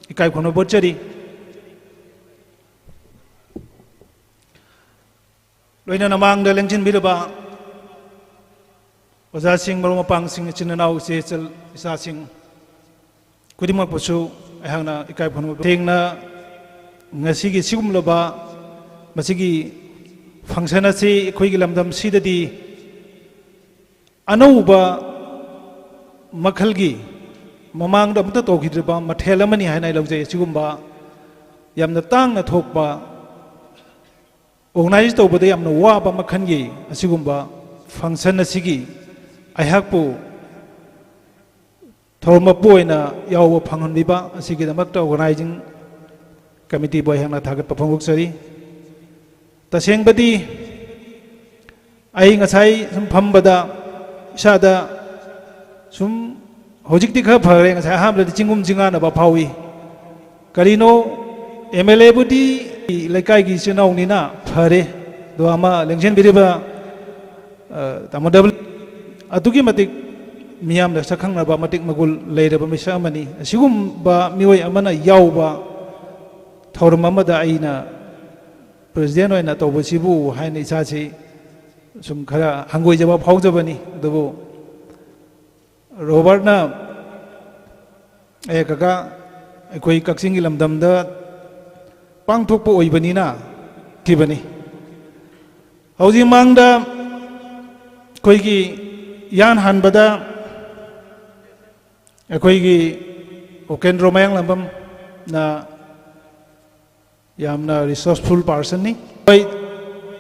Ikai Khono Bochari. Loina Namang the Lengjin Bidaba was asking Marumapang Sing Chinanao Sechel is asking Kudima Pusu, Ahana Ikai Khono, Tingna Nasigi Sum Loba, Masigi Fangsanasi, Quigilamdam Sidadi Anouba Makalgi. Mamang da mata toki driba mathela mani hai nai lawjai sigumba yamna tang na thokba organize to bode yamna wa ba makhan gi asigumba function asigi aihakpu thorma poina yaw phangon biba asigi da makta organizing committee boy hangna thagat paphanguk sari taseng badi ai ngasai sum phambada isada sum Hojik tikha phare ngasai ham le chingum jinga na ba phawi karino MLA budi laikai gi chinau ni na phare do ama lengchen biriba tamodabl atugi matik miyam la sakhang na ba matik magul leiraba misa amani asigum ba miwai amana yauba thorm amada aina president oina tobasibu haina isachi sum khara hangoi jaba phaujabani dubu Robert na kaka koi Kakching lamdam da pangthok po oibani na kibani hauji mangda koi gi yan hanbada koi gi oken romayang lambam na yamna resourceful person ni koi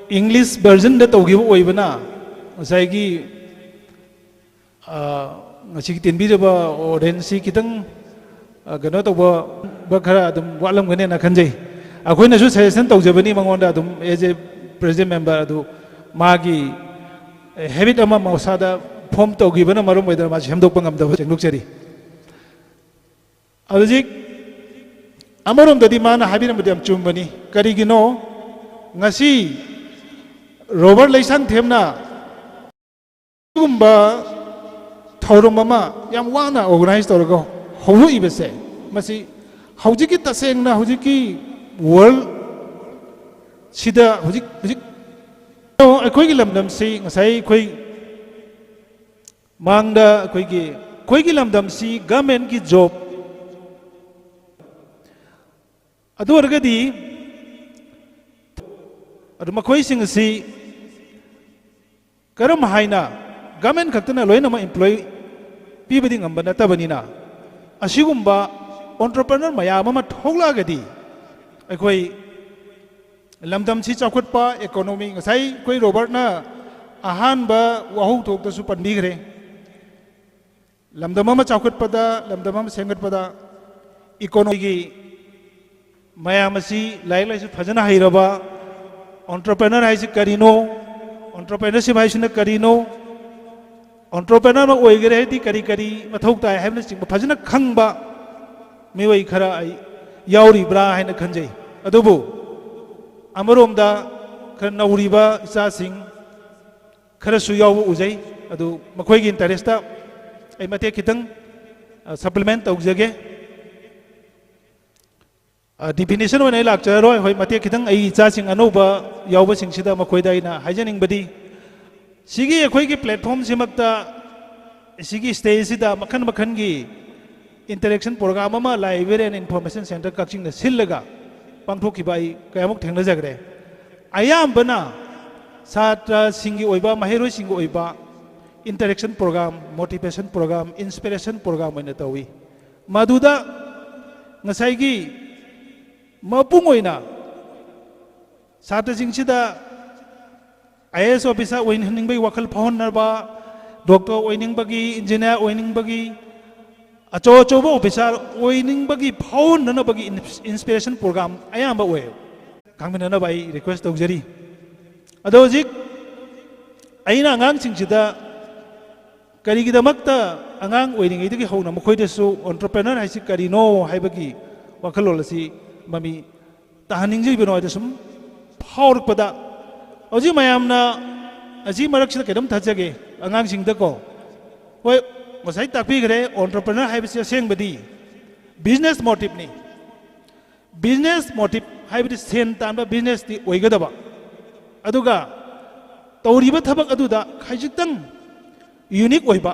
English version da togi oibana sai gi ngasi tinbi ba audience kitang gano to ba khara adum walam gane na khanjai akoi na su suggestion tawjabani mangonda adum as a president member adu magi habit ama mausada form tawgibana marum oidar ma hemdok pangam da chengluk cheri alojik amarom dadi mana habir madiam chumbani karigino ngasi Robert Laisang themna gumba Thorong mama yang wana organize torogo holu ibese masi hojiki taseng na hojiki world sida hojik no akoi gi lamdam si ngasai koi mangda koi gi lamdam si government ki job adu argadi adu makoi sing si karam haina government khaktana loina ma employee Pibading ang banata banina. Asigumba entrepreneur mayama mathogla-gadi. Akoy lamdam si chakot pa economy ngasai koy Robert na ahan ba wahog thok ta su panbigre. Lamdam ma chakot pada lamdam ma sengat pada economy gi mayama si lai su phajana hairaba entrepreneur hai si karino entrepreneurship hai si na karino entrepreneur ma oigere di kari mathok tai habna sing phajana khangba mewai khara ai yauri bra haina khanjai adubu amarom da khar nauriba isa sing khara su yawu ujai adu makhoi gi interest ta ai mate kitang supplement taujage definition one lak charoi hoi mate kitang ai cha sing anoba yawba sing sida makhoi dai na haijaning badi Sigi akoi ki platform simakta sigi stage sida makhan gi interaction program ama library and information center Kakching na sillaga pangthok bai kayamuk thengna jagre ayam bana satra singi oiba mahero singi oiba interaction program motivation program inspiration program ina tawi maduda ngasai gi mapung oina satra sing sida IAS officer oining bai wakal phone narba doctor oining bagi engineer oining bagi acho ba officer oining bagi phone na bagi inspiration program ayam ba oe kangmina na bai request tawjari ado jik aina ngang singchida kari gi damakta angang oining idagi hona mkhoi desu entrepreneur haisi kari no haibagi wakal lolasi mami tahaning ji bino desum power pada Oji mayamna aji marak sila kedam thajage angang sing dako hoi ngosai takpi gre entrepreneur haibisi sengbadi business motive ni business motive haibidi sen tanba business ti oigadaba aduga tawriba thabak aduda khaijitang unique oiba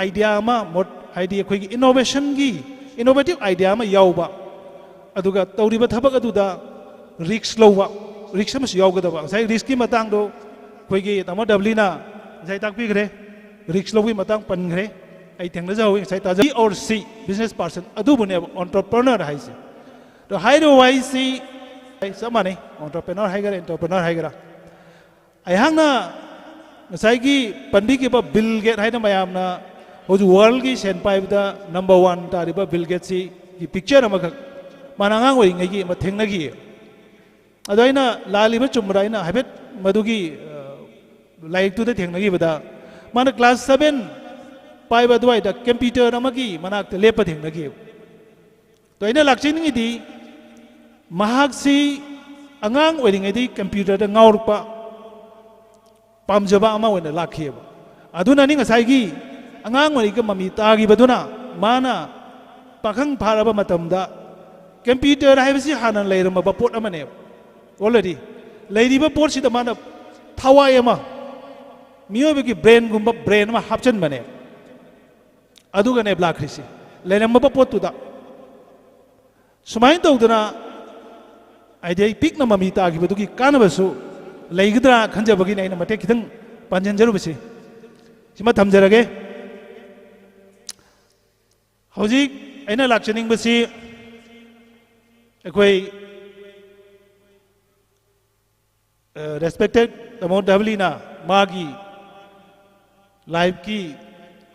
idea ma mod idea khoi innovation gi innovative idea ma yauba aduga tawriba thabak aduda risk lowa risk mas yaugadaba sai risk ki matang do khoi gi tamo dablina sai takpi gre risk lowi matang pan gre ai thengna jawi sai ta He or she business person adu bune entrepreneur haise to hai do wai si samane entrepreneur haigara entrepreneur haigara ai hangna ngasai gi pandi ki ba Bill Gates haina mayam na hoju world gi sen pai da number 1 ta ri ba Bill Gates si gi picture ama khak manangang oi ngai gi ma thengna gi ado aina lali ba chumra aina habet madugi like to the thengna gi bada mana class 7 pai ba duai da computer amagi manak te lepa thengna gi to aina lakchin ngi di mahak si angang oi ngai di computer da ngaurpa pamjaba ama wena lakhiyeba aduna ni ngasai gi angang oi ga mami ta gi baduna mana pakhang pharaba matamda computer haibasi hanan leirama ba pot amane already leiriba pot si da mana thawai ama miyobe gi brain gumba brain ma hapchan mane aduga ne blakrisi leirama ba pot tu da sumai tawduna idea pick na mami ta gi badugi kanabasu leigidra khanjabagi ne mate khidang panjan jarubasi sima thamjarage hojik aina lakchaning basi ekoi respected amount dablina magi life ki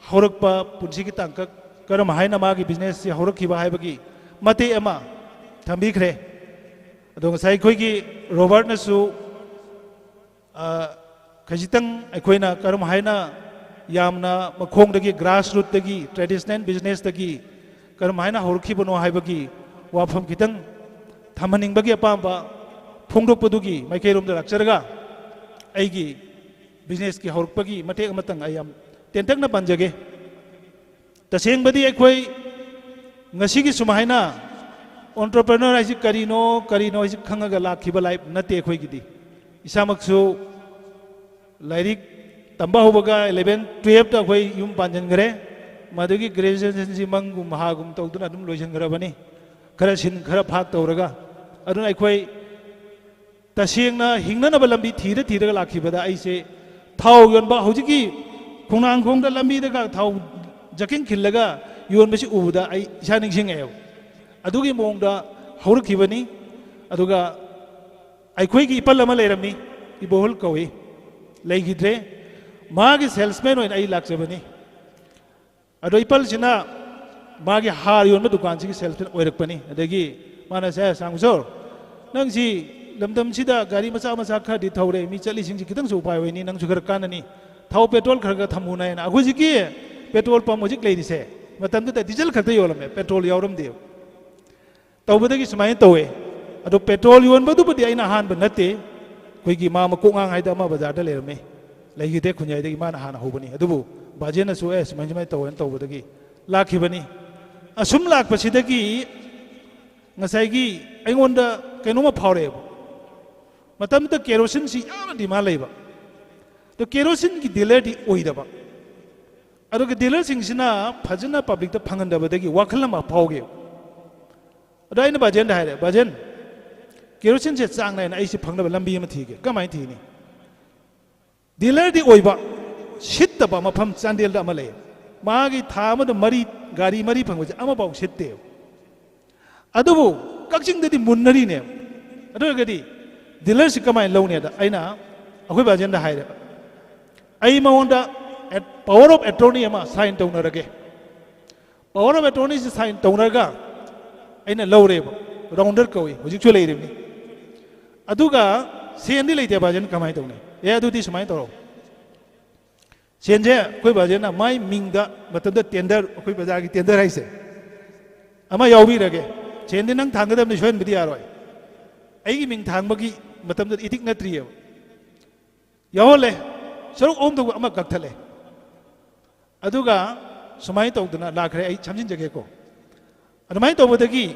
horakpa punsi ki tangkak karam haina magi business si horakhi ba haibagi mate ama thambi khre adong sai khoi ki Robert na su khajitang aikoina karam haina yamna makhong dagi grassroots dagi traditional business dagi karam haina horakhi bono haibagi wafam kitang thamaning bagi apamba phongdok padugi maikairom da lakcharaga aigi business ki horpagi mate amatang ayam tentak na panjage taseng badi aikoi ngasi gi sumahaina entrepreneur ai karino ai khangaga lakhiba life nate khoi gi di isamaksu lairik tamba hobaga 11 12 ta khoi yum panjan gare madugi graduation si mangum mahagum tawduna dum loisan garabani khara sin khara phak tawraga aduna aikoi tasengna hingnanaba lambi thira thiraga lakhibada aise thau yonba hojiki khunang khongda lambi daga thau jakin khillaga yonbasi ubuda ai isa ningsingayo adugi mongda haurakibani aduga aikoi gi ipal ama leiramni ibohol kawi leigidre magi salesman oin ai lakjabani ado ipal sina magi har yonba dukan si salesman oirakpani adagi mana sa sangusor nangsi lamdam sida gari macha macha kha di thaure mi chali sing si kitang su pai wai ni nang su gar kanani thau petrol khar thamu na agu ji ki petrol pump hojik leiri se matam da diesel khar yolame petrol yauram de tawbadagi sumai tawe ado petrol yon badu badi aina han ba nate koi gi ma ma ko ngang haida ma bazar da lerme leigi te khunyai de ma na han hobani adubu bajena su es manjmai tawen tawbadagi lakhi bani asum lak pasidagi ngasai gi aingonda kainoma phawre matam ta kerosene si yam dima leiba to kerosene ki dealer di oidaba ado ke dealer sing sina phajana public ta phangandaba dagi wakhalama phawge ado aina bajen da haire bajen kerosene se chang nai ai si phangnaba lambi ma thige kamai thini dealer di oiba sittaba mafam chandel da amale magi thama da mari gari mari phangba ama baw sitte adubu kakching da di munnari ne ado gadi dealer si kamai lawne da aina akoi bajen da haire ai maonda power of attorney ama sign tawnarage power of attorney si sign tawnaga aina lawre rounder kawi hojik chu leiribni aduga sendi leite bajen kamai tawne e adudi sumai tawro senje koi bajen na mai mingda matada tender koi bazar gi tender haise ama yawbi rage sendi nang thangadam ni shoen bidi aroi ai gi ming thangbagi matam da itik natriye yawle saruk om to ama kakthale aduga sumai tau dana lakre ai chamjin jage ko adamai tau badagi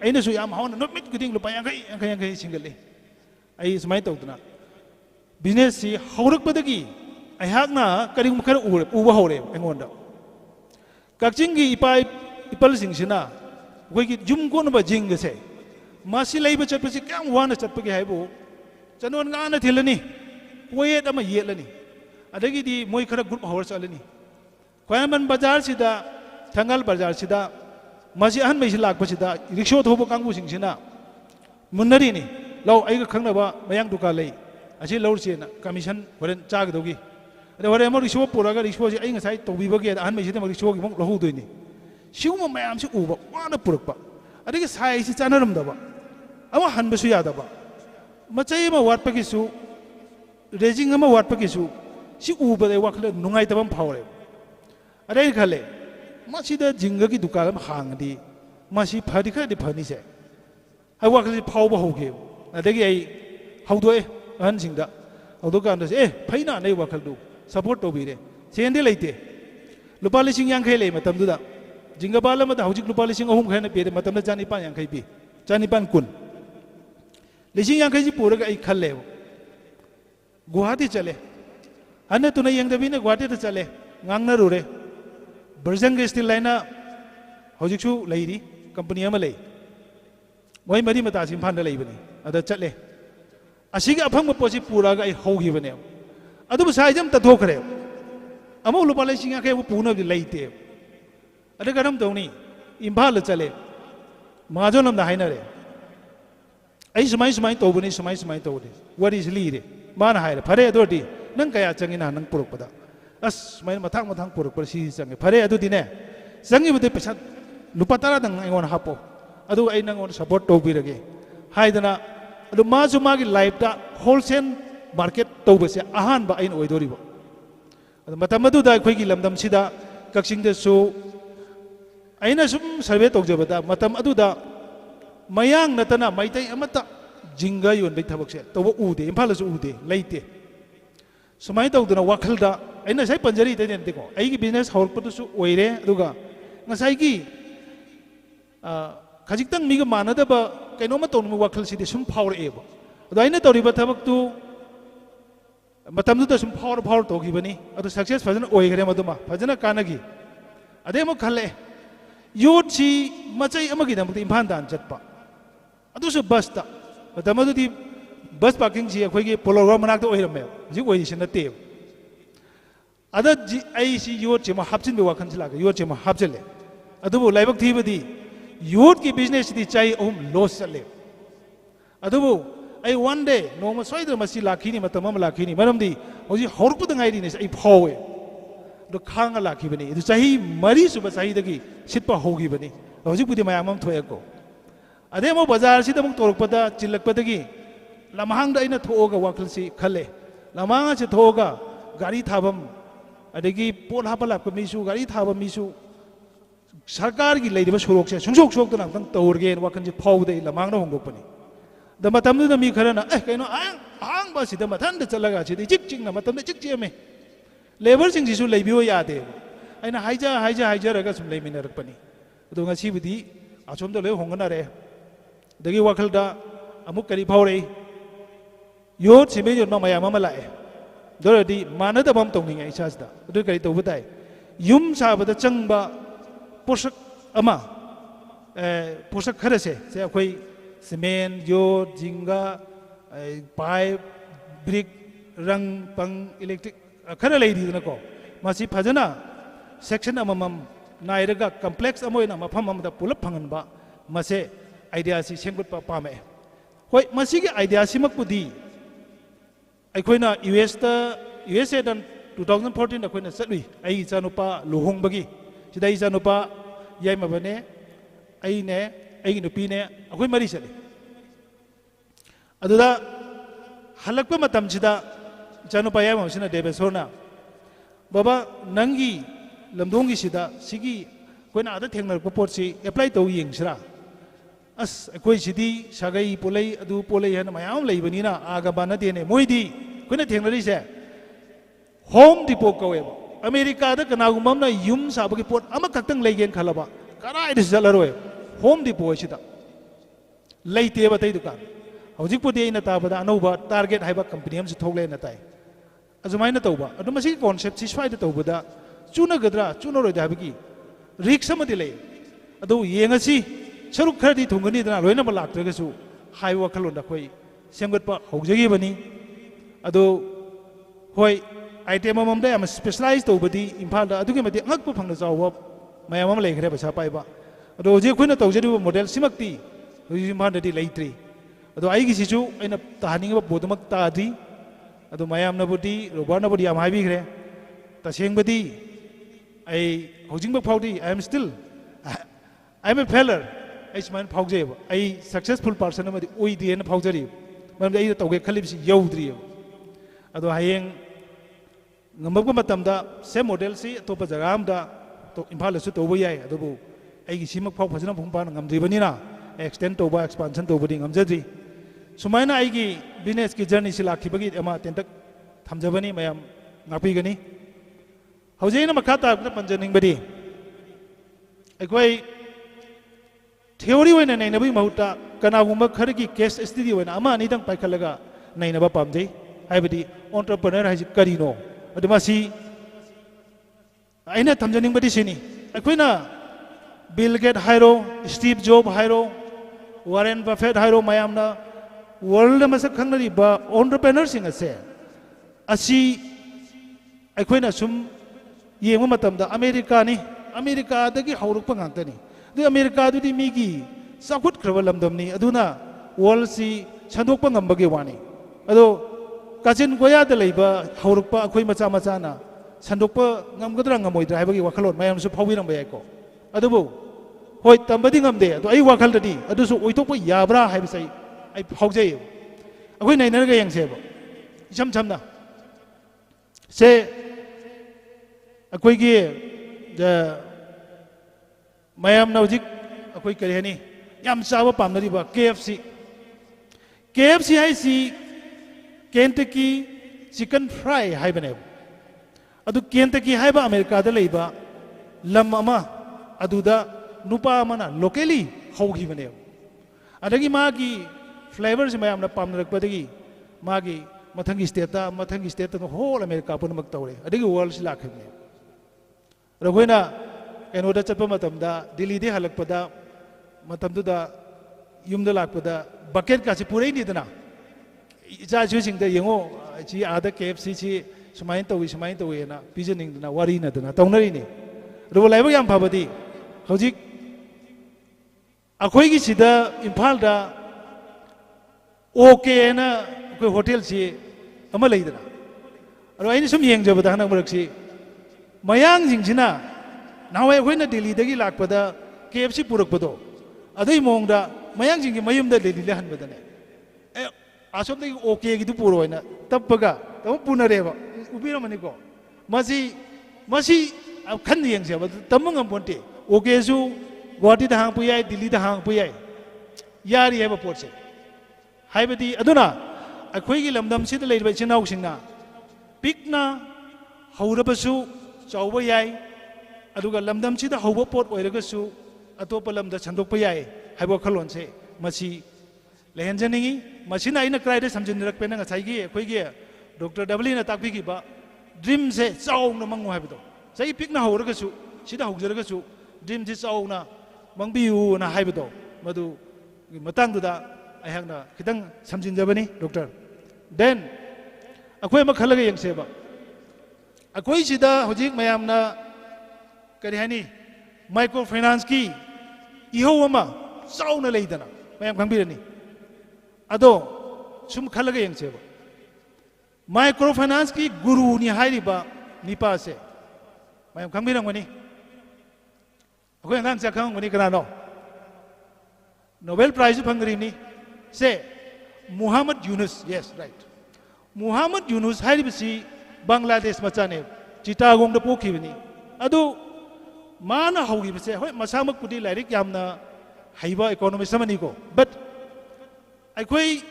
aina su yam hawan not mit kuding lupa yang kai single ai sumai tau dana business si haurak badagi ai hak na karing mukhar uba hore engonda Kakching gi ipal sing sina koi ki jum ko ba jing ge se masi lai ba chat pa si kyam wana chat pa ge hai bo chanon nga na thilani wet ama yelani adagi di moi khara group hawar chalani koyaman bazar sida thangal bazar sida masi ahan mai lak pa sida rickshaw thobo kangbu sing sina munari ni law ai ga khangna ba mayang duka lai achi lor che na commission horen cha ga dogi ade hore mo rickshaw pura ga rickshaw ji ai ngasai tobi ba ge ahan mai sida mo rickshaw gi mo lahu doi ni siuma mayam si uba wana purak pa adagi sai si chanaram da ba ama han ba su ya da ba macai ma wat pa ki su rejing ama wat pa ki su si uba de wakhle nungai tabam phawre adai khale ma si da jinga ki dukan hang di ma si phadi kha di phani se hai wakhle phaw ba ho ge adagi ai haudo e han sing da haudo kan da se phaina nei wakhl du support to bi re chen de leite lupa lising yang khai le matam du da jinga bala ma da hojik lupa lising ahum khai na pe de matam da jani pan yang khai bi jani pan kun lising yang khai ji pura ga ai khalle Guwahati chale ane tuna yang dabi ne Guwahati ta chale ngang na rure Berjang ke steel line na hojik chu lai di company ama lai moi mari mata sim phan da lai bani ada chale asiga aphang ma posi pura ga ai hogi bane adu ba sai jam ta thokre ama lupa lai singa ke puna di lai te ada garam tawni Imphal chale majo nam da haina re ai sumai to bani sumai to de what is li re mana hai phare adodi nang kaya changina nang puruk pada as main mathang puruk par si changi phare adodi ne changi bude pesa lupa tara dang ngon hapo adu ai nang on support to birage hai dana adu ma ju ma gi life da wholesale market to bese ahan ba ain oidori bo adu matam adu da khoi gi lamdam sida Kakching da su aina sum survey to jabada matam adu da mayang natana maitai amata jinga yon bai thabak se to ude Imphal su ude leite sumai to duna wakhal da aina sai panjari te ne ko ai gi business hor pa su oire aduga ngasai gi khajik tang mi ga manada ba kaino ma to wakhal si de sum phawre e ba adu aina to ri ba thabak tu matam du da sum phawr to gi bani adu success fajana oi gare maduma fajana kanagi ade mo khale youth si machai amagi da Imphal dan chatpa adu su bus ta matam adu di bus parking si akhoi gi polo manak to oiram me ji oi sin na te ada ji ai si youth che ma hapchin be wakhan sila ga youth che ma hapchele adu bu laibak thi badi youth ki business di chai loss chale adu bu ai one day no ma soidra ma si lakhini matam ma lakhini maram di hoji horpu da ngai di ne ai phawe do khanga lakhi bani du chahi mari su ba chahi dagi sitpa hogi bani hoji budi mayam am thoe ko ade mo bazar si da muk torok pada chilak padagi lamhang da ina thoga wakhal si khale lamanga se thoga gari thabam adagi pol hapala ko misu gari thabam misu sarkar gi leidiba surok se sungsok da nang tawrge wakhal si phau de lamang na hongok pani da matam da mi kharana kaino ang ba si da mathan da chalaga si de chik na matam da chik cheme labor sing si su leibiyo ya de aina haija raga sum leimina rakpani adu ngasi budi achom da le hongana re dagi wakhal da amuk kari phawre yot sime yon ma maya mama lae doradi manada bam tongning ai chas da adu kari to budai yum sa bada changba posak ama posak khara se akhoi cement yot jinga pipe brick rang pang electric khara lei di na ko masi phajana section amamam nairaga complex amoina mafam amda pulap phangan ba mase idea si senggut pa pame hoi masi gi idea si makpudi aikoina USA dan 2014 akoina satwi ai chanupa luhong bagi sidai chanupa yai mabane ai ne ai nupi ne akoi mari sale aduda halakpa matam sida chanupa yai mamsina debe sona baba nangi lamdongi sida sigi koina ada thengnar ko pot si apply to yeng sira as koi sidi sagai polai adu polai han mayam lei bani na aga bana de ne moidi koina thengnari se home depot ko America da kanagumam na yum sabagi pot ama kaktang legen khalaba karai dis jalaroi home depot sida leite ba tai dukan hojik pudi ina ta bada anova target haiba company am si thogle na tai azumai na tauba adu masi concept si swai da tauba chuna gadra chuna roi da bagi risk samadi le adu yengasi saruk khadi thungani dana loina ba laktraga su hai wakhalon da khoi semgat pa hojagi bani adu hoi item amam da am specialized tawbadi imphal da adugi mati ngak pu phangna chawa mayam am lekhre ba sa pai ba ado je khoina tawjari model simakti imphal da di leitri ado ai gi sichu aina tahani ba bodamak ta di ado mayam na budi robar na budi am hai bi khre ta seng badi ai hojing ba phawdi I am still I am a failure ai sman phawje ba ai successful person amadi oi di na phawjari man ai tawge khalib si yaudri ado hayeng ngambak matamda se model si topa jaga amda to imphal su to boyai adubu aigi simak phau phajana phungpa ngamdri banina extend to ba expansion to bodi ngamjadri sumaina aigi business ki journey si lakhi bagi ama tentak thamjabani mayam ngapi gani haujeina makata panjaning badi aikoi theory wena nei nabi mahuta kanagumba khargi case study wena ama ani dang paikhalaga nei naba pamjei haibadi entrepreneur haji karino adumasi aina thamjaning badi sini akoina Bill Gates hairo Steve Jobs hairo Warren Buffett hairo mayamna world masak khangnari ba entrepreneur sing ase asi akoina sum yengma matamda America dagi hauruk pangantani du America du di migi sakut khrabalam damni aduna world si chandok pangambage wani ado Kachin goya da leiba haurukpa akhoi macha macha na sandokpa ngamgadra ngamoidra haibagi wakhalon mayam su phawirang bayai ko adubu hoi tambadi ngamde ado ai wakhal dadi adu su oitokpa yabra haibisai ai phawjei akhoi naina ga yangse ba cham chamna se akhoi gi da mayam naujik akhoi kare hani yam chawa pamnari ba KFC hai si Kentucky chicken fry hai bane adu Kentucky hai ba America da leiba lam ama aduda nupa amana locally haugi bane adagi magi flavors mayam na pamnak padagi magi mathangi state no whole America punamak tawre adagi world si lakhne ragoina enoda chatpa matamda Delhi de halakpada matamduda yumda lakpada bucket ka si purai ni dana Ija choosing the yengo, chi other KFC, Sumain to na pigeoning na warina dana, Tonari. Rulayam Pabadi, Hojik Akoigi Sida, Impalda, okay, na hotel si Amaladana. Aroin some young Jabadana Murksi. Mayang Jingina, now I went a Delhi the Gilakpada, KFC Purapado. Adi Monda, Mayang Jing Mayum the Lady Lahan Asam the okay gitu puro na tapaga tamu punareva ubira maniko masih kan yang siapa tamu ngamponte okay su Guwahati dah hang puyai Delhi dah hang puyai yari heba porse hai bedi aduna akhoi gi lamdam sida leiba chinau singna pikna haurabasu chauba yai aduga lamdam sida hauba pot oiragasu atopa lamda chandokpa yai haibo khalonse masi lehenjaningi masina ina kraide samjinrak pena ngasaigi khoigi Dr. W na takpi gi ba dream se chaw na mangu habido sai pikna hauraga su sida haujaraga su dream se chaw na mangbiu na habido madu matang duda ayhakna khitang samjinjabani doctor then akhoi ma khalaga yengse ba akhoi sida hojik mayamna kari hani microfinance ki iho ama chaw na leidana mayam khangbirani ado sum khalaga yengse ba microfinance ki guru ni hairiba nipa se mayam khangbirangani akhoi ngang cha khangani kana no Nobel Prize phangri ni se Muhammad Yunus, yes right, Muhammad Yunus hairibisi Bangladesh machane Chittagong da pokhibani adu mana haugi bise hoi masamak pudi lairik yamna haiba economy samani ko but akhoi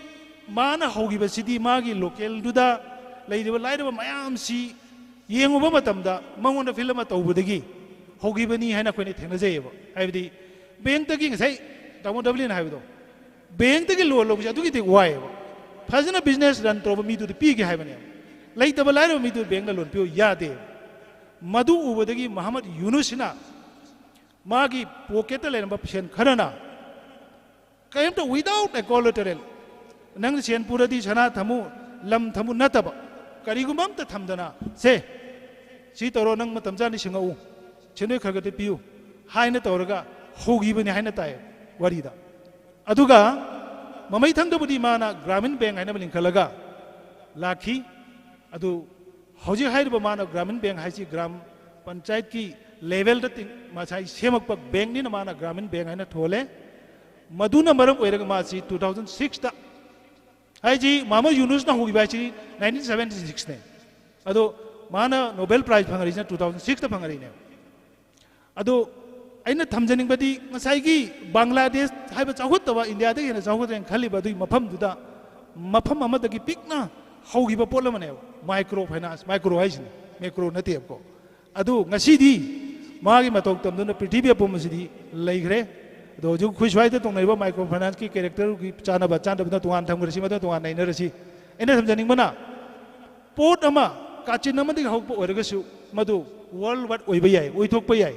mana haugi basidi magi local duda laidiba mayam si ꯌꯦꯡꯉꯨꯕ ꯃꯇꯝꯗ ꯃꯉꯣꯟꯗ field ꯑꯃ ꯇꯧꯕꯗꯒꯤ ꯍꯧꯈꯤꯕꯅꯤ ꯍꯥꯏꯅ ꯑꯩꯈꯣꯏꯅ ꯊꯦꯡꯅꯖꯩꯌꯦꯕ ꯍꯥꯏꯕꯗꯤ ꯕꯦꯡꯛꯇꯒꯤ ꯉꯁꯥꯏ ꯇꯥꯃꯣ ꯗꯕꯂꯤꯟ ꯍꯥꯏꯕꯗꯣ ꯕꯦꯡꯛꯇꯒꯤ ꯂꯣꯟ ꯂꯧꯕꯁꯦ ꯑꯗꯨꯒꯤꯗꯤ ꯋꯥꯏꯑꯦꯕ ꯐꯖꯅ ꯕꯤꯖꯤꯅꯦꯁ ꯔꯟ ꯇꯧꯕ ꯃꯤꯗꯨꯗꯤ ꯄꯤꯒꯦ ꯍꯥꯏꯕꯅꯦꯕ ꯂꯩꯇꯕ ꯂꯥꯏꯔꯕ ꯃꯤꯗꯨ ꯕꯦꯡꯛꯅ ꯂꯣꯟ ꯄꯤꯌꯨ ꯌꯥꯗꯦ ꯃꯗꯨ ꯎꯕꯗꯒꯤ ꯃꯍꯃꯗ ꯌꯨꯅꯨꯁꯅ ꯃꯥꯒꯤ ꯄꯣꯀꯦꯠꯇ ꯂꯩꯔꯝꯕ ꯁꯦꯟ ꯈꯔꯅ ꯀꯔꯤꯝꯇ ꯋꯤꯗꯥꯎꯠ ꯑꯦ ꯀꯣꯂꯦꯇꯔꯦꯜ ꯅꯪ ꯁꯦꯟ ꯄꯨꯔꯗꯤ ꯁꯅꯥ ꯊꯝꯃꯨ ꯂꯝ ꯊꯝꯃꯨ ꯅꯠꯇꯕ ꯀꯔꯤꯒꯨꯝꯕ ꯑꯝꯇ ꯊꯝꯗꯅ ꯁꯦ ꯁꯤ ꯇꯧꯔꯣ ꯅꯪ ꯃꯇꯝ ꯆꯥꯅ ꯁꯤꯡꯉꯛꯎ ꯁꯦꯟꯗꯣꯏ ꯈꯔ ꯈꯔꯗꯤ ꯄꯤꯌꯨ ꯍꯥꯏꯅ ꯇꯧꯔꯒ ꯍꯧꯈꯤꯕꯅꯤ ꯍꯥꯏꯅ ꯇꯥꯏ ꯋꯥꯔꯤꯗ ꯑꯗꯨꯒ ꯃꯃꯩ ꯊꯪꯗꯕꯨꯗꯤ ꯃꯥꯅ ꯒ꯭ꯔꯥꯃꯤꯟ ꯕꯦꯡꯛ ꯍꯥꯏꯅ ꯂꯤꯡꯈꯠꯂꯒ ꯂꯥꯛꯈꯤ ꯑꯗꯨ ꯍꯧꯖꯤꯛ ꯍꯥꯏꯔꯤꯕ ꯃꯥꯅ ꯒ꯭ꯔꯥꯃꯤꯟ ꯕꯦꯡꯛ ꯍꯥꯏꯁꯤ ꯒ꯭ꯔꯥꯝ ꯄꯟꯆꯥꯌꯠꯀꯤ ꯂꯦꯚꯦꯜꯗ ꯉꯁꯥꯏ ꯁꯦꯝꯃꯛꯄ ꯕꯦꯡꯛꯅꯤꯅ ꯃꯥꯅ ꯒ꯭ꯔꯥꯃꯤꯟ ꯕꯦꯡꯛ ꯍꯥꯏꯅ ꯊꯣꯜꯂꯦ ꯃꯗꯨꯅ ꯃꯔꯝ ꯑꯣꯏꯔꯒ ꯃꯥꯁꯤ 2006ꯗ ꯍꯥꯏꯁꯤ ꯃꯍꯃꯗ ꯌꯨꯅꯨꯁꯅ ꯍꯧꯈꯤꯕ ꯍꯥꯏꯁꯤ 1976ꯅꯦ ꯑꯗꯣ ꯃꯥꯅ ꯅꯣꯕꯦꯜ ꯄ꯭ꯔꯥꯏꯖ ꯐꯪꯉꯔꯤꯁꯤꯅ 2006ꯗ ꯐꯪꯉꯔꯤꯅꯦ ꯑꯗꯣ ꯑꯩꯅ ꯊꯝꯖꯅꯤꯡꯕꯗꯤ ꯉꯁꯥꯏꯒꯤ ꯕꯪꯒ꯭ꯂꯥꯗꯦꯁ ꯍꯥꯏꯕ ꯆꯥꯎꯈꯠꯇꯕ ꯏꯟꯗꯤꯌꯥꯗꯒꯤ ꯍꯦꯟꯅ ꯆꯥꯎꯈꯠꯇ꯭ꯔꯦꯅ ꯈꯜꯂꯤꯕ ꯑꯗꯨꯒꯤ ꯃꯐꯝꯗꯨꯗ ꯃꯐꯝ ꯑꯃꯗꯒꯤ ꯄꯤꯛꯅ ꯍꯧꯈꯤꯕ ꯄꯣꯠ ꯑꯃꯅꯦꯕ ꯃꯥꯏꯀ꯭ꯔꯣ ꯐꯥꯏꯅꯥꯟꯁ ꯃꯥꯏꯀ꯭ꯔോ ꯍꯥꯏꯁꯤꯅꯤ ꯃꯦꯀ꯭ꯔꯣ ꯅꯠꯇꯦꯕꯀꯣ ꯑꯗꯨ ꯉꯁꯤꯗꯤ ꯃꯥꯒꯤ ꯃꯇꯧ ꯇꯝꯗꯨꯅ ꯄ꯭ꯔꯤꯊꯤꯕꯤ ꯑꯄꯨꯟꯕꯁꯤꯗꯤ ꯂꯩꯈ꯭ꯔꯦ ꯑꯗꯣ ꯍꯧꯖꯤꯛ ꯑꯩꯈꯣꯏ ꯁ꯭ꯋꯥꯏꯗ ꯇꯧꯅꯔꯤꯕ ꯃꯥꯏꯀ꯭ꯔꯣ ꯐꯥꯏꯅꯥꯟꯁꯀꯤ ꯀꯦꯔꯦꯛꯇꯔꯒꯤ ꯆꯥꯅꯕ ꯆꯥꯅꯕꯗ ꯇꯣꯉꯥꯟ ꯊꯝꯈ꯭ꯔꯁꯤ ꯃꯗꯨ ꯇꯣꯉꯥꯟ ꯅꯩꯅꯔꯁꯤ ꯑꯩꯅ ꯊꯝꯖꯅꯤꯡꯕꯅ ꯄꯣꯠ ꯑꯃ ꯀꯥꯆꯤꯟ ꯑꯃꯗꯒꯤ ꯍꯧꯔꯛꯄ ꯑꯣꯏꯔꯒꯁꯨ ꯃꯗꯨ ꯋꯥꯔꯜ ꯋꯥꯏꯗ ꯑꯣꯏꯕ ꯌꯥꯏ ꯑꯣꯏꯊꯣꯛꯄ ꯌꯥꯏ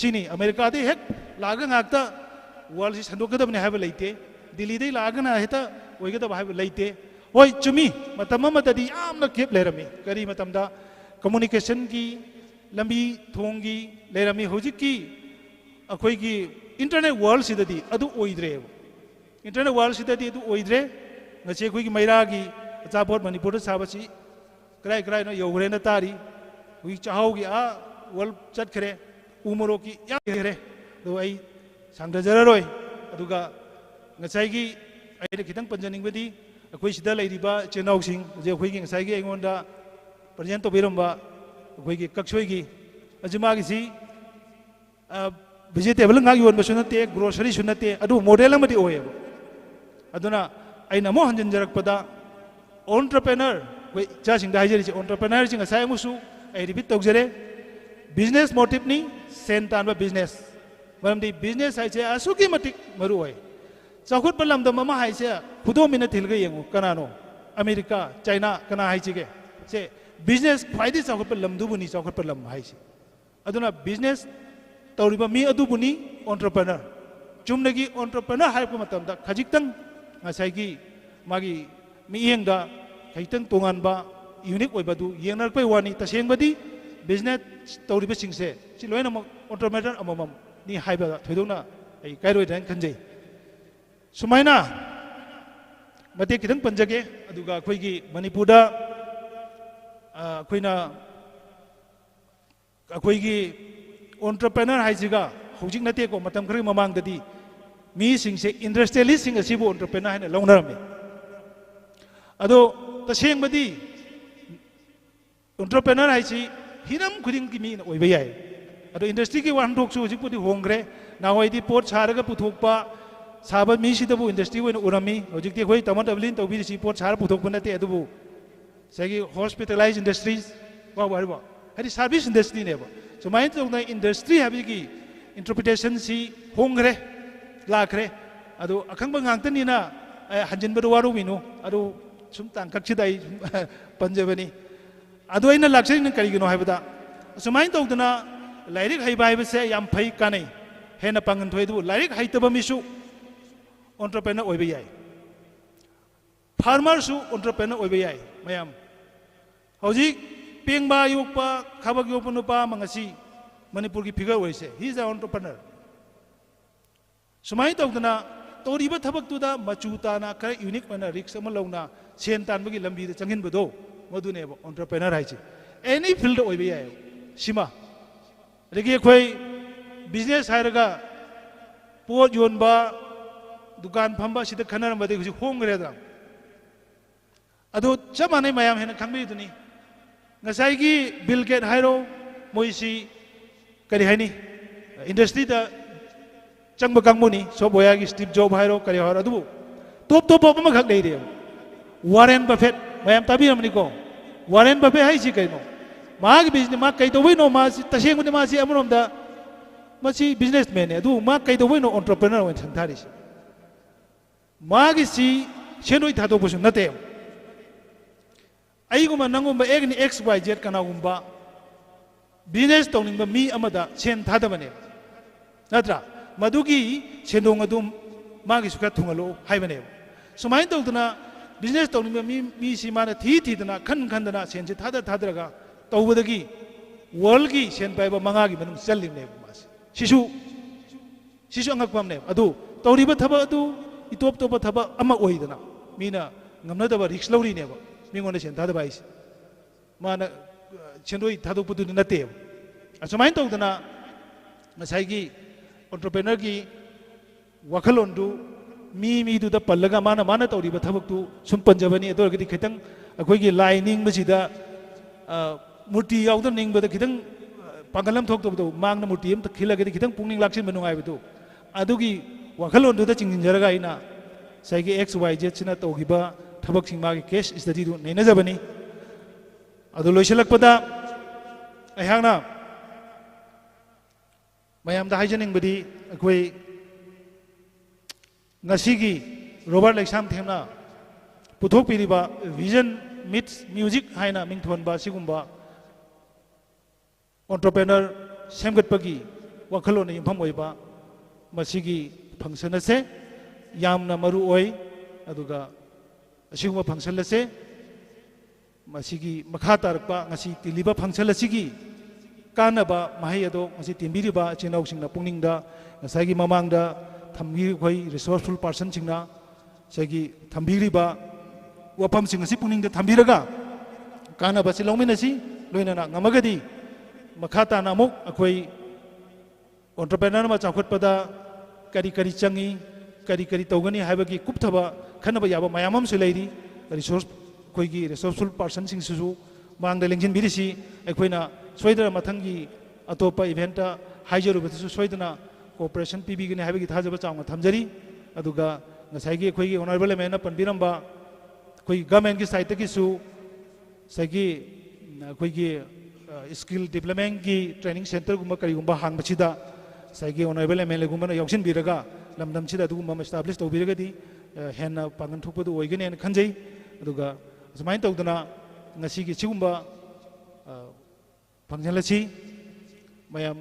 ꯁꯤꯅꯤ ꯑꯃꯦꯔꯤꯀꯥꯗꯒꯤ ꯍꯦꯛ ꯂꯥꯛꯑꯒ ꯉꯥꯛꯇ ꯋꯥꯔꯜꯁꯤ ꯁꯟꯗꯣꯛꯀꯗꯕꯅꯤ ꯍꯥꯏꯕ ꯂꯩꯇꯦ ꯗꯤꯜꯂꯤꯗꯒꯤ ꯂꯥꯛꯑꯒꯅ ꯍꯦꯛꯇ ꯑꯣꯏꯒꯗꯕ ꯍꯥꯏꯕ ꯂꯩꯇꯦ ꯍꯣꯏ ꯆꯨꯝꯃꯤ ꯃꯇꯝ ꯑꯃꯗꯗꯤ ꯌꯥꯝꯅ ꯒꯦꯞ ꯂꯩꯔꯝꯃꯤ ꯀꯔꯤ ꯃꯇꯝꯗ ꯀꯝꯃꯨꯅꯤꯀꯦꯁꯟꯒꯤ ꯂꯝꯕꯤ ꯊꯣꯡꯒꯤ ꯂꯩꯔꯝꯃꯤ ꯍꯧꯖꯤꯛꯀꯤ ꯑꯩꯈꯣꯏꯒꯤ ꯏꯟꯇꯔꯅꯦꯠ ꯋꯥꯔꯜꯁꯤꯗꯗꯤ ꯑꯗꯨ ꯑꯣꯏꯗ꯭ꯔꯦꯕ ꯏꯟꯇꯔꯅꯦꯠ ꯋꯥꯔꯜꯁꯤꯗꯗꯤ ꯑꯗꯨ ꯑꯣꯏꯗ꯭ꯔꯦ ꯉꯁꯤ ꯑꯩꯈꯣꯏꯒꯤ ꯃꯩꯔꯥꯒꯤ ꯑꯆꯥꯄꯣꯠ ꯃꯅꯤꯄꯨꯔꯗ ꯁꯥꯕꯁꯤ ꯀꯗꯥꯏ ꯀꯗꯥꯏꯅꯣ ꯌꯧꯈ꯭ꯔꯦꯅ ꯇꯥꯔꯤ ꯍꯧꯖꯤꯛ ꯆꯥꯛꯍꯥꯎꯒꯤ ꯋꯥꯔꯜ ꯆꯠꯈ꯭ꯔꯦ ꯎ ꯃꯣꯔꯣꯛꯀꯤ ꯌꯥꯝ ꯂꯩꯈ꯭ꯔꯦ ꯑꯗꯣ ꯑꯩ ꯁꯥꯡꯊꯖꯔꯔꯣꯏ ꯑꯗꯨꯒ ꯉꯁꯥꯏꯒꯤ ꯑꯩꯅ ꯈꯤꯇꯪ ꯄꯟꯖꯅꯤꯡꯕꯗꯤ ꯑꯩꯈꯣꯏ ꯁꯤꯗ ꯂꯩꯔꯤꯕ ꯏꯆꯤꯜ ꯏꯅꯥꯎꯁꯤꯡ ꯍꯧꯖꯤꯛ ꯑꯩꯈꯣꯏꯒꯤ ꯉꯁꯥꯏꯒꯤ ꯑꯩꯉꯣꯟꯗ ꯄ꯭ꯔꯖꯦꯟ ꯇꯧꯕꯤꯔꯝꯕ ꯑꯩꯈꯣꯏꯒꯤ ꯀꯛꯁꯣꯏꯒꯤ ꯍꯧꯖꯤꯛ ꯃꯥꯒꯤꯁꯤ ꯚꯤꯖꯤꯇꯦꯕꯜ ꯉꯥꯛ ꯌꯣꯟꯕꯁꯨ ꯅꯠꯇꯦ ꯒ꯭ꯔꯣꯁꯔꯤꯁꯨ ꯅꯠꯇꯦ ꯑꯗꯨ ꯃꯣꯗꯦꯜ ꯑꯃꯗꯤ ꯑꯣꯏꯌꯦꯕ ꯑꯗꯨꯅ ꯑꯩꯅ ꯑꯃꯨꯛ ꯍꯟꯖꯤꯟꯖꯔꯛꯄꯗ ꯑꯣꯟꯇꯔꯄ꯭ꯔꯦꯅꯔ ꯑꯩꯈꯣই ꯏꯆꯥꯁꯤꯡꯗ ꯍꯥꯏꯖꯔꯤꯁꯦ ꯑꯣꯟꯇꯔꯄ꯭ꯔꯦꯅꯔꯁꯤ ꯉꯁꯥꯏ ꯑꯃꯨꯛꯁꯨ ꯑꯩ ꯔꯤꯄꯤꯠ ꯇꯧꯖꯔꯦ ꯕꯤꯖꯤꯅꯦꯁ ꯃꯣꯇꯤꯞꯅꯤ ꯁꯦꯟ ꯇꯥꯟꯕ ꯕꯤꯖꯤꯅꯦꯁ ꯃꯔꯝꯗꯤ ꯕꯤꯖꯤꯅꯦꯁ ꯍꯥꯏꯁꯦ ꯑꯁꯨꯛꯀꯤ ꯃꯇꯤꯛ ꯃꯔꯨ ꯑꯣꯏ ꯆꯥꯎꯈꯠꯄ ꯂꯝꯗꯝ ꯑꯃ ꯍꯥꯏꯁꯦ ꯈꯨꯗꯣꯝꯕꯤꯅ ꯊꯤꯜꯒ ꯌꯦꯡꯉꯨ ꯀꯅꯥꯅꯣ ꯑꯃꯦꯔꯤꯀꯥ ꯆꯩꯅꯥ ꯀꯅꯥ ꯍꯥꯏꯁꯤꯒꯦ ꯁꯦ ꯕꯤꯖꯤꯅꯦꯁ ꯈ꯭ꯋꯥꯏꯗꯒꯤ ꯆꯥꯎꯈꯠꯄ ꯂꯝꯗꯨꯕꯨꯅꯤ ꯆꯥꯎꯈꯠꯄ ꯂꯝ ꯍꯥꯏꯁꯦ ꯑꯗꯨꯅ ꯕꯤꯖꯤꯅꯦꯁ ꯇꯧꯔꯤꯕ ꯃꯤ ꯑꯗꯨꯕꯨꯅꯤ ꯑꯣꯟꯇꯔꯄ꯭ꯔꯦꯅꯔ ꯆꯨꯝꯅꯒꯤ ꯑꯣꯟꯇꯔꯄ꯭ꯔꯦꯅꯔ ꯍꯥꯏꯔꯛꯄ ꯃꯇꯝꯗ ꯈꯖꯤꯛꯇꯪ ꯉꯁꯥꯏꯒꯤ ꯃꯥꯒꯤ ꯃꯤꯠꯌꯦꯡꯗ ꯈꯖꯤꯛꯇꯪ ꯇꯣꯉꯥꯟꯕ ꯌꯨꯅꯤꯛ ꯑꯣꯏꯕꯗꯨ ꯌꯦꯡꯅꯔꯛꯄꯩ ꯋꯥꯅꯤ ꯇꯁꯦꯡꯕꯗꯤ ꯕꯤꯖꯤꯅꯦꯁ ꯇꯧꯔꯤꯕꯁꯤꯡꯁꯦ ꯁꯤ ꯂꯣꯏꯅꯃꯛ ꯑꯣꯟꯇꯔꯄ꯭ꯔꯦꯅꯔ ꯑꯃꯃꯝꯅꯤ ꯍꯥꯏꯕꯗ ꯊꯣꯏꯗꯣꯛꯅ ꯑꯩ ꯀꯥꯏꯔꯣꯏꯗ꯭ꯔꯅ ꯈꯟꯖꯩ ꯁꯨꯃꯥꯏꯅ ꯃꯇꯦꯛ ꯈꯤꯇꯪ ꯄꯟꯖꯒꯦ ꯑꯗꯨꯒ ꯑꯩꯈꯣꯏꯒꯤ ꯃꯅꯤꯄꯨꯔꯗ ꯑꯩꯈꯣꯏꯅ ꯑꯩꯈꯣꯏꯒꯤ ꯑꯣꯟꯇꯔꯄ꯭ꯔꯦꯅꯔ ꯍꯥꯏꯁꯤꯒ ꯍꯧꯖꯤꯛ ꯅꯠꯇꯦꯀꯣ ꯃꯇꯝ ꯈꯔꯒꯤ ꯃꯃꯥꯡꯗꯗꯤ ꯃꯤꯁꯤꯡꯁꯦ ꯏꯟꯗꯁꯇ꯭ꯔꯤꯌꯦꯂꯤꯁꯁꯤꯡ ꯑꯁꯤꯕꯨ ꯑꯣꯟꯇꯔꯄ꯭ꯔꯦꯅꯔ ꯍꯥꯏꯅ ꯂꯧꯅꯔꯝꯃꯤ ꯑꯗꯣ ꯇꯁꯦꯡꯕꯗꯤ ꯑꯣꯟꯇꯔꯄ꯭ꯔꯦꯅꯔ ꯍꯥꯏꯁꯤ ꯍꯤꯔꯝ ꯈꯨꯗꯤꯡꯒꯤ ꯃꯤꯅ ꯑꯣꯏꯕ ꯌꯥꯏ ꯑꯗꯣ ꯏꯟꯗꯁꯇ꯭ꯔꯤꯒꯤ ꯋꯥꯍꯟꯊꯣꯛꯁꯨ ꯍꯧꯖꯤꯛꯄꯨꯗꯤ ꯍꯣꯡꯈ꯭ꯔꯦ ꯅꯍꯥꯟꯋꯥꯏꯗꯤ ꯄꯣꯠ ꯁꯥꯔꯒ ꯄꯨꯊꯣꯛꯄ ꯁꯥꯕ ꯃꯤꯁꯤꯗꯕꯨ ꯏꯟꯗꯁꯇ꯭ꯔꯤ ꯑꯣꯏꯅ ꯎꯔꯝꯃꯤ ꯍꯧꯖꯤꯛꯇꯤ ꯑꯩꯈꯣꯏ ꯇꯥꯃꯣ ꯗꯕꯂꯤꯟ ꯇꯧꯕꯤꯔꯤꯁꯤ ꯄꯣꯠ ꯁꯥꯔ ꯄꯨꯊꯣꯛꯄ ꯅꯠꯇꯦ ꯑꯗꯨꯕꯨ ꯉꯁꯥꯏꯒꯤ ꯍꯣꯁꯄꯤꯇꯥꯂꯥꯏꯖ ꯏꯟꯗꯁꯇ꯭ꯔꯤꯁ ꯐꯥꯎꯕ ꯍꯥꯏꯔꯤꯕ ꯍꯥꯏꯗꯤ ꯁꯥꯔꯚꯤꯁ ꯏꯟꯗꯁꯇ꯭ꯔꯤꯅꯦꯕ ꯁꯨꯃꯥꯏꯅ ꯇꯧꯅ ꯏꯟꯗꯁꯇ꯭ꯔꯤ ꯍꯥꯏꯕꯒꯤ ꯏꯟꯇꯔꯄ꯭ꯔꯤꯇꯦꯁꯟꯁꯤ ꯍꯣꯡꯈ꯭ꯔꯦ ꯂꯥꯛꯈ꯭ꯔꯦ ꯑꯗꯣ ꯑꯈꯪꯕ ꯉꯥꯛꯇꯅꯤꯅ ꯍꯟꯖꯤꯟꯕꯗ ꯋꯥꯔꯨꯃꯤꯅꯨ ꯑꯗꯨ ꯁꯨꯝ ꯇꯥꯡꯀꯛꯁꯤꯗ ꯑꯩ ꯄꯟꯖꯕꯅꯤ ꯑꯗꯣ ꯑꯩꯅ ꯂꯥꯛꯆꯔꯤꯅ ꯀꯔꯤꯒꯤꯅꯣ ꯍꯥꯏꯕꯗ ꯑꯁꯨꯃꯥꯏꯅ ꯇꯧꯗꯅ ꯂꯥꯏꯔꯤꯛ ꯍꯩꯕ ꯍꯥꯏꯕꯁꯦ ꯌꯥꯝ ꯐꯩ ꯀꯥꯟꯅꯩ ꯍꯦꯟꯅ ꯄꯥꯡꯒꯟ ꯊꯣꯛꯏ ꯑꯗꯨꯕꯨ ꯂꯥꯏꯔꯤꯛ ꯍꯩꯇꯕ ꯃꯤꯁꯨ ꯑꯣꯟꯇꯔꯄ꯭ꯔꯦꯅꯔ ꯑꯣꯏꯕ ꯌꯥꯏ ꯐꯥꯔꯃꯔꯁꯨ ꯑꯣꯟꯇꯔꯄ꯭ꯔꯦꯅꯔ ꯑꯣꯏꯕ ꯌꯥꯏ ꯃꯌꯥꯝ ꯍꯧꯖꯤꯛ ꯄꯦꯡꯕꯥ ꯌꯣꯛꯄ ꯈꯥꯕꯛ ꯌꯣꯛꯄ ꯅꯨꯄꯥ ꯑꯃ ꯉꯁꯤ ꯃꯅꯤꯄꯨꯔꯒꯤ ꯐꯤꯒꯔ ꯑꯣꯏꯔꯤꯁꯦ ꯍꯤ ꯏꯖ ꯑꯣꯟꯇꯔꯄ꯭ꯔꯦꯅꯔ ꯁꯨꯃꯥꯏꯅ ꯇꯧꯗꯅ ꯇꯧꯔꯤꯕ ꯊꯕꯛꯇꯨꯗ ꯃꯆꯨ ꯇꯥꯅ ꯈꯔ ꯌꯨꯅꯤꯛ ꯑꯣꯏꯅ ꯔꯤꯛꯁ ꯑꯃ ꯂꯧꯅ ꯁꯦꯟ ꯇꯥꯟꯕꯒꯤ ꯂꯝꯕꯤꯗ ꯆꯪꯍꯟꯕꯗꯣ ꯃꯗꯨꯅꯦꯕ ꯑꯣꯟꯇꯔꯄ꯭ꯔꯦꯅꯔ ꯍꯥꯏꯁꯦ ꯑꯦꯅꯤ ꯐꯤꯜꯗ ꯑꯣꯏꯕ ꯌꯥꯏ ꯁꯤꯃ ꯑꯗꯒꯤ ꯑꯩꯈꯣꯏ ꯕꯤꯖꯤꯅꯦꯁ ꯍꯥꯏꯔꯒ ꯄꯣꯠ ꯌꯣꯟꯕ ꯗꯨꯀꯥꯟ ꯐꯝꯕ ꯁꯤꯗ ꯈꯟꯅꯔꯝꯕꯗꯒꯤ ꯍꯧꯖꯤꯛ ꯍꯣꯡꯈ꯭ꯔꯦꯗ ꯑꯗꯨ ꯆꯞ ꯃꯥꯟꯅꯩ ꯃꯌꯥꯝ ꯍꯦꯟꯅ ꯈꯪꯕꯤꯗꯨꯅꯤ ꯉꯁꯥꯏꯒꯤ ꯕꯤꯜ ꯒꯦꯠ ꯍꯥꯏꯔꯣ ꯃꯣꯏꯁꯤ ꯀꯔꯤ ꯍꯥꯏꯅꯤ ꯏꯟꯗꯁꯇ꯭ꯔꯤꯗ ꯆꯪꯕ ꯀꯥꯡꯕꯨꯅꯤ ꯁꯣꯞꯋꯦꯌꯔꯒꯤ ꯁ꯭ꯇꯤꯞ ꯖꯣꯕ ꯍꯥꯏꯔꯣ ꯀꯔꯤ ꯍꯥꯏꯔꯣ ꯑꯗꯨꯕꯨ ꯇꯣꯞ ꯇꯣꯞꯄ ꯑꯃꯈꯛ ꯂꯩꯔꯦꯕ ꯋꯥꯔꯦꯟ ꯕꯐꯦꯠ ꯃꯌꯥꯝ ꯇꯥꯕꯤꯔꯝꯃꯅꯤꯀꯣ ꯋꯥꯔꯦꯟ ꯕꯐꯦꯠ ꯍꯥꯏꯁꯤ ꯀꯩꯅꯣ मागी बिजनेस मा कई तौबई नो मा तसेंगुनि मा अमरोमदा मसी बिजनेसमैन अदु मा कई तौबई नो एंटरप्रेन्योर ओइन संथारिस मागी Shenoy थादोबसु नते अईगुमा नंगुमा एगनि x Y Z कनागुम्बा business तौनिंगबा मी अमदा सेन थादबने नत्रा मदुगी सेंदोंग अदुम मागी सुखा थुंगलो हाइबने सुमाइन तौदना बिजनेस तौनिंगबा मी सी माना थीदना खन खनदना सेनसे थादरगा तौबदगी वर्ल्ड की सेन पाइबा मंगागी मनुंग चल्लिने मास सिसु अंगकपमने अदु तौरिबा थबा अदु इतोप तोप थबा अमा ओइदना Meena ngamnadaba risk lawri ne ba mingonda sen thada bai mana chendoi thadu pudu nate asamain tawdana ngasai gi entrepreneur gi wakhalon du mi du da pallaga mana tawri ba thabak tu sum panjabani ador gidi khitang akoi gi lining ba sida murti yawda ning ba da khitang pangalam thok to mangna murti am khila gidi khitang pungning laksin manungai ba tu adugi wakhalon du da chingjin jaraga ina saigi xyz sina tawgiba थबक Singh मागी case study दु नैनजबनी अदु लोइसलकपदा अहांगना मयामदा हाइजनिंग बदी अखोई ngasiगी Robert लेक्साम थेमना पुथोक पिरिबा विजन मीट्स म्यूजिक हाइना मिंगथोनबा सिगुम्बा एंटरप्रेन्योर सेमगतपगी वखलोन यमफम ओइबा मसिगी फंक्शन असे यामना मरु ओइ अदुगा असिगुम्बा फंक्शन लसे मसिगी मखा तारकपा ngasi तिलिबा फंक्शन लसिगी कानबा माहि अदो ngasi तिमबिरिबा चिनाउ सिंगना पुंगनिंगदा ngसाइगी ममांगदा थम्बी खोई रिसोर्सफुल पर्सन सिंगना सगी थम्बीरिबा वफम सिंग ngasi पुंगनिंगदा थम्बीरगा कानबा सि लौमिनसि लोइनाना ngमगदी मखा ताना मुक अखोई एंटरप्रेन्योर मा चाखुतपदा करी करी चंगी करी तौगनी हाइबगी कुपथबा खनबा याबा मयामम सु लेरी रिसोर्स कोइगी रिसोर्सफुल पर्सन सिंग सुसु मांगदा लेंजिन बिरिसि अखोइना सोइदरा मथंगी अतोपा इवेंट हाइजरुबसु सोइदना कोऑपरेशन पीबीगनी हाइबगी थाजबा चांग थमजरी अदुगा ngसाइगी अखोइगी ऑनरेबल एमएन पनबिरंबा कोइ गवर्नमेंट की साइड की सु सगी अखोइगी स्किल डेवलपमेंट की ट्रेनिंग सेंटर गुम्बा करिगुम्बा हांगबसिदा सगी ऑनरेबल एमएलए गुम्बा यौसिन बिरगा लमदम सिदा दुगुम्बा एस्टाब्लिश तौबिरगदी हेन्ना पांगन थोपदु ओइगने खंजै अदुगा समाइन तौदना ngasiगी सिगुम्बा फंक्शनलसी मयाम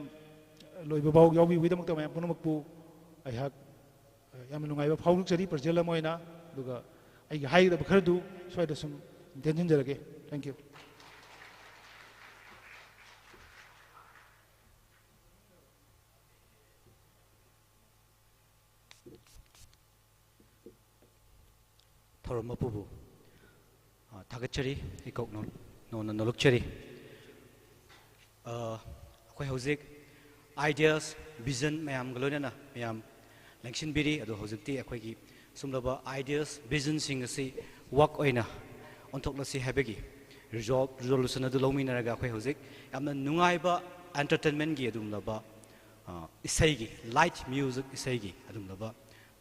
लोइबा बाव यावबि विदमक्ता मयाम पुनमकपु आइहाक याम नुंगाइबा फावलुकजरी प्रजेल मोइना अदुगा आइगी हाइगदा खरदु सोइदा सुम इंटेंशन जरगे थैंक यू थोरमपुबु थागचरी इकोक नोन नलुकचरी अखोई हौजिक आइडियास विजन मैम गलोनेना मैम लेंसिन बिरी अदो हौजिकती अखोईगी सुमलबा आइडियास विजन सिंग असि वर्क ओइना ओंथोक्लसि हैबेगी रिजोल्यूशन अदु लौमिनरगा अखोई हौजिक यामना नुंगाइबा एंटरटेनमेंट गी अदुमलबा इसैगी लाइट म्यूजिक इसैगी अदुमलबा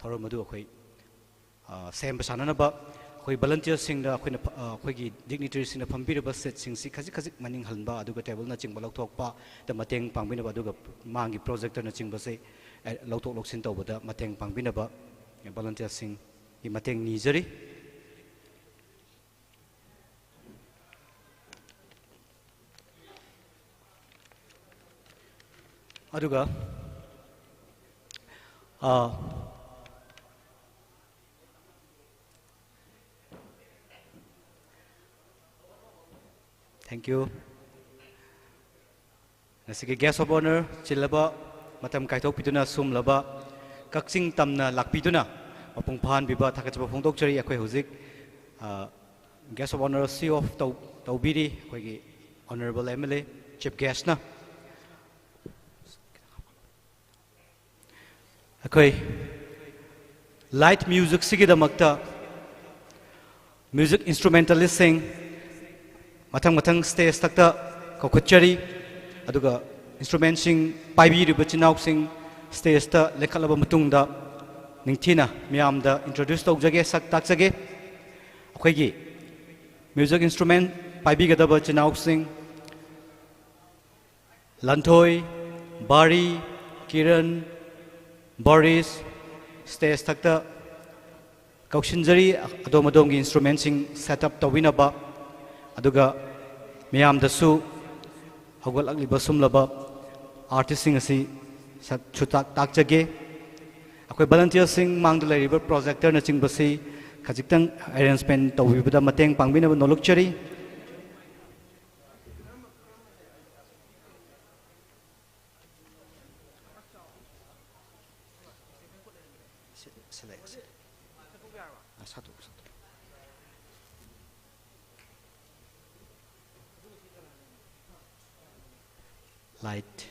थोरमदु अखोई सेम साननबा अखोई वॉलंटियर सिंगदा अखोइना अखोइगी डिग्निटरी सिंगदा फंबिरबा सेट सिंगसि खजिक खजिक मनिंग हलबा अदुगा टेबल ना चिंगबा लौथोकपा द मतेंग पांगबिनबा अदुगा मांगी प्रोजेक्टर ना चिंगबसे लौथोक लोकसिन तौबदा मतेंग पांगबिनबा वॉलंटियर सिंग की मतेंग निजरी अदुगा Thank you. Nasiki guest of honor, chilaba, matam kaitok pituna sum laba, Kakching tamna lakpituna, mapung pahan biba takachaba pungtok chari akwai huzik, guest of honor CEO of Taubiri, akwai honorable MLA, chief guest na. Akwai light music sigida makta, music instrumentalist sing. मथंग stage तक कौखचरी instrument पाइबीचिनाव stage लेखलब निथीना ma'am introduce तौजगे सक ताकजगे अखोगी म्यूजिक इंस्ट्रूमेंट पाइबीगदब चिनाव Lanthoi, Bari, Kiran, Boris, stage takta Kaushinjari adom adom gi instrument sing set up tawinaba aduga miyam dasu hogol agli basum laba artist sing asi sat chutak takjage akoi volunteer sing mangda river projector na ching basi khajitang arrangement tawibada mateng pangbina nolokchari light.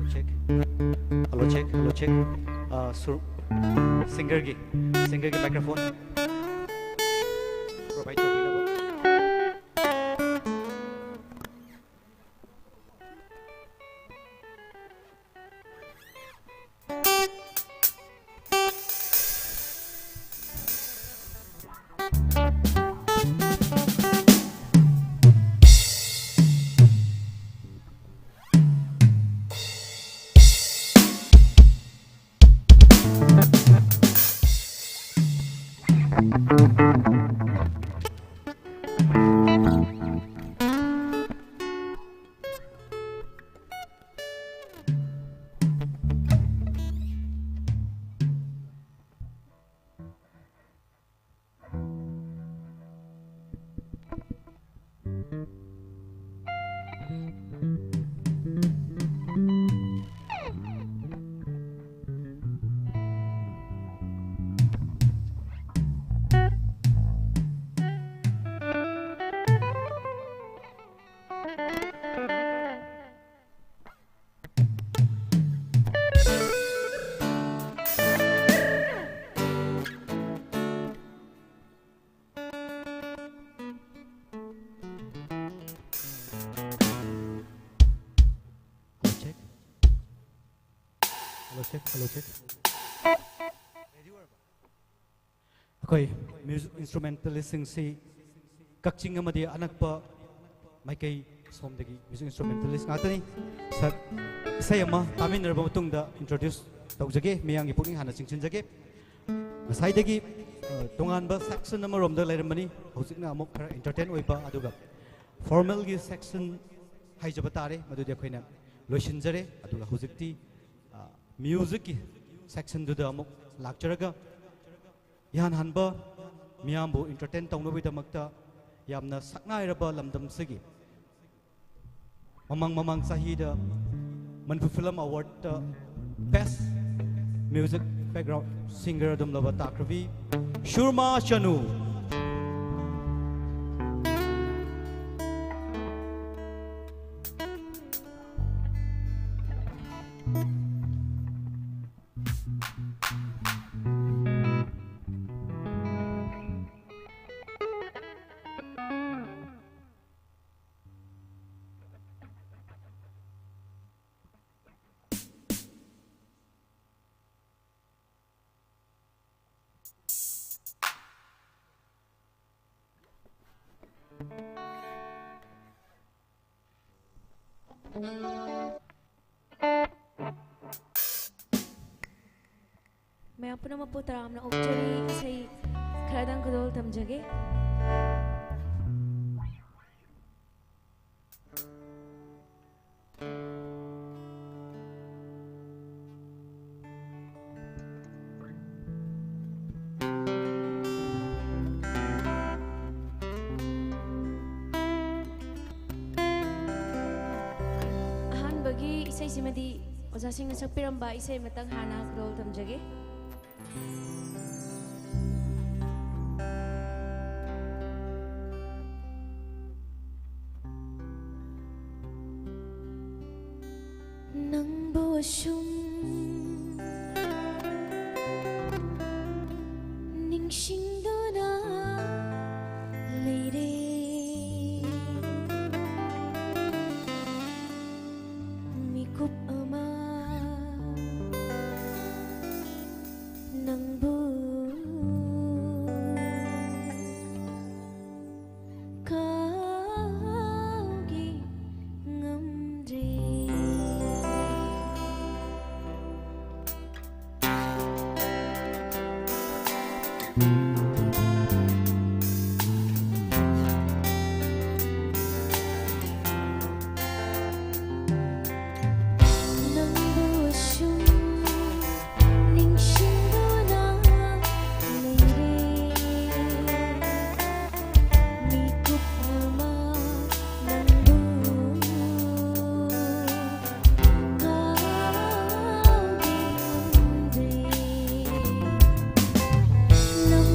Check. Hello check. Hello check. Singer ki microphone. Provide to me. check, hello check. Okay, music instrumentalist si Kakching amadi anak pa may kay somdagi music instrumentalist nga tani sa isay ama tamin nerba matungda introduce tawjage miyang ipukning hana singsin jage masaidagi tungan ba section nama romda lairamani hojikna amok khara entertain oiba aduga formal gi section haijaba tare madudi khoina loishinjare aduga hojikti music gi section duda amok lakcharaga ihan hanba miyambu entertain tawnabi damakta yamna saknairaba lamdam sigi mamang sahida Manfu Film Award Best Music Background Singer dum laba takravi Shurma Shanu. मैं अपना मपुत्र आमना उपचरी सही खरदंग कदोल तम जगे हान बगी इसे सिमदी ओजासिंग सकपिरंबा इसे मतंग हाना कदोल तम जगे Nang bosum ningsing dona leire mikup ama nang bu kaugi ngamdri Nang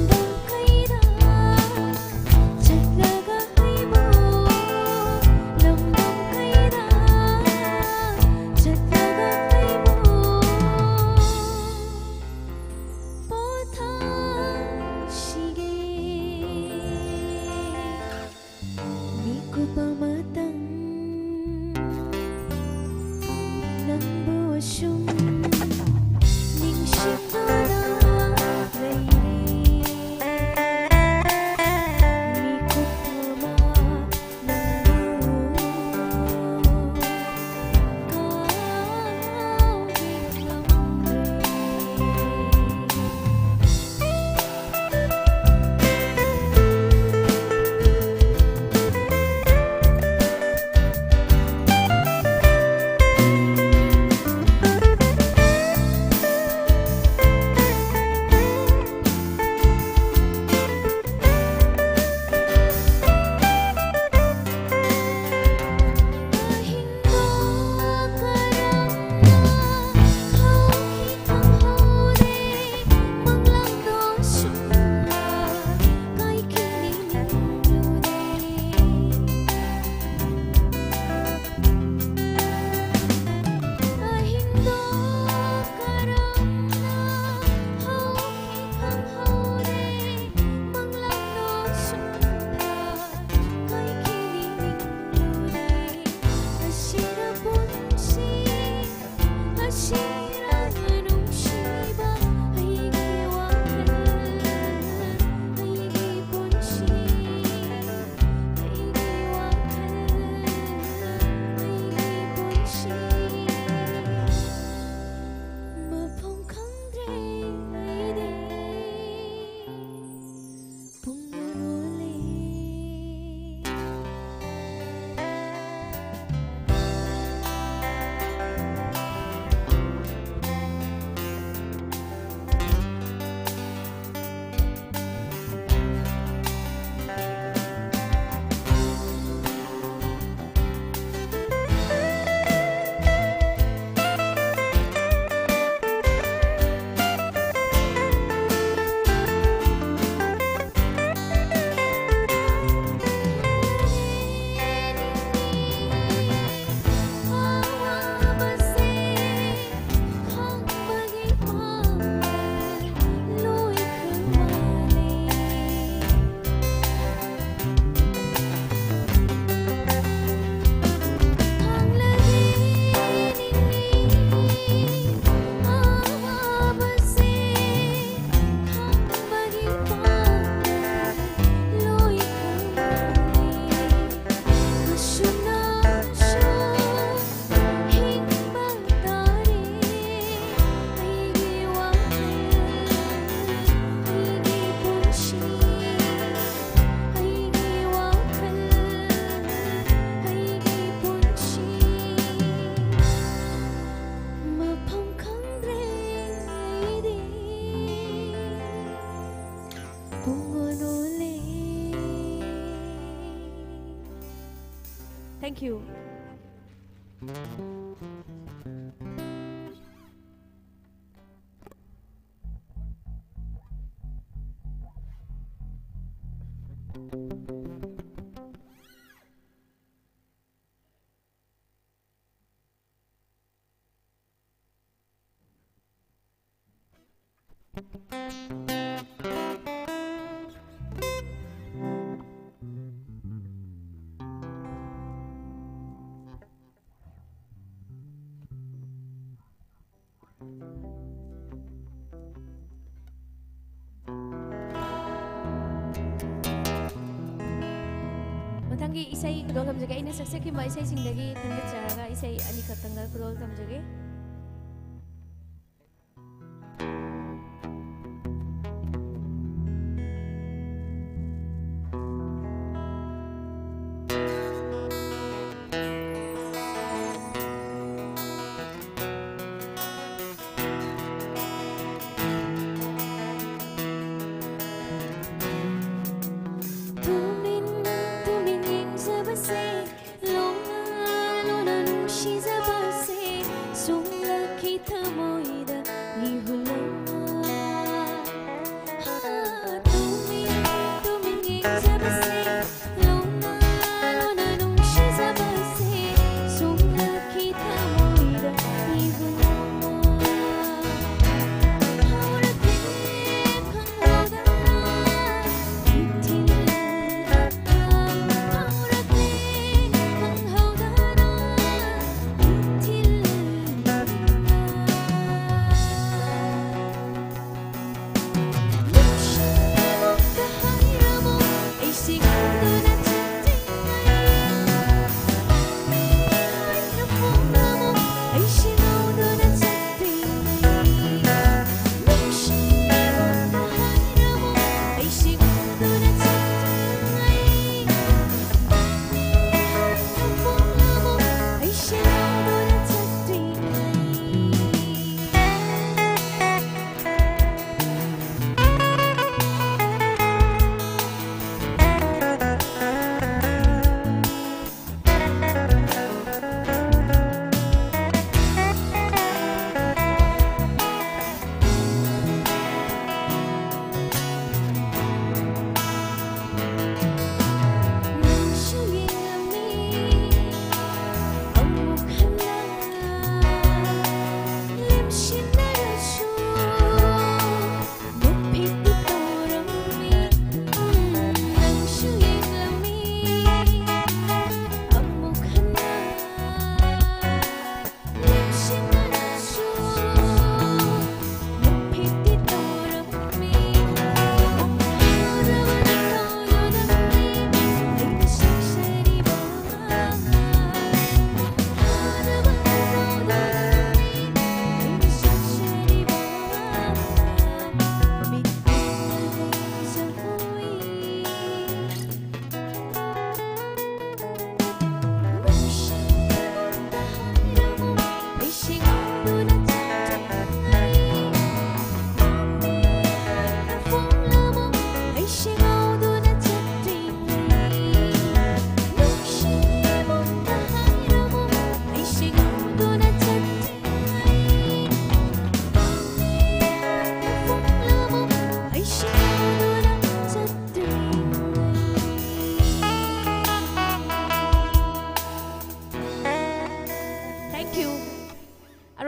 Thank you. Mathangi isay kurol tamjage ina saksaki ma isay singdagi thangat charaga isay ani khatanga kurol tamjage.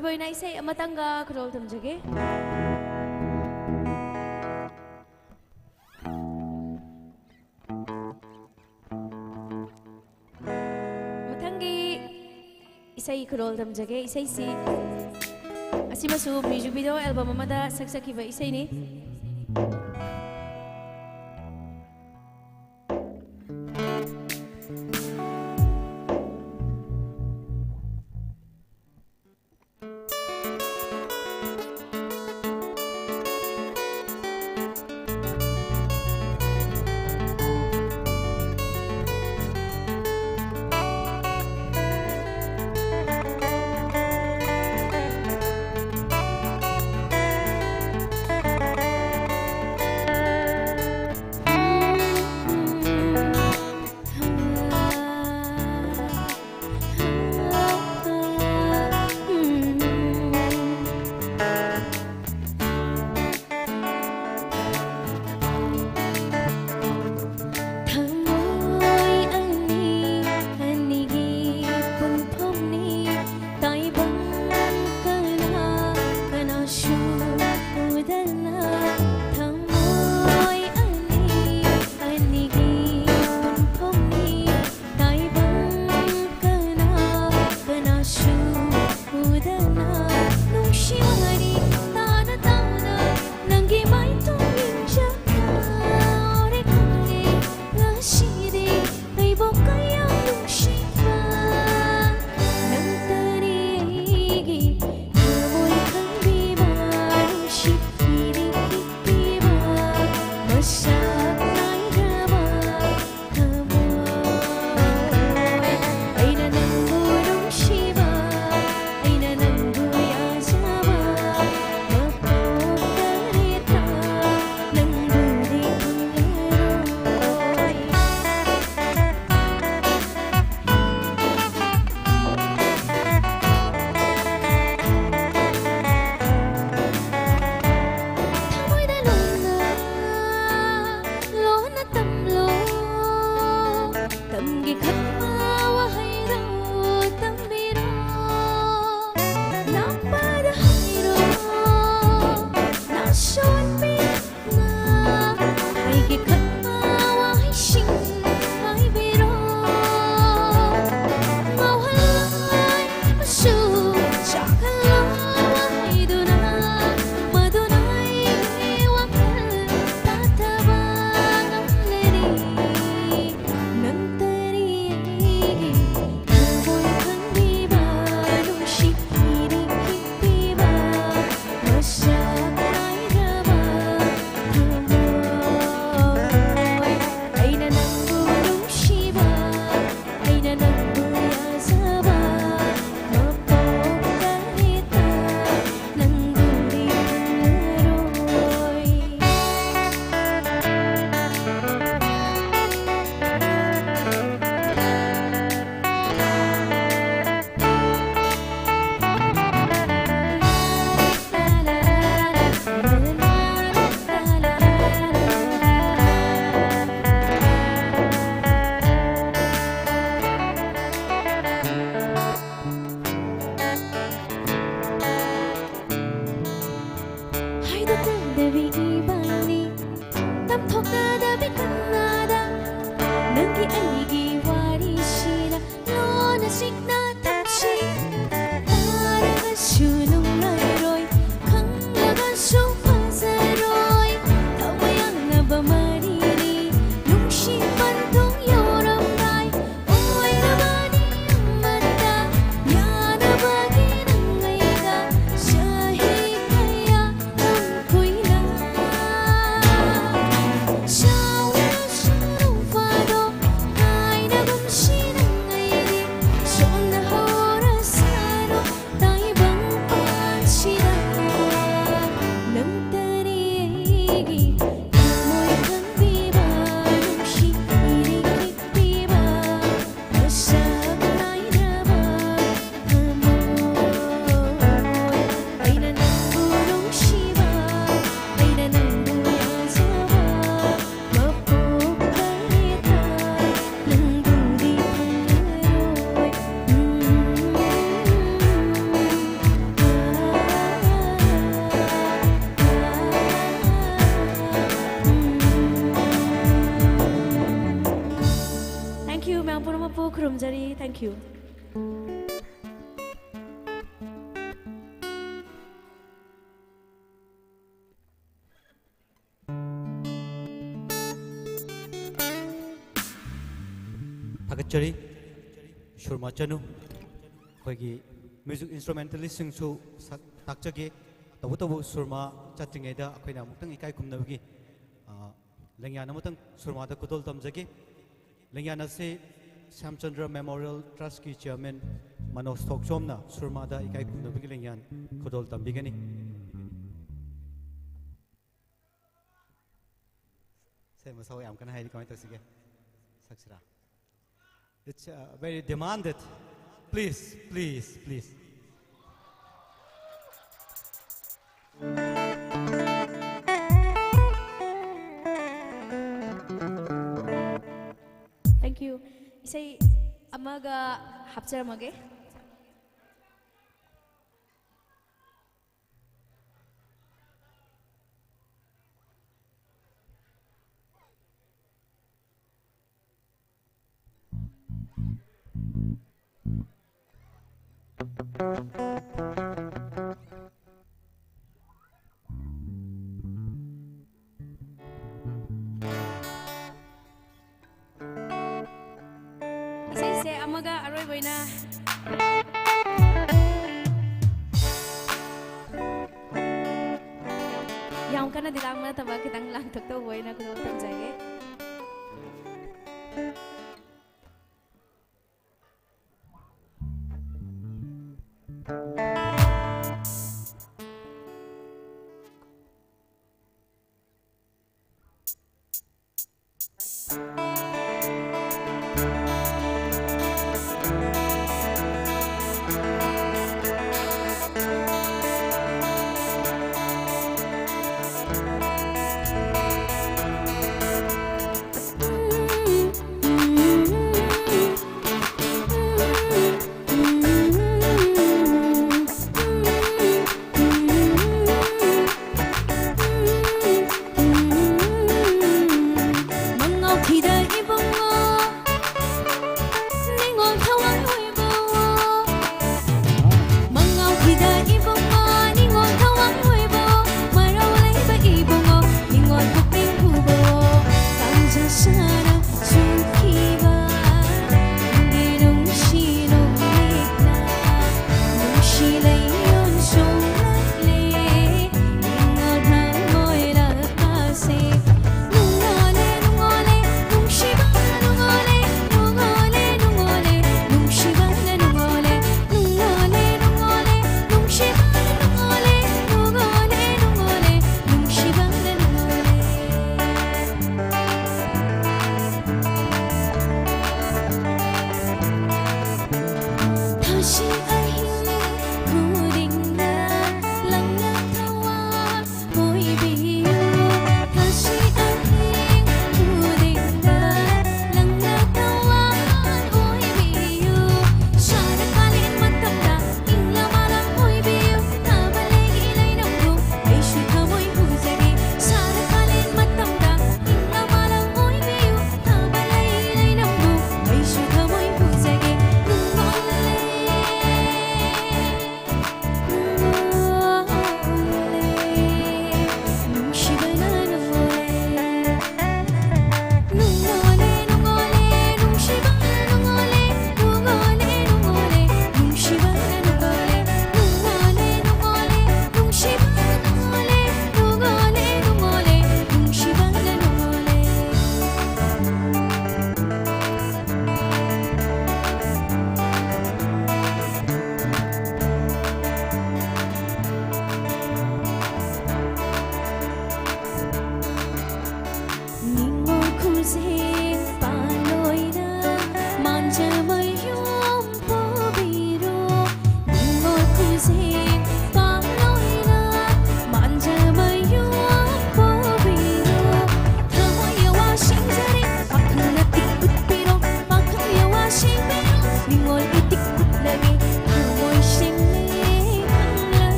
Aroy na isay amatanga kurol tamjage. Matangi isay kurol tamjage isay si asimasu music video album amada saksakiba isay ni. Thank you. Kakching, Shurma Chanu, Kogi, music instrumentalist sing su takjagi, tawu Surma Chatingeda, Akina Mutang Ikai Kumnavigi, Lengyana Mutang Surma the Kudol Tamjagi, Lengyana se Samchandra Memorial Trust ki Chairman Manos Tokchomna, Surma the Ikai Kumnavigi Lengyan, Kudol Tambigani. Say Masawi, I'm gonna hide going to sige. Saksira. It's very demanded. Please, please, please. Thank you. Isay amaga hapchar mage. Isay amaga aroy boy na. Yang kana dilang na taba kitang lang tok to boy na kuno tam jage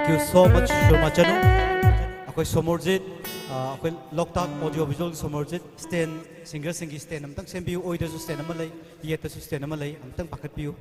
Thank you so much, Shurma Chanu. Akoy Somorjit, akoy Loktak Audio Visual Somorjit, stand singer singi stand amtang sembiu oi da su stand amalay, yeta su stand amalay, amtang pakat piu.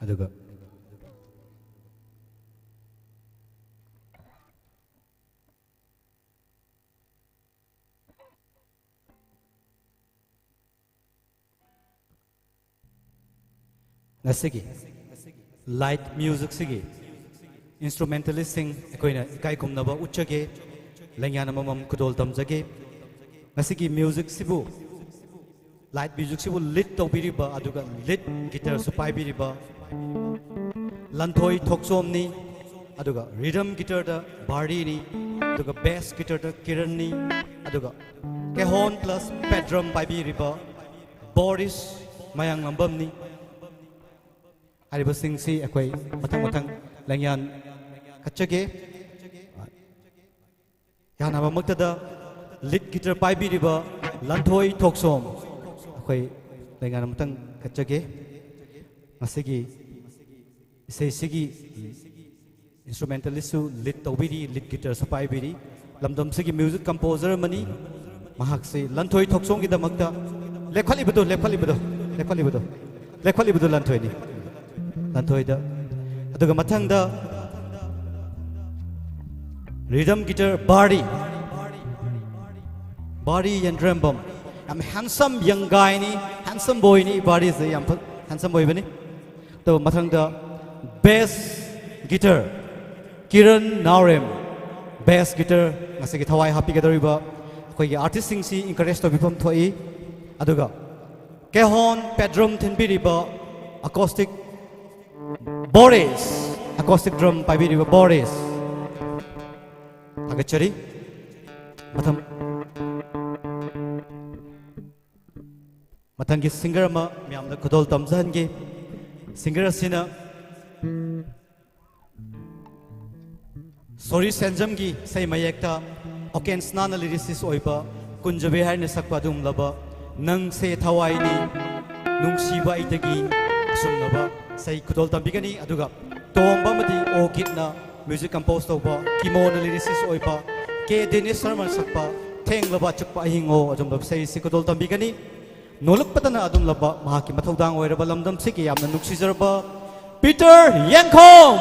Aduga. ngasigi light music sigi instrumentalist sing akoina kai kumnaba uchage langyana mamam kudol tamjage ngasigi music sibu light music sibu lit tobiriba aduga lit guitar supai biriba lanthoi thoksom ni aduga rhythm guitar da bari ni aduga bass guitar da kiran ni aduga kehon plus pedrum pai biriba boris mayang lambam ni ariba sing si akoi matang langyan kachage yana mamakta da lit guitar pai biriba lanthoi thoksom akoi langyan matang kachage masigi say sigi instrumentalist su lit tawbiri lit guitar sapai biri lamdam sigi music composer mani mahak se lanthoi thoksong gi damakta lekhali budo lanthoi ni lanthoi da aduga mathang da rhythm guitar bari and drum bum am handsome young guy ni handsome boy ni bari se am handsome boy bani to mathang da bass guitar Kiran Naurem bass guitar ngasigi thawai happy gadoriba koi gi artist sing si encourage to bifam thoi aduga kehon pedrum thinbiriba acoustic acoustic drum paibiriba Boris agachari mathang gi singer ma myamda khodol tamjan gi singer asina Sorry Sanjamgi say mayekta oken snana lyricist oiba kunjabe har ne sakpa dum laba nang se thawai ni nungsiba itagi asum laba say kudol tambigani aduga tomba madi okitna music compose toba kimona lyricist oiba ke Dennis Sharma sakpa theng laba chakpa hingo adum lab say si kudol tambigani nolak patana adum laba mahaki mathaudang oiraba lamdam siki yamna nuksizarba Peter Yankom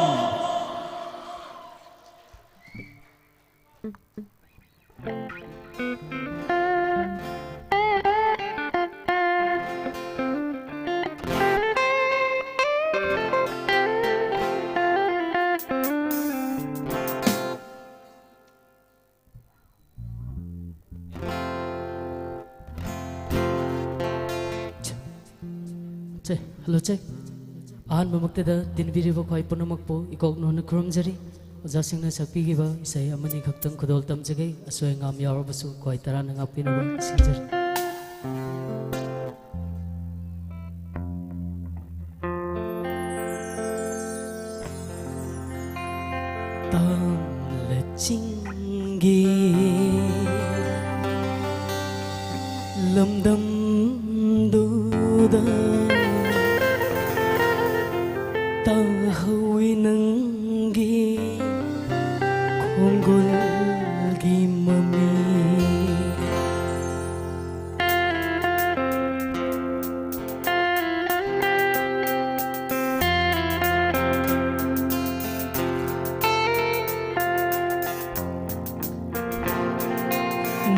Hello check. Ahan mamaktada dinbiriba khoi punamakpo ikok nona kromjari. Ojasingna sakpigiba isai amani khaktang khodol tamjagai asoi ngam yarabasu khoi tarana ngapinaba singjari. Tam le chingi lamdam duda ta hui nangi khongol gi mami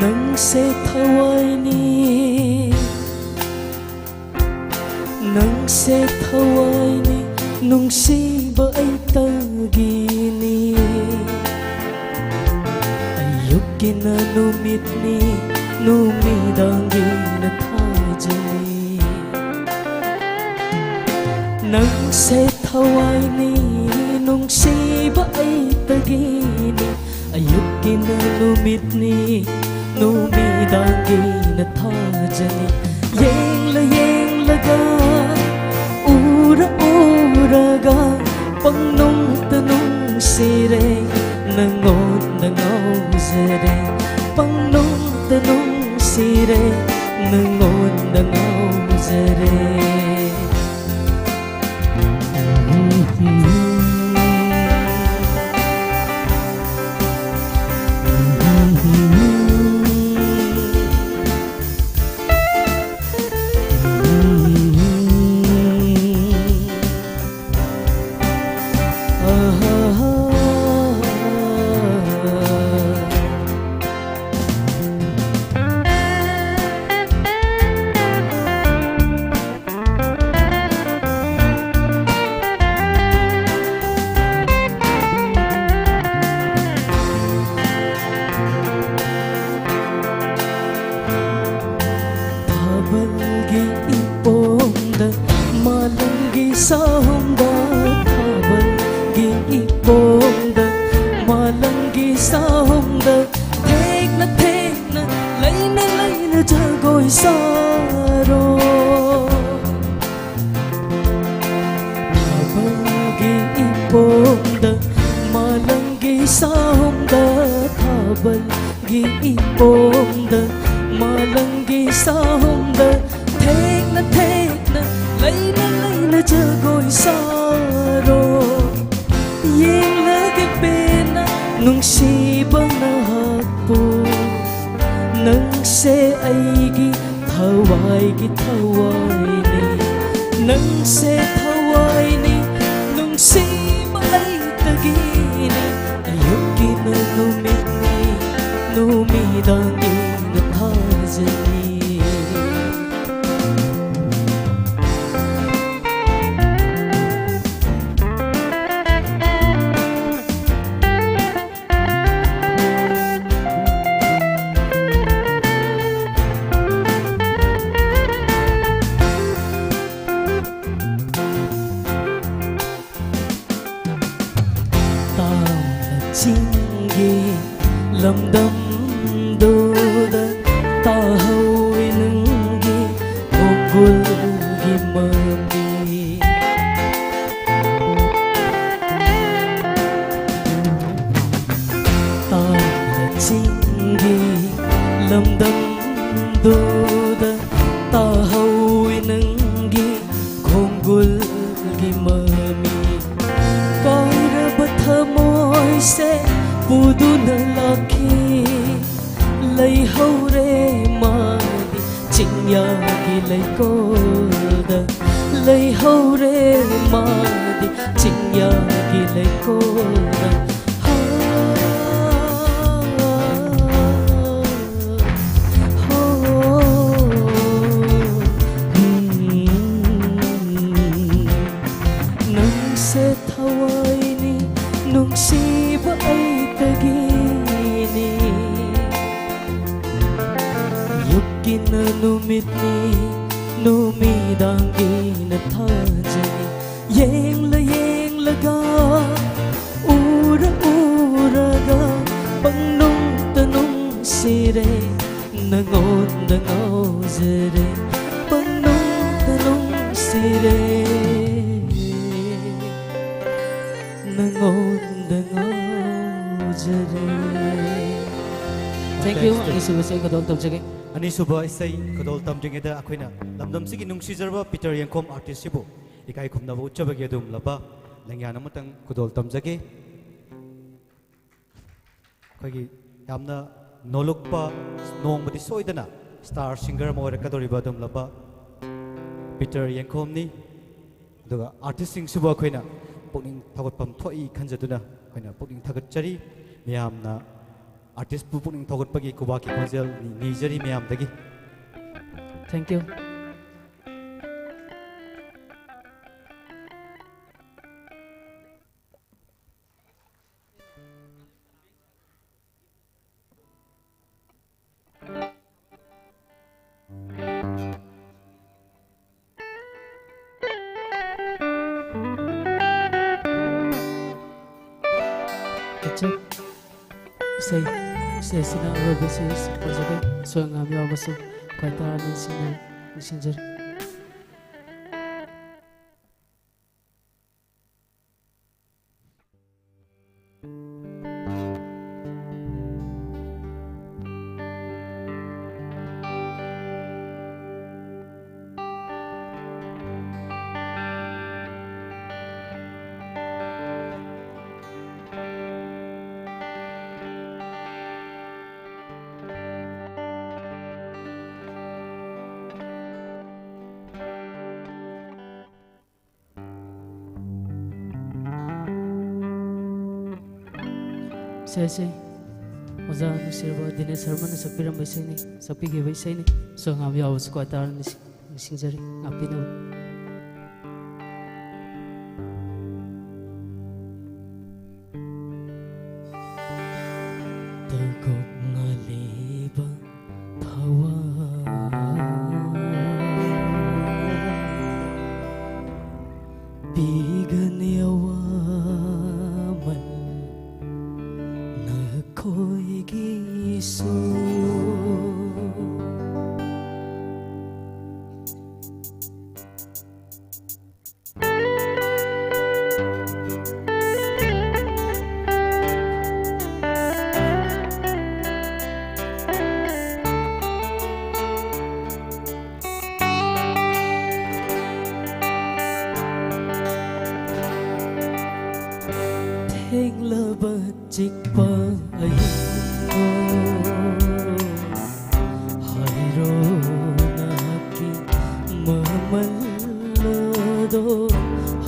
nang se thawai ni nang se thawai ni nungsiba ay tagini ayok kinanumit ni numidangi na thajani nang se thawai ni nungsiba ay tagini ayok kinanumit ni numidangi na thajani yeng laga uraga pangnong tanong sire nangot nangaw zere pangnong tanong sire nangot nangaw zere bal gi ipom da malang gi sahom da thek na lay na jagoi saro yeng na ke pena nung si bang na hakpo nang se ai gi thawai ni nang se thawai ni nung si mai tagini ayok gi na numidang gi na thajani lamdam doda tahawi nungi ogul gi mami tahacingi lamdam doda tahawi nungi ogul gi mami kaira bathamoy se pudu na laki lay haure madi chingya gi lay koda lay haure madi chingya gi lay koda nang se thawai ni nung si ba ay tagini yukin na numit ni numidang ginathaljani yeng laga ura ga pangnung tanong sire nangon dangaw zere pangnung tanong sire nangon dangaw Thank you. Ani suba say kadol tam jage. Ani suba say kadol tam jage da akoina lamdam sigi nungsi jarba Peter Yangkom artist sibo ikai khumna bu chabage dum laba lengyana matang kadol tam jage. Khagi yamna nolokpa nongbadi soidana star singer mo ra kadori ba dum laba Peter Yangkom ni duga artist sing suba akoina pokning thagot pam thoi khanjaduna akoina pokning thagat chari miyamna artist pu pukning thogot pagi kuba ki khonjel ni jari miyam dagi Thank you. Kakching say sina robesis pajake so ngami abasu kaita ni sinjer say oza nu sirwa dine sarma na sapiram baisai ni sapi ge baisai ni so ngam yaw su ko tar ni singjari ngapi no tagok ngaliba thawa bigan yawa khoi gi so Thenglaba chikpa ayingo Hairo naki mamalado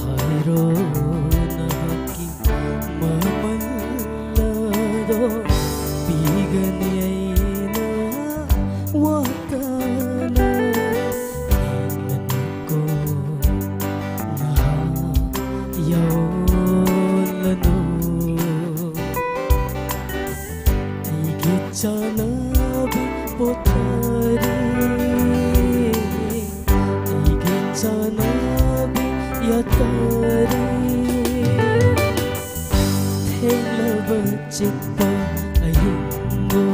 Hairo naki mamalado Bigani ayina watana Nenanko na yolano Chanabi potari Igi chanabi yatari Thenglaba chikpa ayingo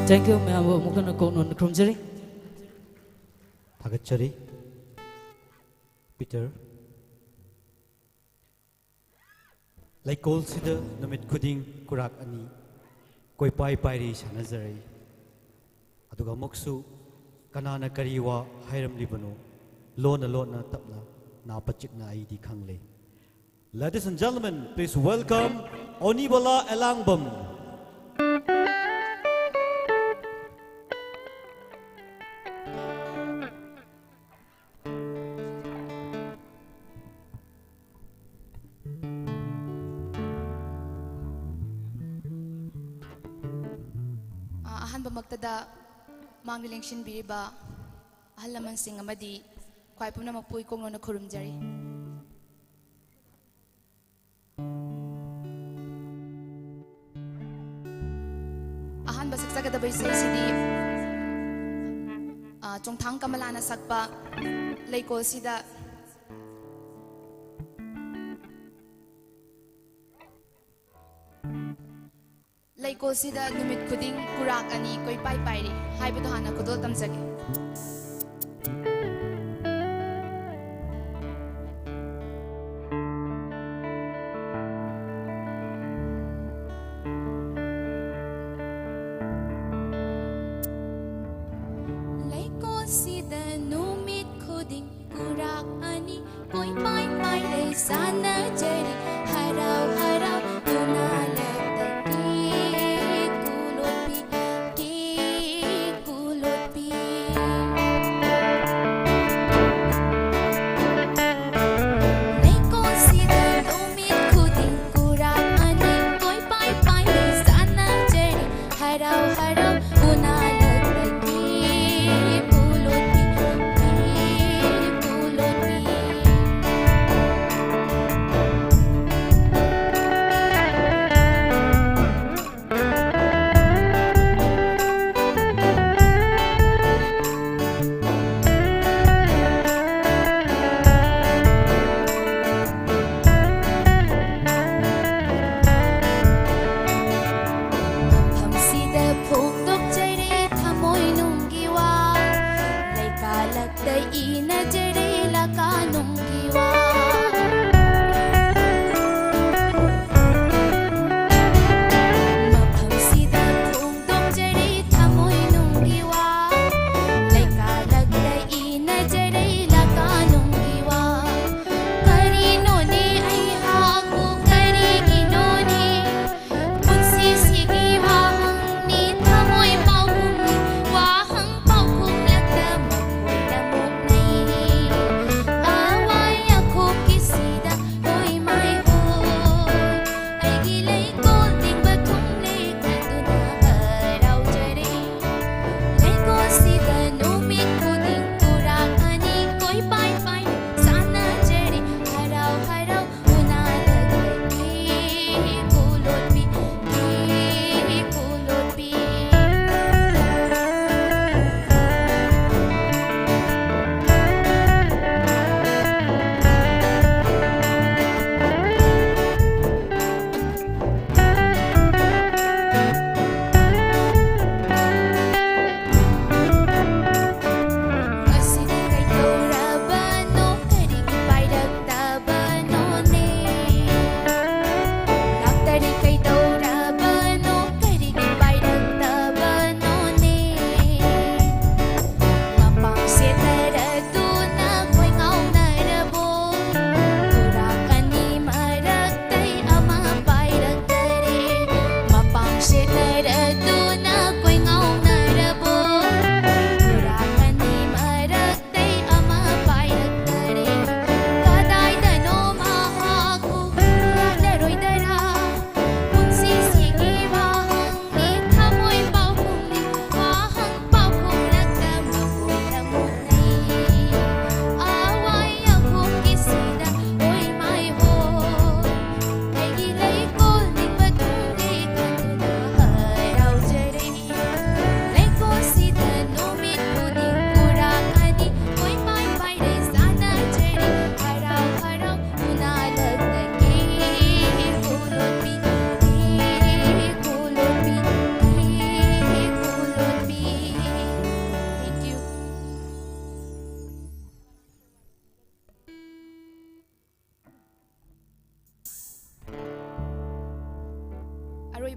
Thank you, ma'am. Mungkin aku non krumjeri. Thagachari, Peter. Laikol sida namit kuding kurak ani koi pai ri sanazari. Aduga moksu kanana kariwa hairam libano lona tapna na pachikna aidi khangle. Ladies and gentlemen, please welcome Onibala Elangbam. Magtada mangilengshin biriba ahalaman sing amadi kwai pumna mapui kongno na khurumjari ahan basak sagada bai sai sidi chongthang kamalana sakpa leikol sida Laikol sida numit kuding kurak ani koi pai pai ri haibado hana kudol tamjage Laikol sida numit kuding kurak ani koi pai pai ri sana jeri harau harau tunala harau harau una lag lagi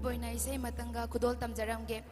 ꯑꯔꯣꯏꯕ ꯑꯣꯏꯅ ꯏꯁꯩ ꯃꯇꯪꯒ ꯈꯨꯗꯣꯜ ꯇꯝꯖꯔꯝꯒꯦ.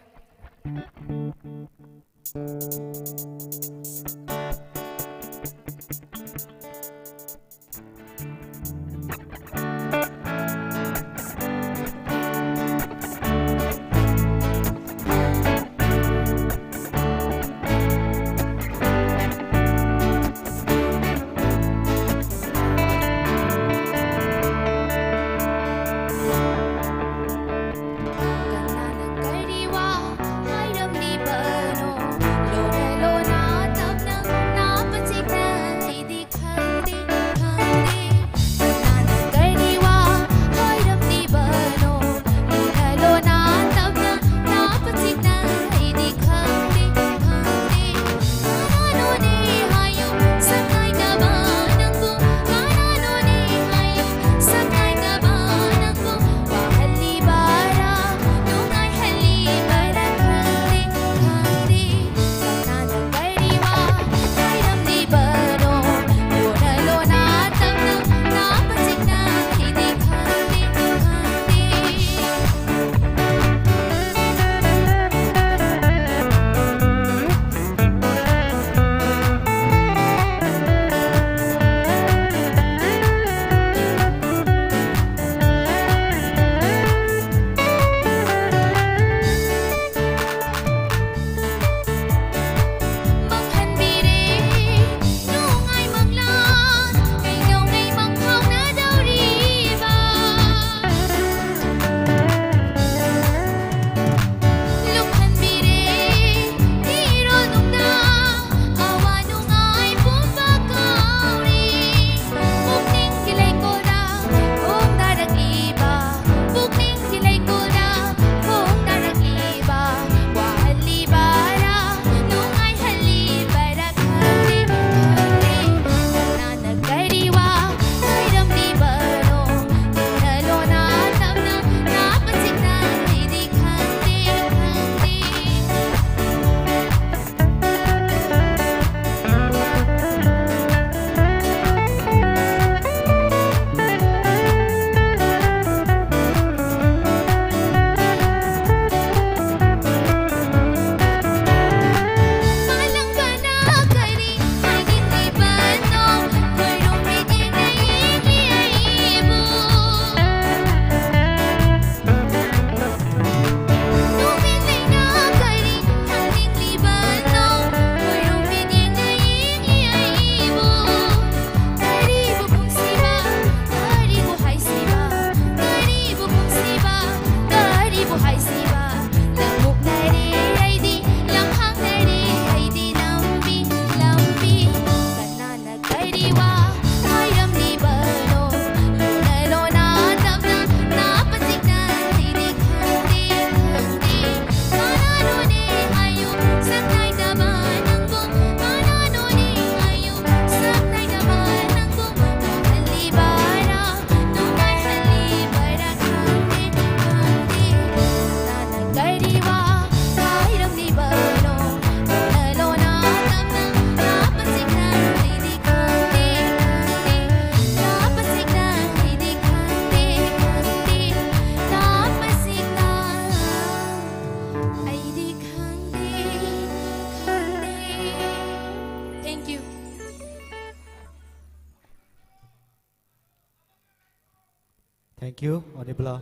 Thank you, Onibla.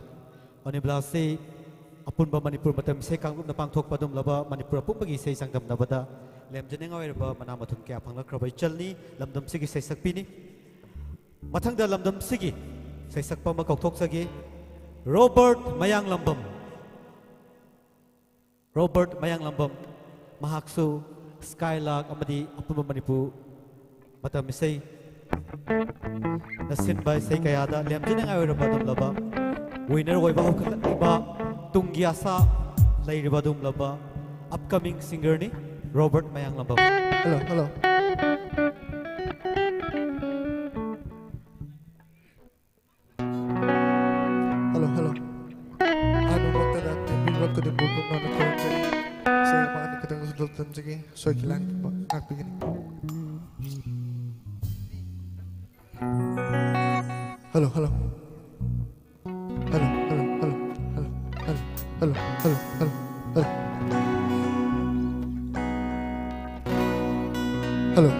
Onibla si apunba Manipur matam se kangrup na pangthok padum laba Manipur apupagi se sangdam nabada lemjene ngawerba manamathun kya phangla krabai chalni lamdam sigi se sakpini mathangda lamdam sigi se sakpa ma kokthok sagi Robert Mayang Lambam. Robert Mayang Lambam mahaksu Skylark amadi apunba Manipur matam se nasin by say kayada lemjene ngawerba dum laba winner oiba hokla tungi asa lairiba dum laba upcoming singer ni Robert Mayang Lambam. Hello, hello. Hello, hello. Ano magta natin? Binwag ko din buko na Concurrently. Sa mga ano katang sultan sige. So kilang ba? Nakpigin. Hello, hello. Hello, hello, hello, hello, hello. hello, hello, hello. Hello.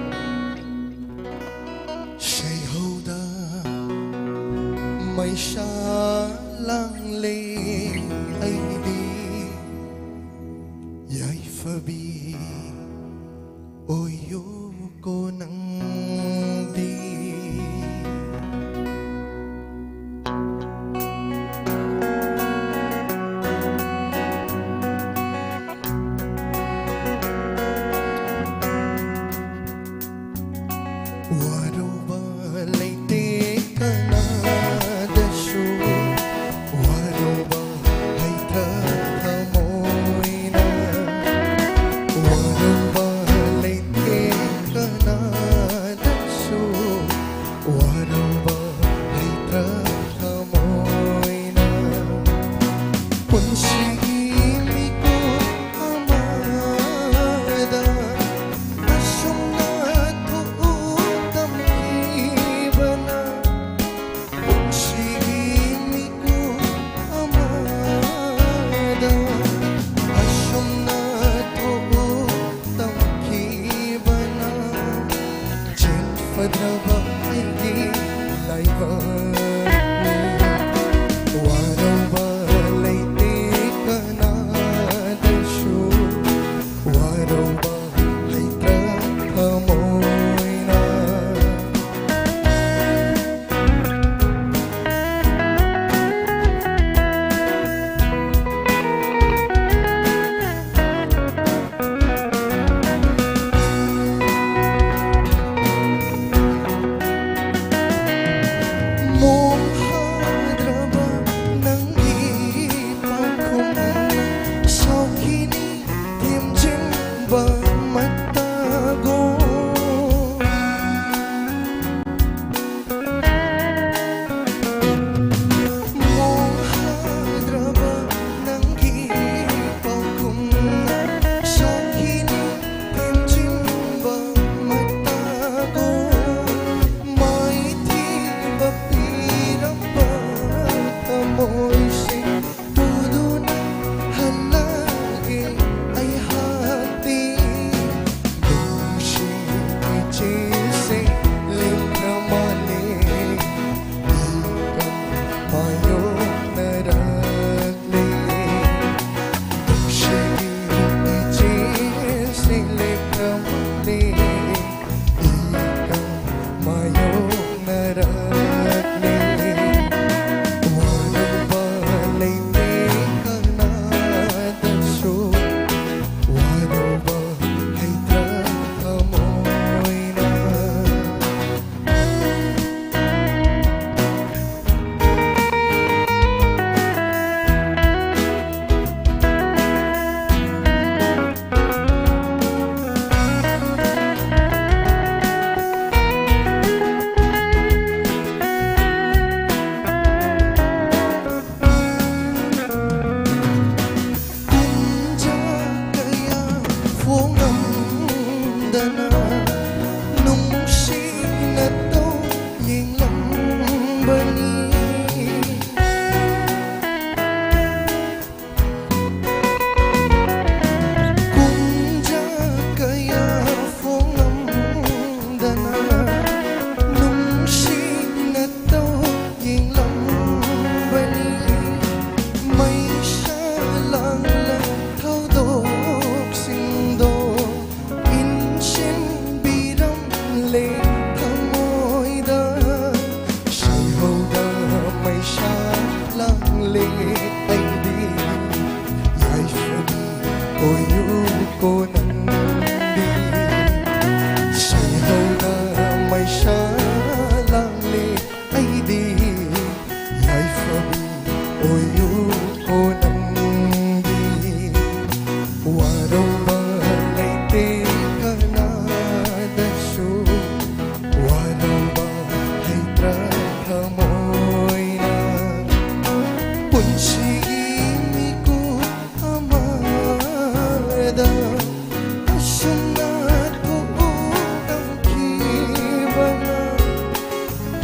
Say hold mây xa lang lê ai đi dạy phơ bi ôi yo cô nắng đi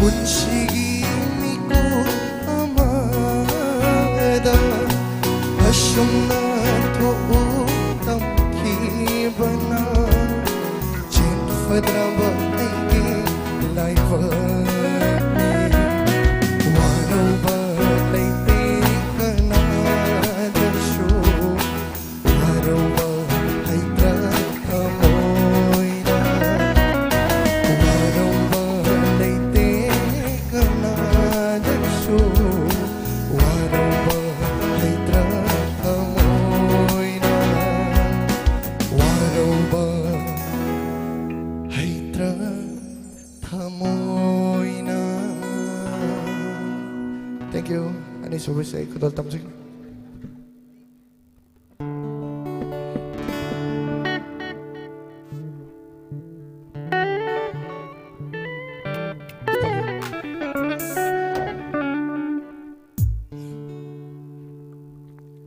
Bunsigimiku amada asyong ꯐꯗ꯭ꯔꯕ ꯑꯩꯒꯤ ꯂꯥꯏꯕꯛꯅꯤ ꯋꯥꯔꯧꯕ ꯂꯩꯇꯦ ꯀꯅꯥꯗꯁꯨ ꯋꯥꯔꯧꯕ ꯍꯩꯇ꯭ꯔ ꯊꯃꯣꯏꯅ ꯋꯥꯔꯧꯕ ꯂꯩꯇꯦ ꯀꯅꯥꯗꯁꯨ ꯋꯥꯔꯧꯕ ꯍꯩꯇ꯭ꯔ ꯊꯃꯣꯏꯅ ꯋꯥꯔꯧꯕ ꯍꯩꯇ꯭ꯔ ꯊꯃꯣꯏꯅ Thank you. ꯑꯅꯤꯁꯨꯕꯁꯦ ꯈꯨꯗꯣꯜ ꯇꯝꯖꯒꯦ.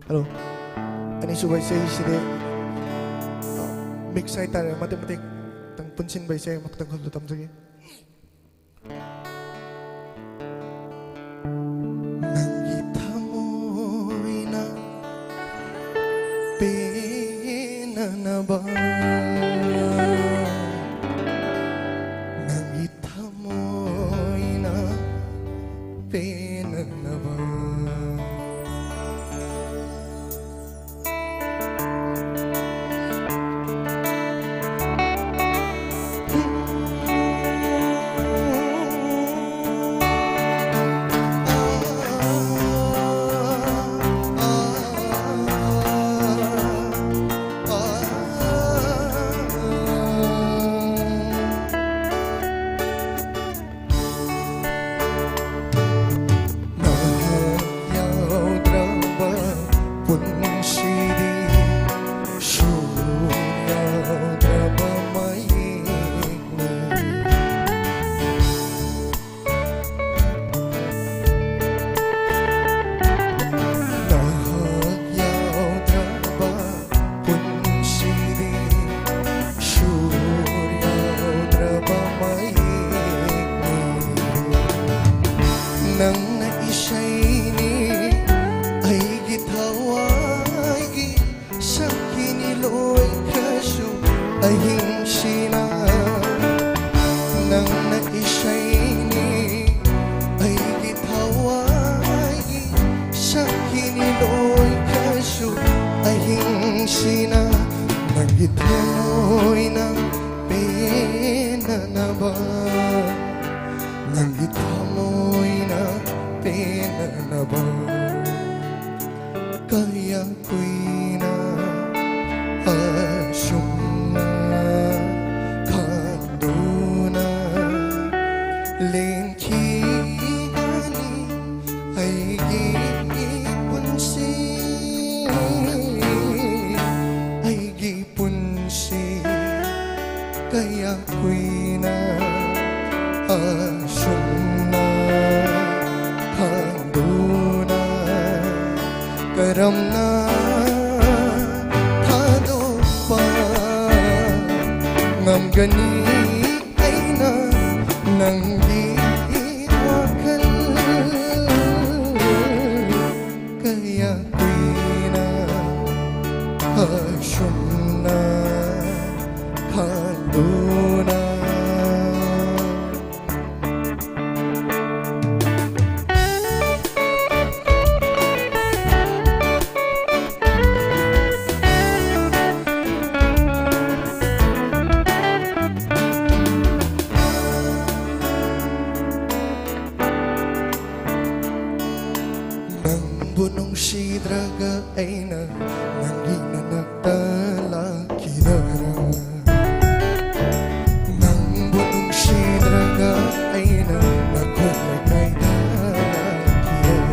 Hello. ꯑꯅꯤꯁꯨꯕ ꯏꯁꯩꯁꯤꯗꯤ mix ꯍꯥꯏꯇꯥꯔꯦ ꯃꯇꯦꯛ ꯃꯇꯦꯛ ꯇꯪ ꯄꯨꯟꯁꯤꯟꯕ ꯏꯁꯩ ꯑꯃꯈꯛꯇꯪ ꯈꯛꯇ ꯇꯝꯖꯒꯦ. ꯅꯪꯒꯤ ꯊꯃꯣꯏꯅ ꯄꯦꯟꯅꯅꯕ ꯅꯪꯒꯤ ꯊꯃꯣꯏꯅ ꯄꯦꯟꯅꯅꯕ Nangna isayni aigi thawaigi sakini loy kasu ahing sina Nangna isayni aigi thawaigi sakini loy kasu ahing sina Nangi thamoy na penanaba Nangi thamoy na penanaba Kaya ko'y na asum na Kando na Lengkigani ay gipunsi Ay gipunsi Kaya ko'y na asum na Kando na Karam na Thado pa Ngam gani ay na Nang di wakal Kaya ko'y na asum na Kando na Bunong sidraga ay na nangina nagtalakidara Nang bunong sidraga ay na nakulagay talakidara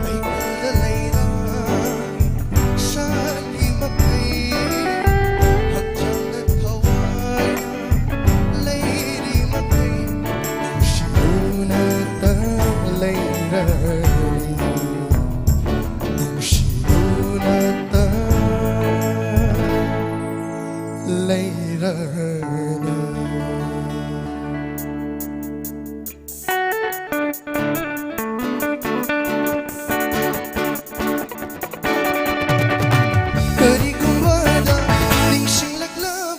Ay kalalay na sa imakay Hadyang nagkaway lady makay Siyuna talay Karigumada, lingsing laglag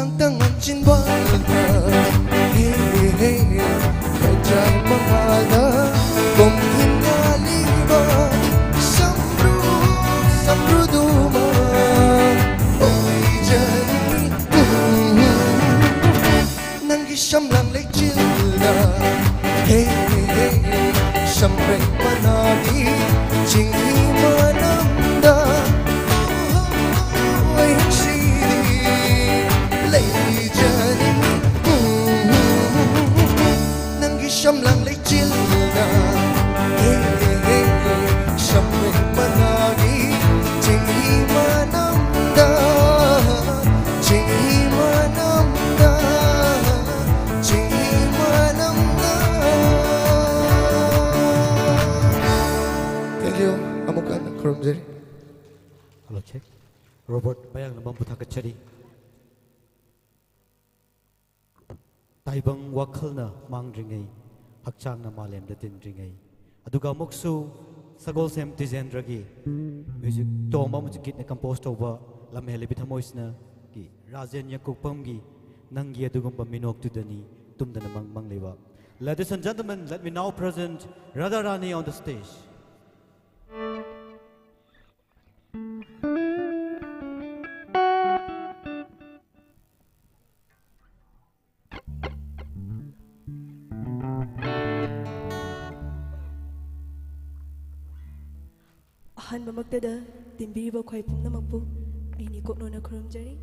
sang tangan cinwala kajang mahal kung hingali ba samru duma oy jani nanggisam lang lechilla sampai managi cinghi manamda oy sidi lay jani nanggisam lang lechilla sampai managi cinghi manamda cinghi manamda cinghi manamda. Thank you. Amukan from Jerry. Hello, check. Robert, bayang naman buta ka chari. Taibang wakal na mangringay, hakchang na malem da tindringay. Aduga muksu sagol sem tizendragi. Music toma mujikit na compose toba lamhele bithamois na ki Rajen Yakupam gi nangi adugum paminok tudani tumda namang manglewa. Ladies and gentlemen, let me now present Radharani on the stage. ꯑꯍꯥꯟꯕ ꯃꯛꯇꯗ ꯇꯤꯟꯕꯤꯔꯤꯕ ꯈ꯭ꯋꯥꯏ ꯄꯨꯝꯅꯃꯛꯄꯨ ꯑꯩꯅꯤ ꯀꯣꯛꯅꯣꯅ ꯈꯨꯔꯨꯝꯖꯔꯤ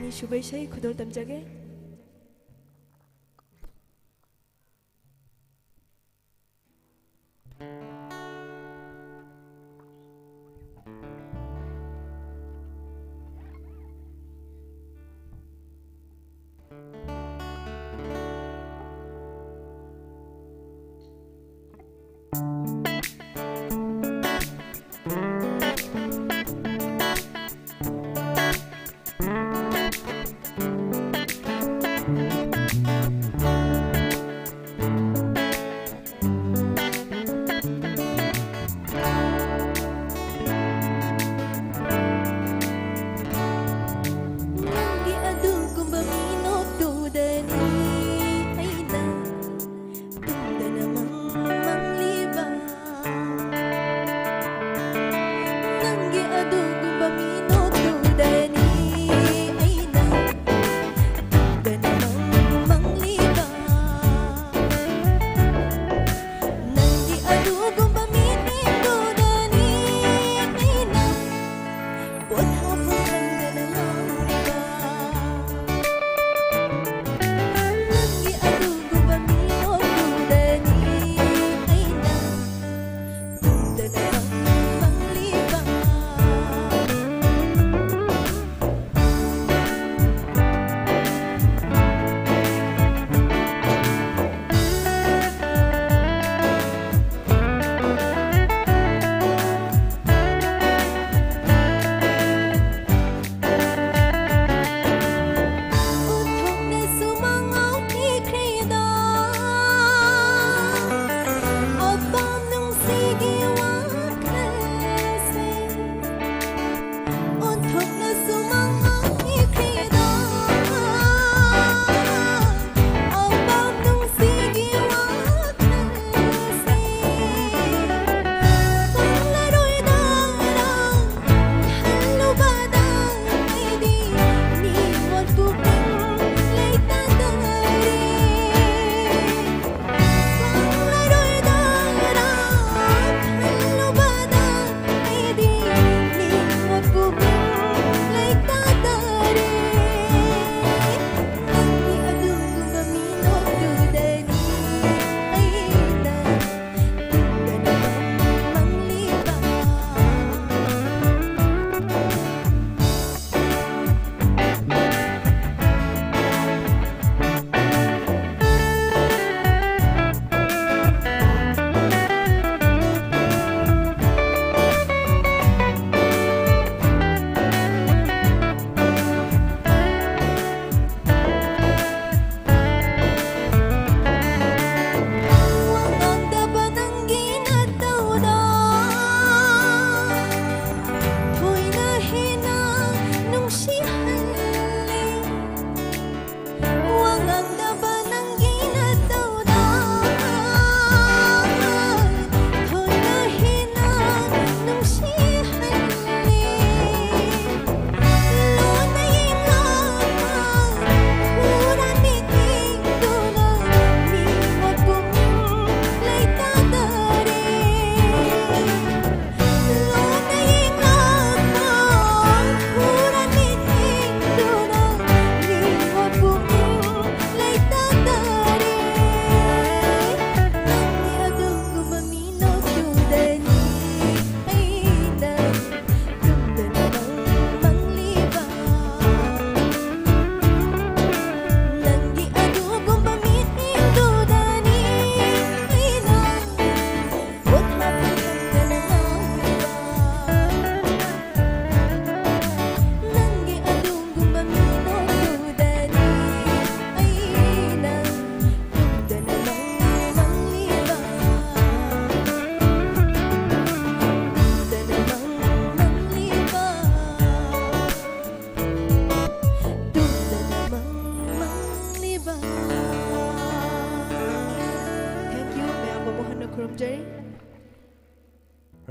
ꯑꯅꯤꯁꯨꯕ ꯏꯁꯩ ꯈꯨꯗꯣꯜ ꯇꯝꯖꯒꯦ.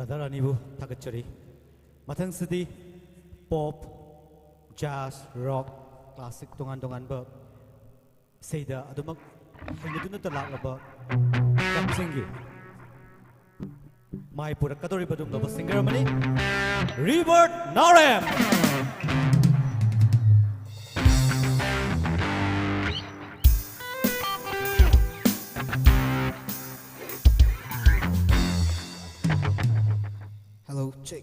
Radharanibu Thakachari. Mathang Sidi, pop, jazz, rock, classic tongan ba Seda adumak hindi talak Kakching Mai Purak Katori Badum Lava Singer Mani Revert Narem. Hello, check.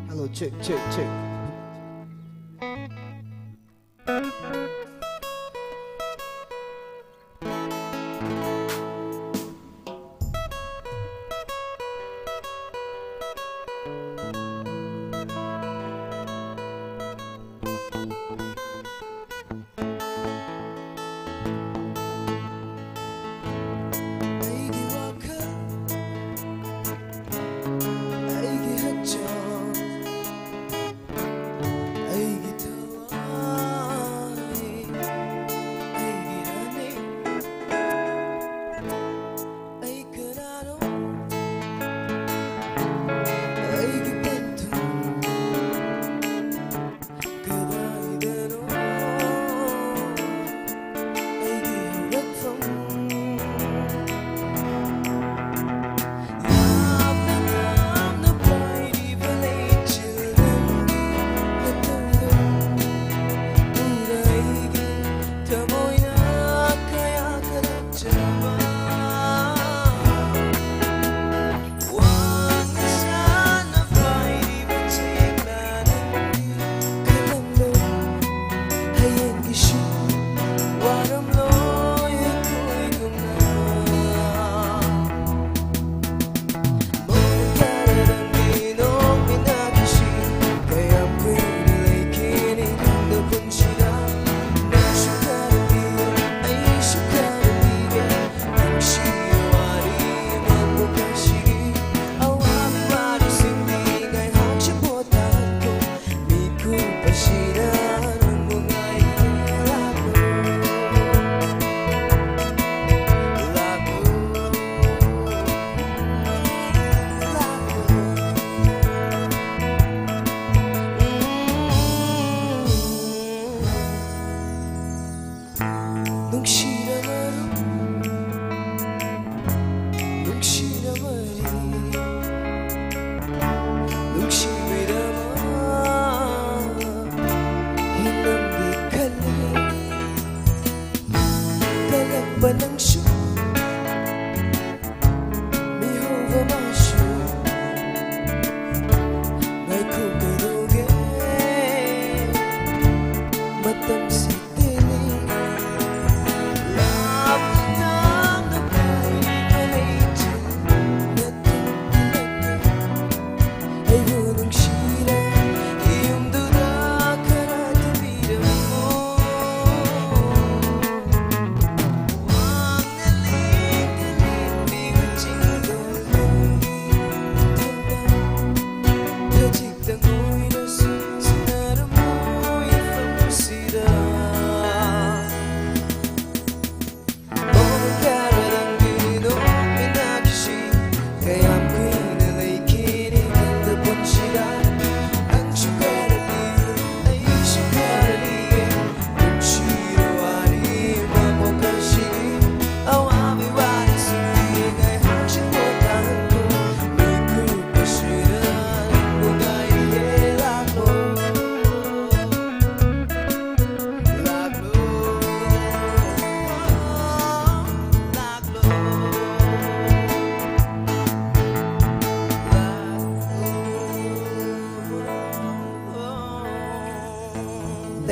Hello, check, check, check.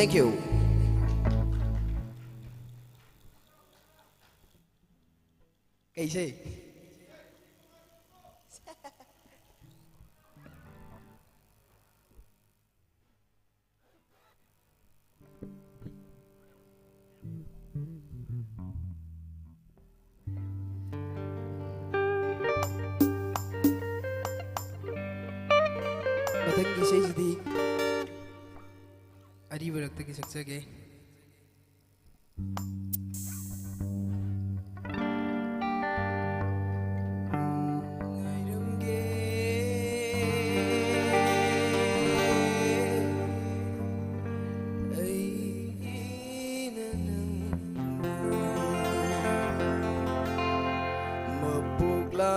Thank you. Casey. Matang gisay Adi berakta saksa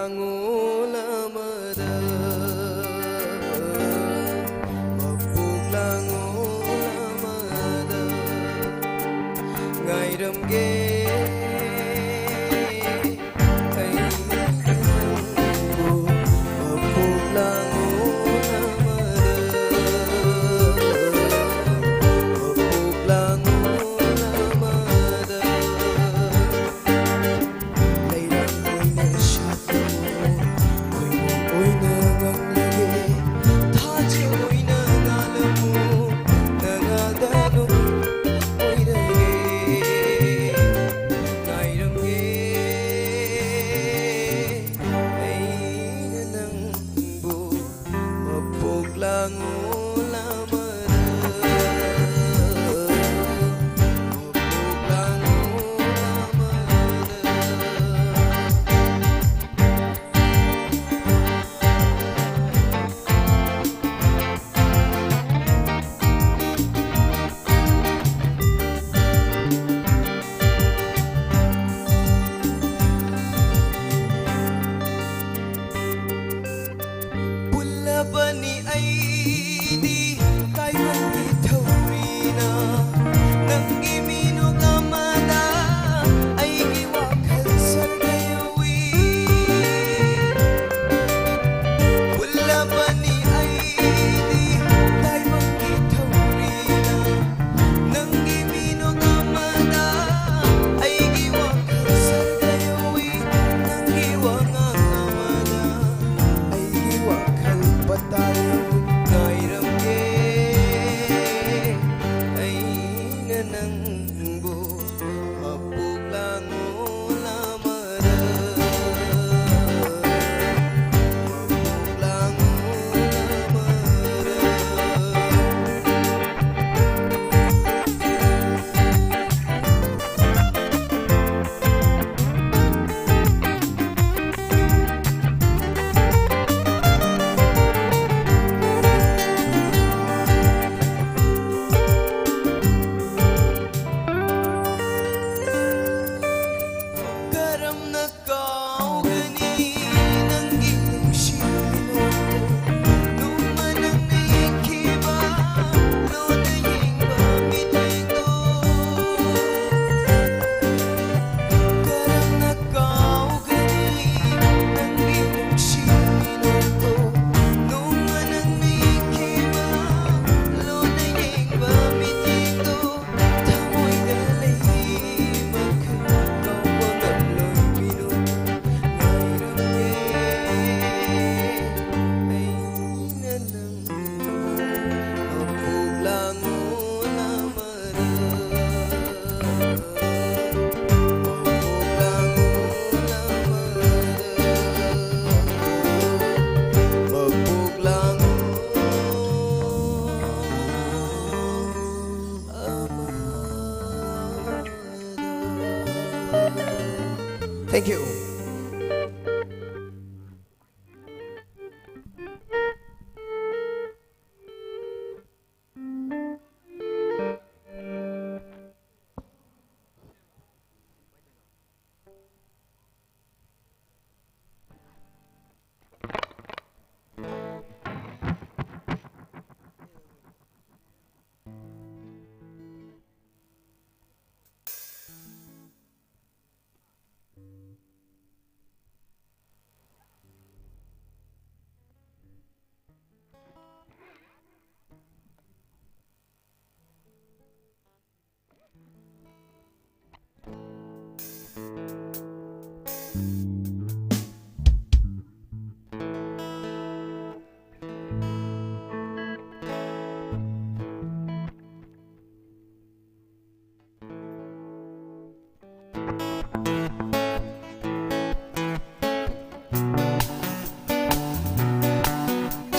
Thank you.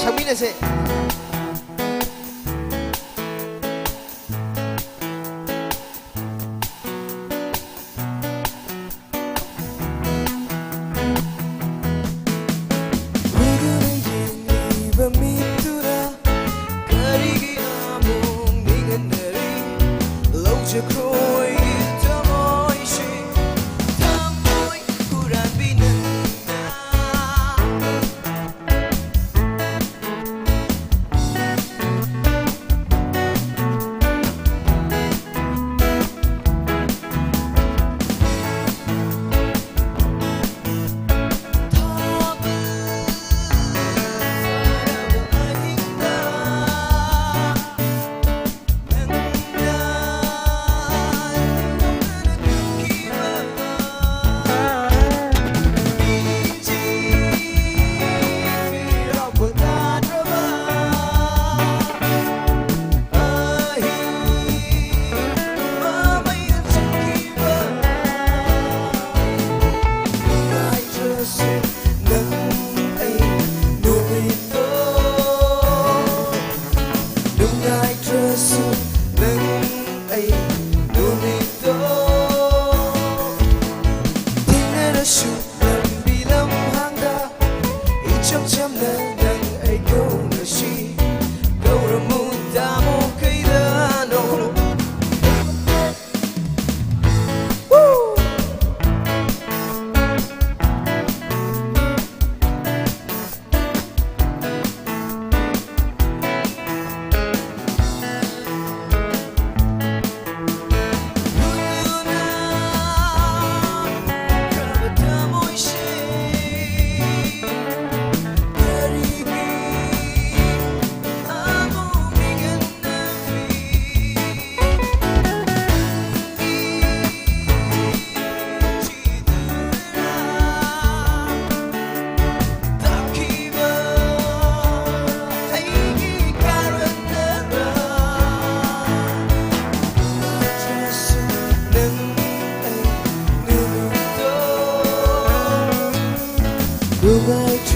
장민혜세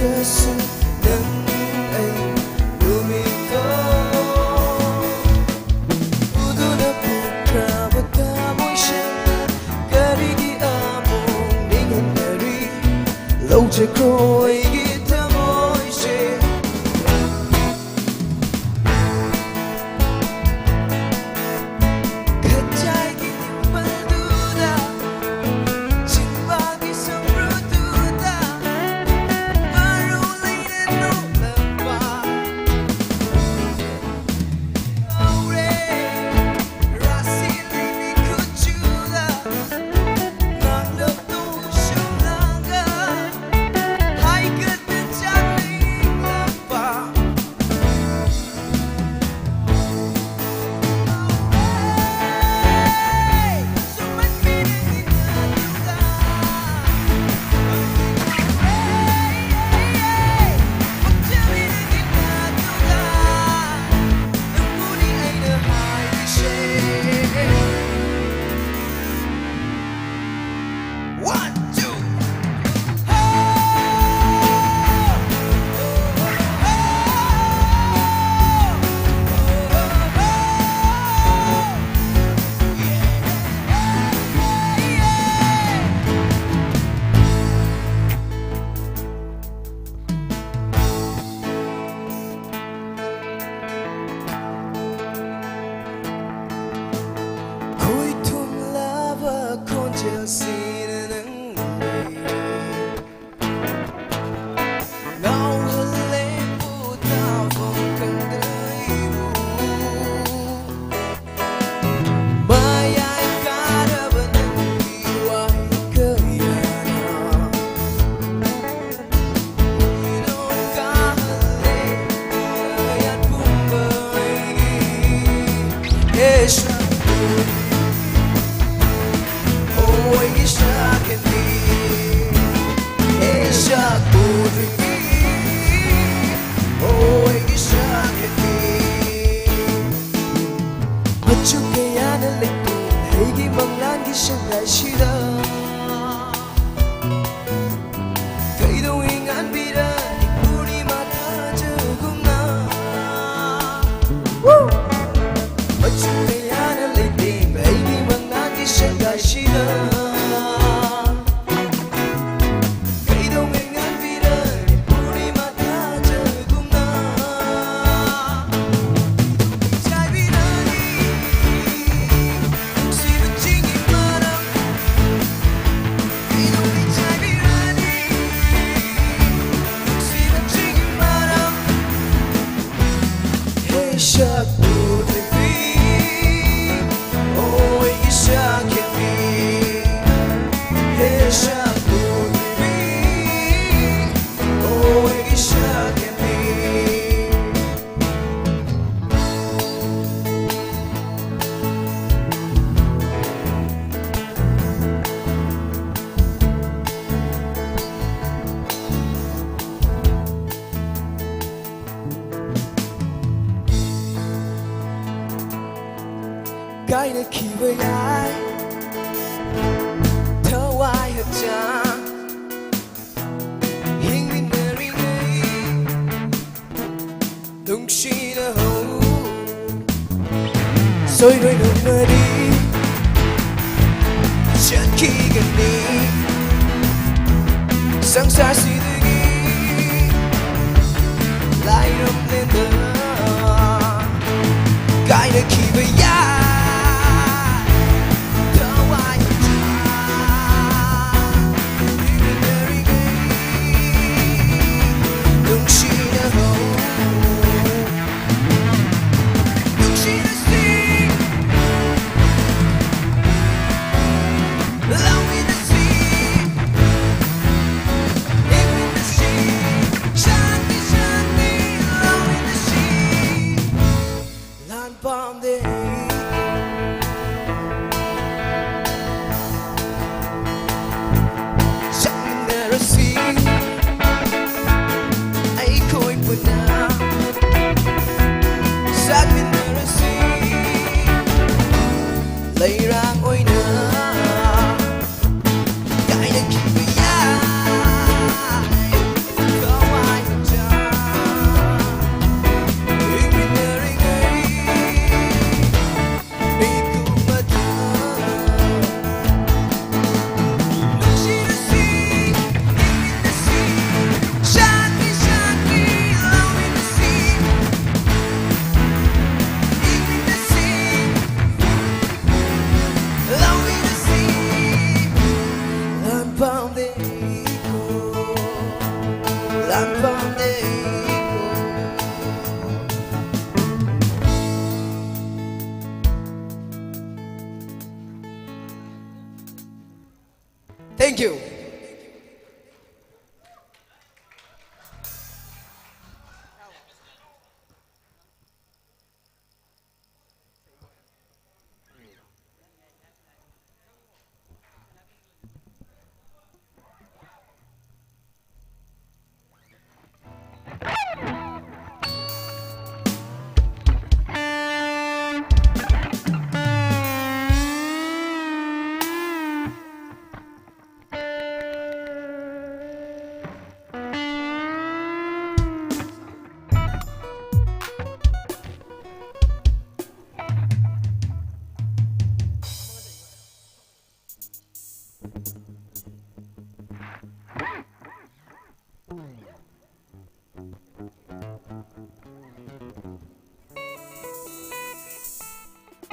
just nâng anh lumito uduna putra bata moisha karigi among ningen nari lâu che kroi gita moisha kachai gita palduda chimbagi samrududa marulina no lamba aure rasili ni kuchuda nang love to shulanga hai kat chali lamba One, two. Khối thum lá và con treo xin nắng ngao hơn lên bu tao vòng cần đời mai ai cả đã vẫn đi hoài cơ yana non cả hơn lên đời ăn cùng với Esha oh Esha can be Esha could be oh Esha can be but you can't let go hey gi mang lan gi shan lai shida kai do ing an bi da puri ma ta ju kum na but you can't let go hey gi mang lan gi shan lai shida kai do ing an bi da puri ma ta ju kum na chai bi na ni si bu ching in ma na kai do ing chai bi na ni si bu ching in ma na hey shark would be oh Isha can be hey shark would be oh Isha can be cái này khi với ai thơ ai hợp cha hình mình nơi này đúng chi đã hầu rồi đôi đường nơi đi chẳng khi gần đi sáng xa suy tư nghĩ lại râm lên tờ cái này khi với ai Allow me to see Thank you.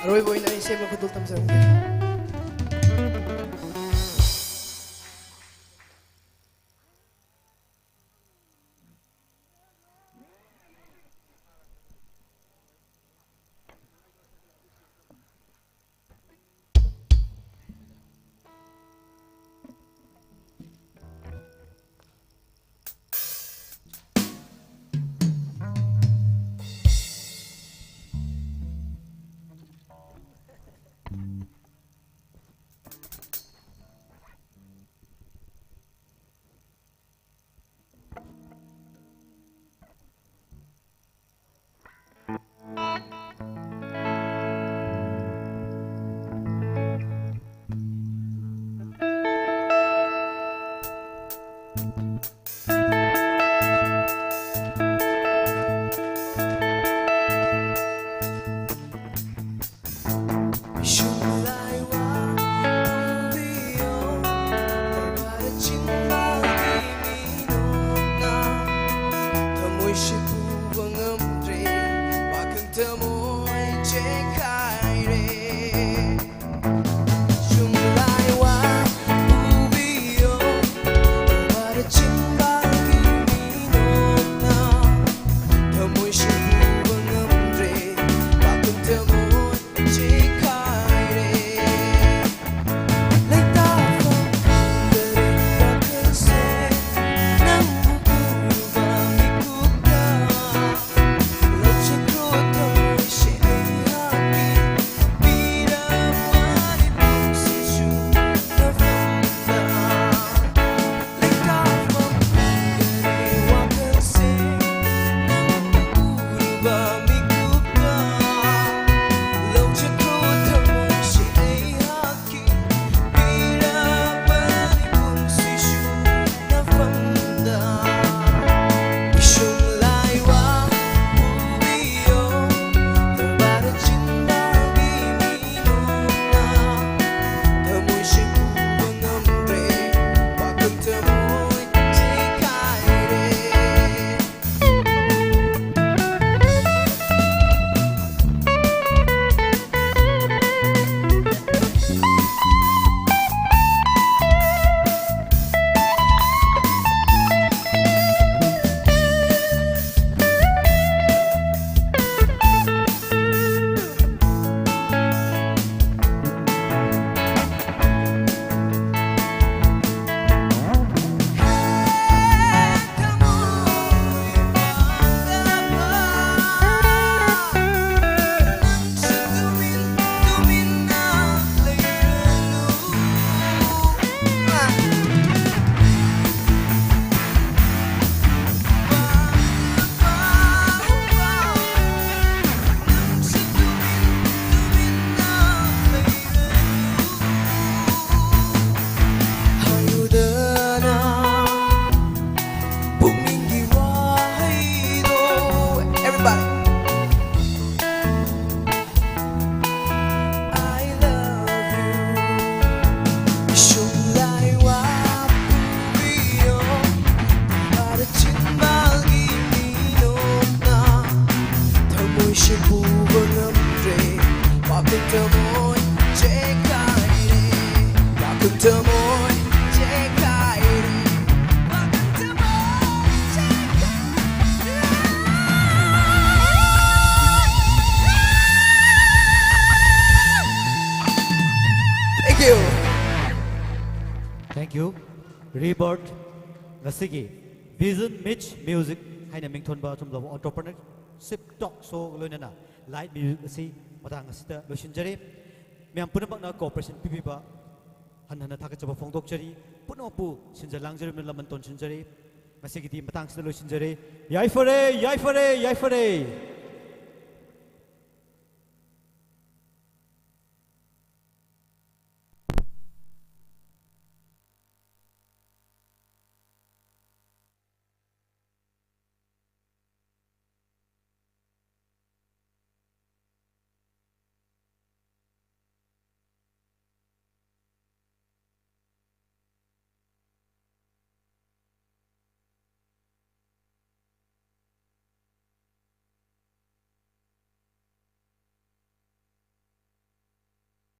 ꯑꯔꯣꯏꯕ ꯑꯣꯏꯅ ꯑꯩ ꯁꯦꯝꯕ ꯈꯨꯗꯣꯜ ꯇꯝꯖꯔꯝꯒꯦ thank you Rebirth ngasigi Vision Mitch Music haina mingthon ba chum lo entrepreneurship talk so loinana light music asi matang asita losinjare myam punamak na cooperation pipiba hanhana thakachaba phongdokjari punopu sinjalangjari min lamanton sinjari ngasigi di matang sida losinjare yai fare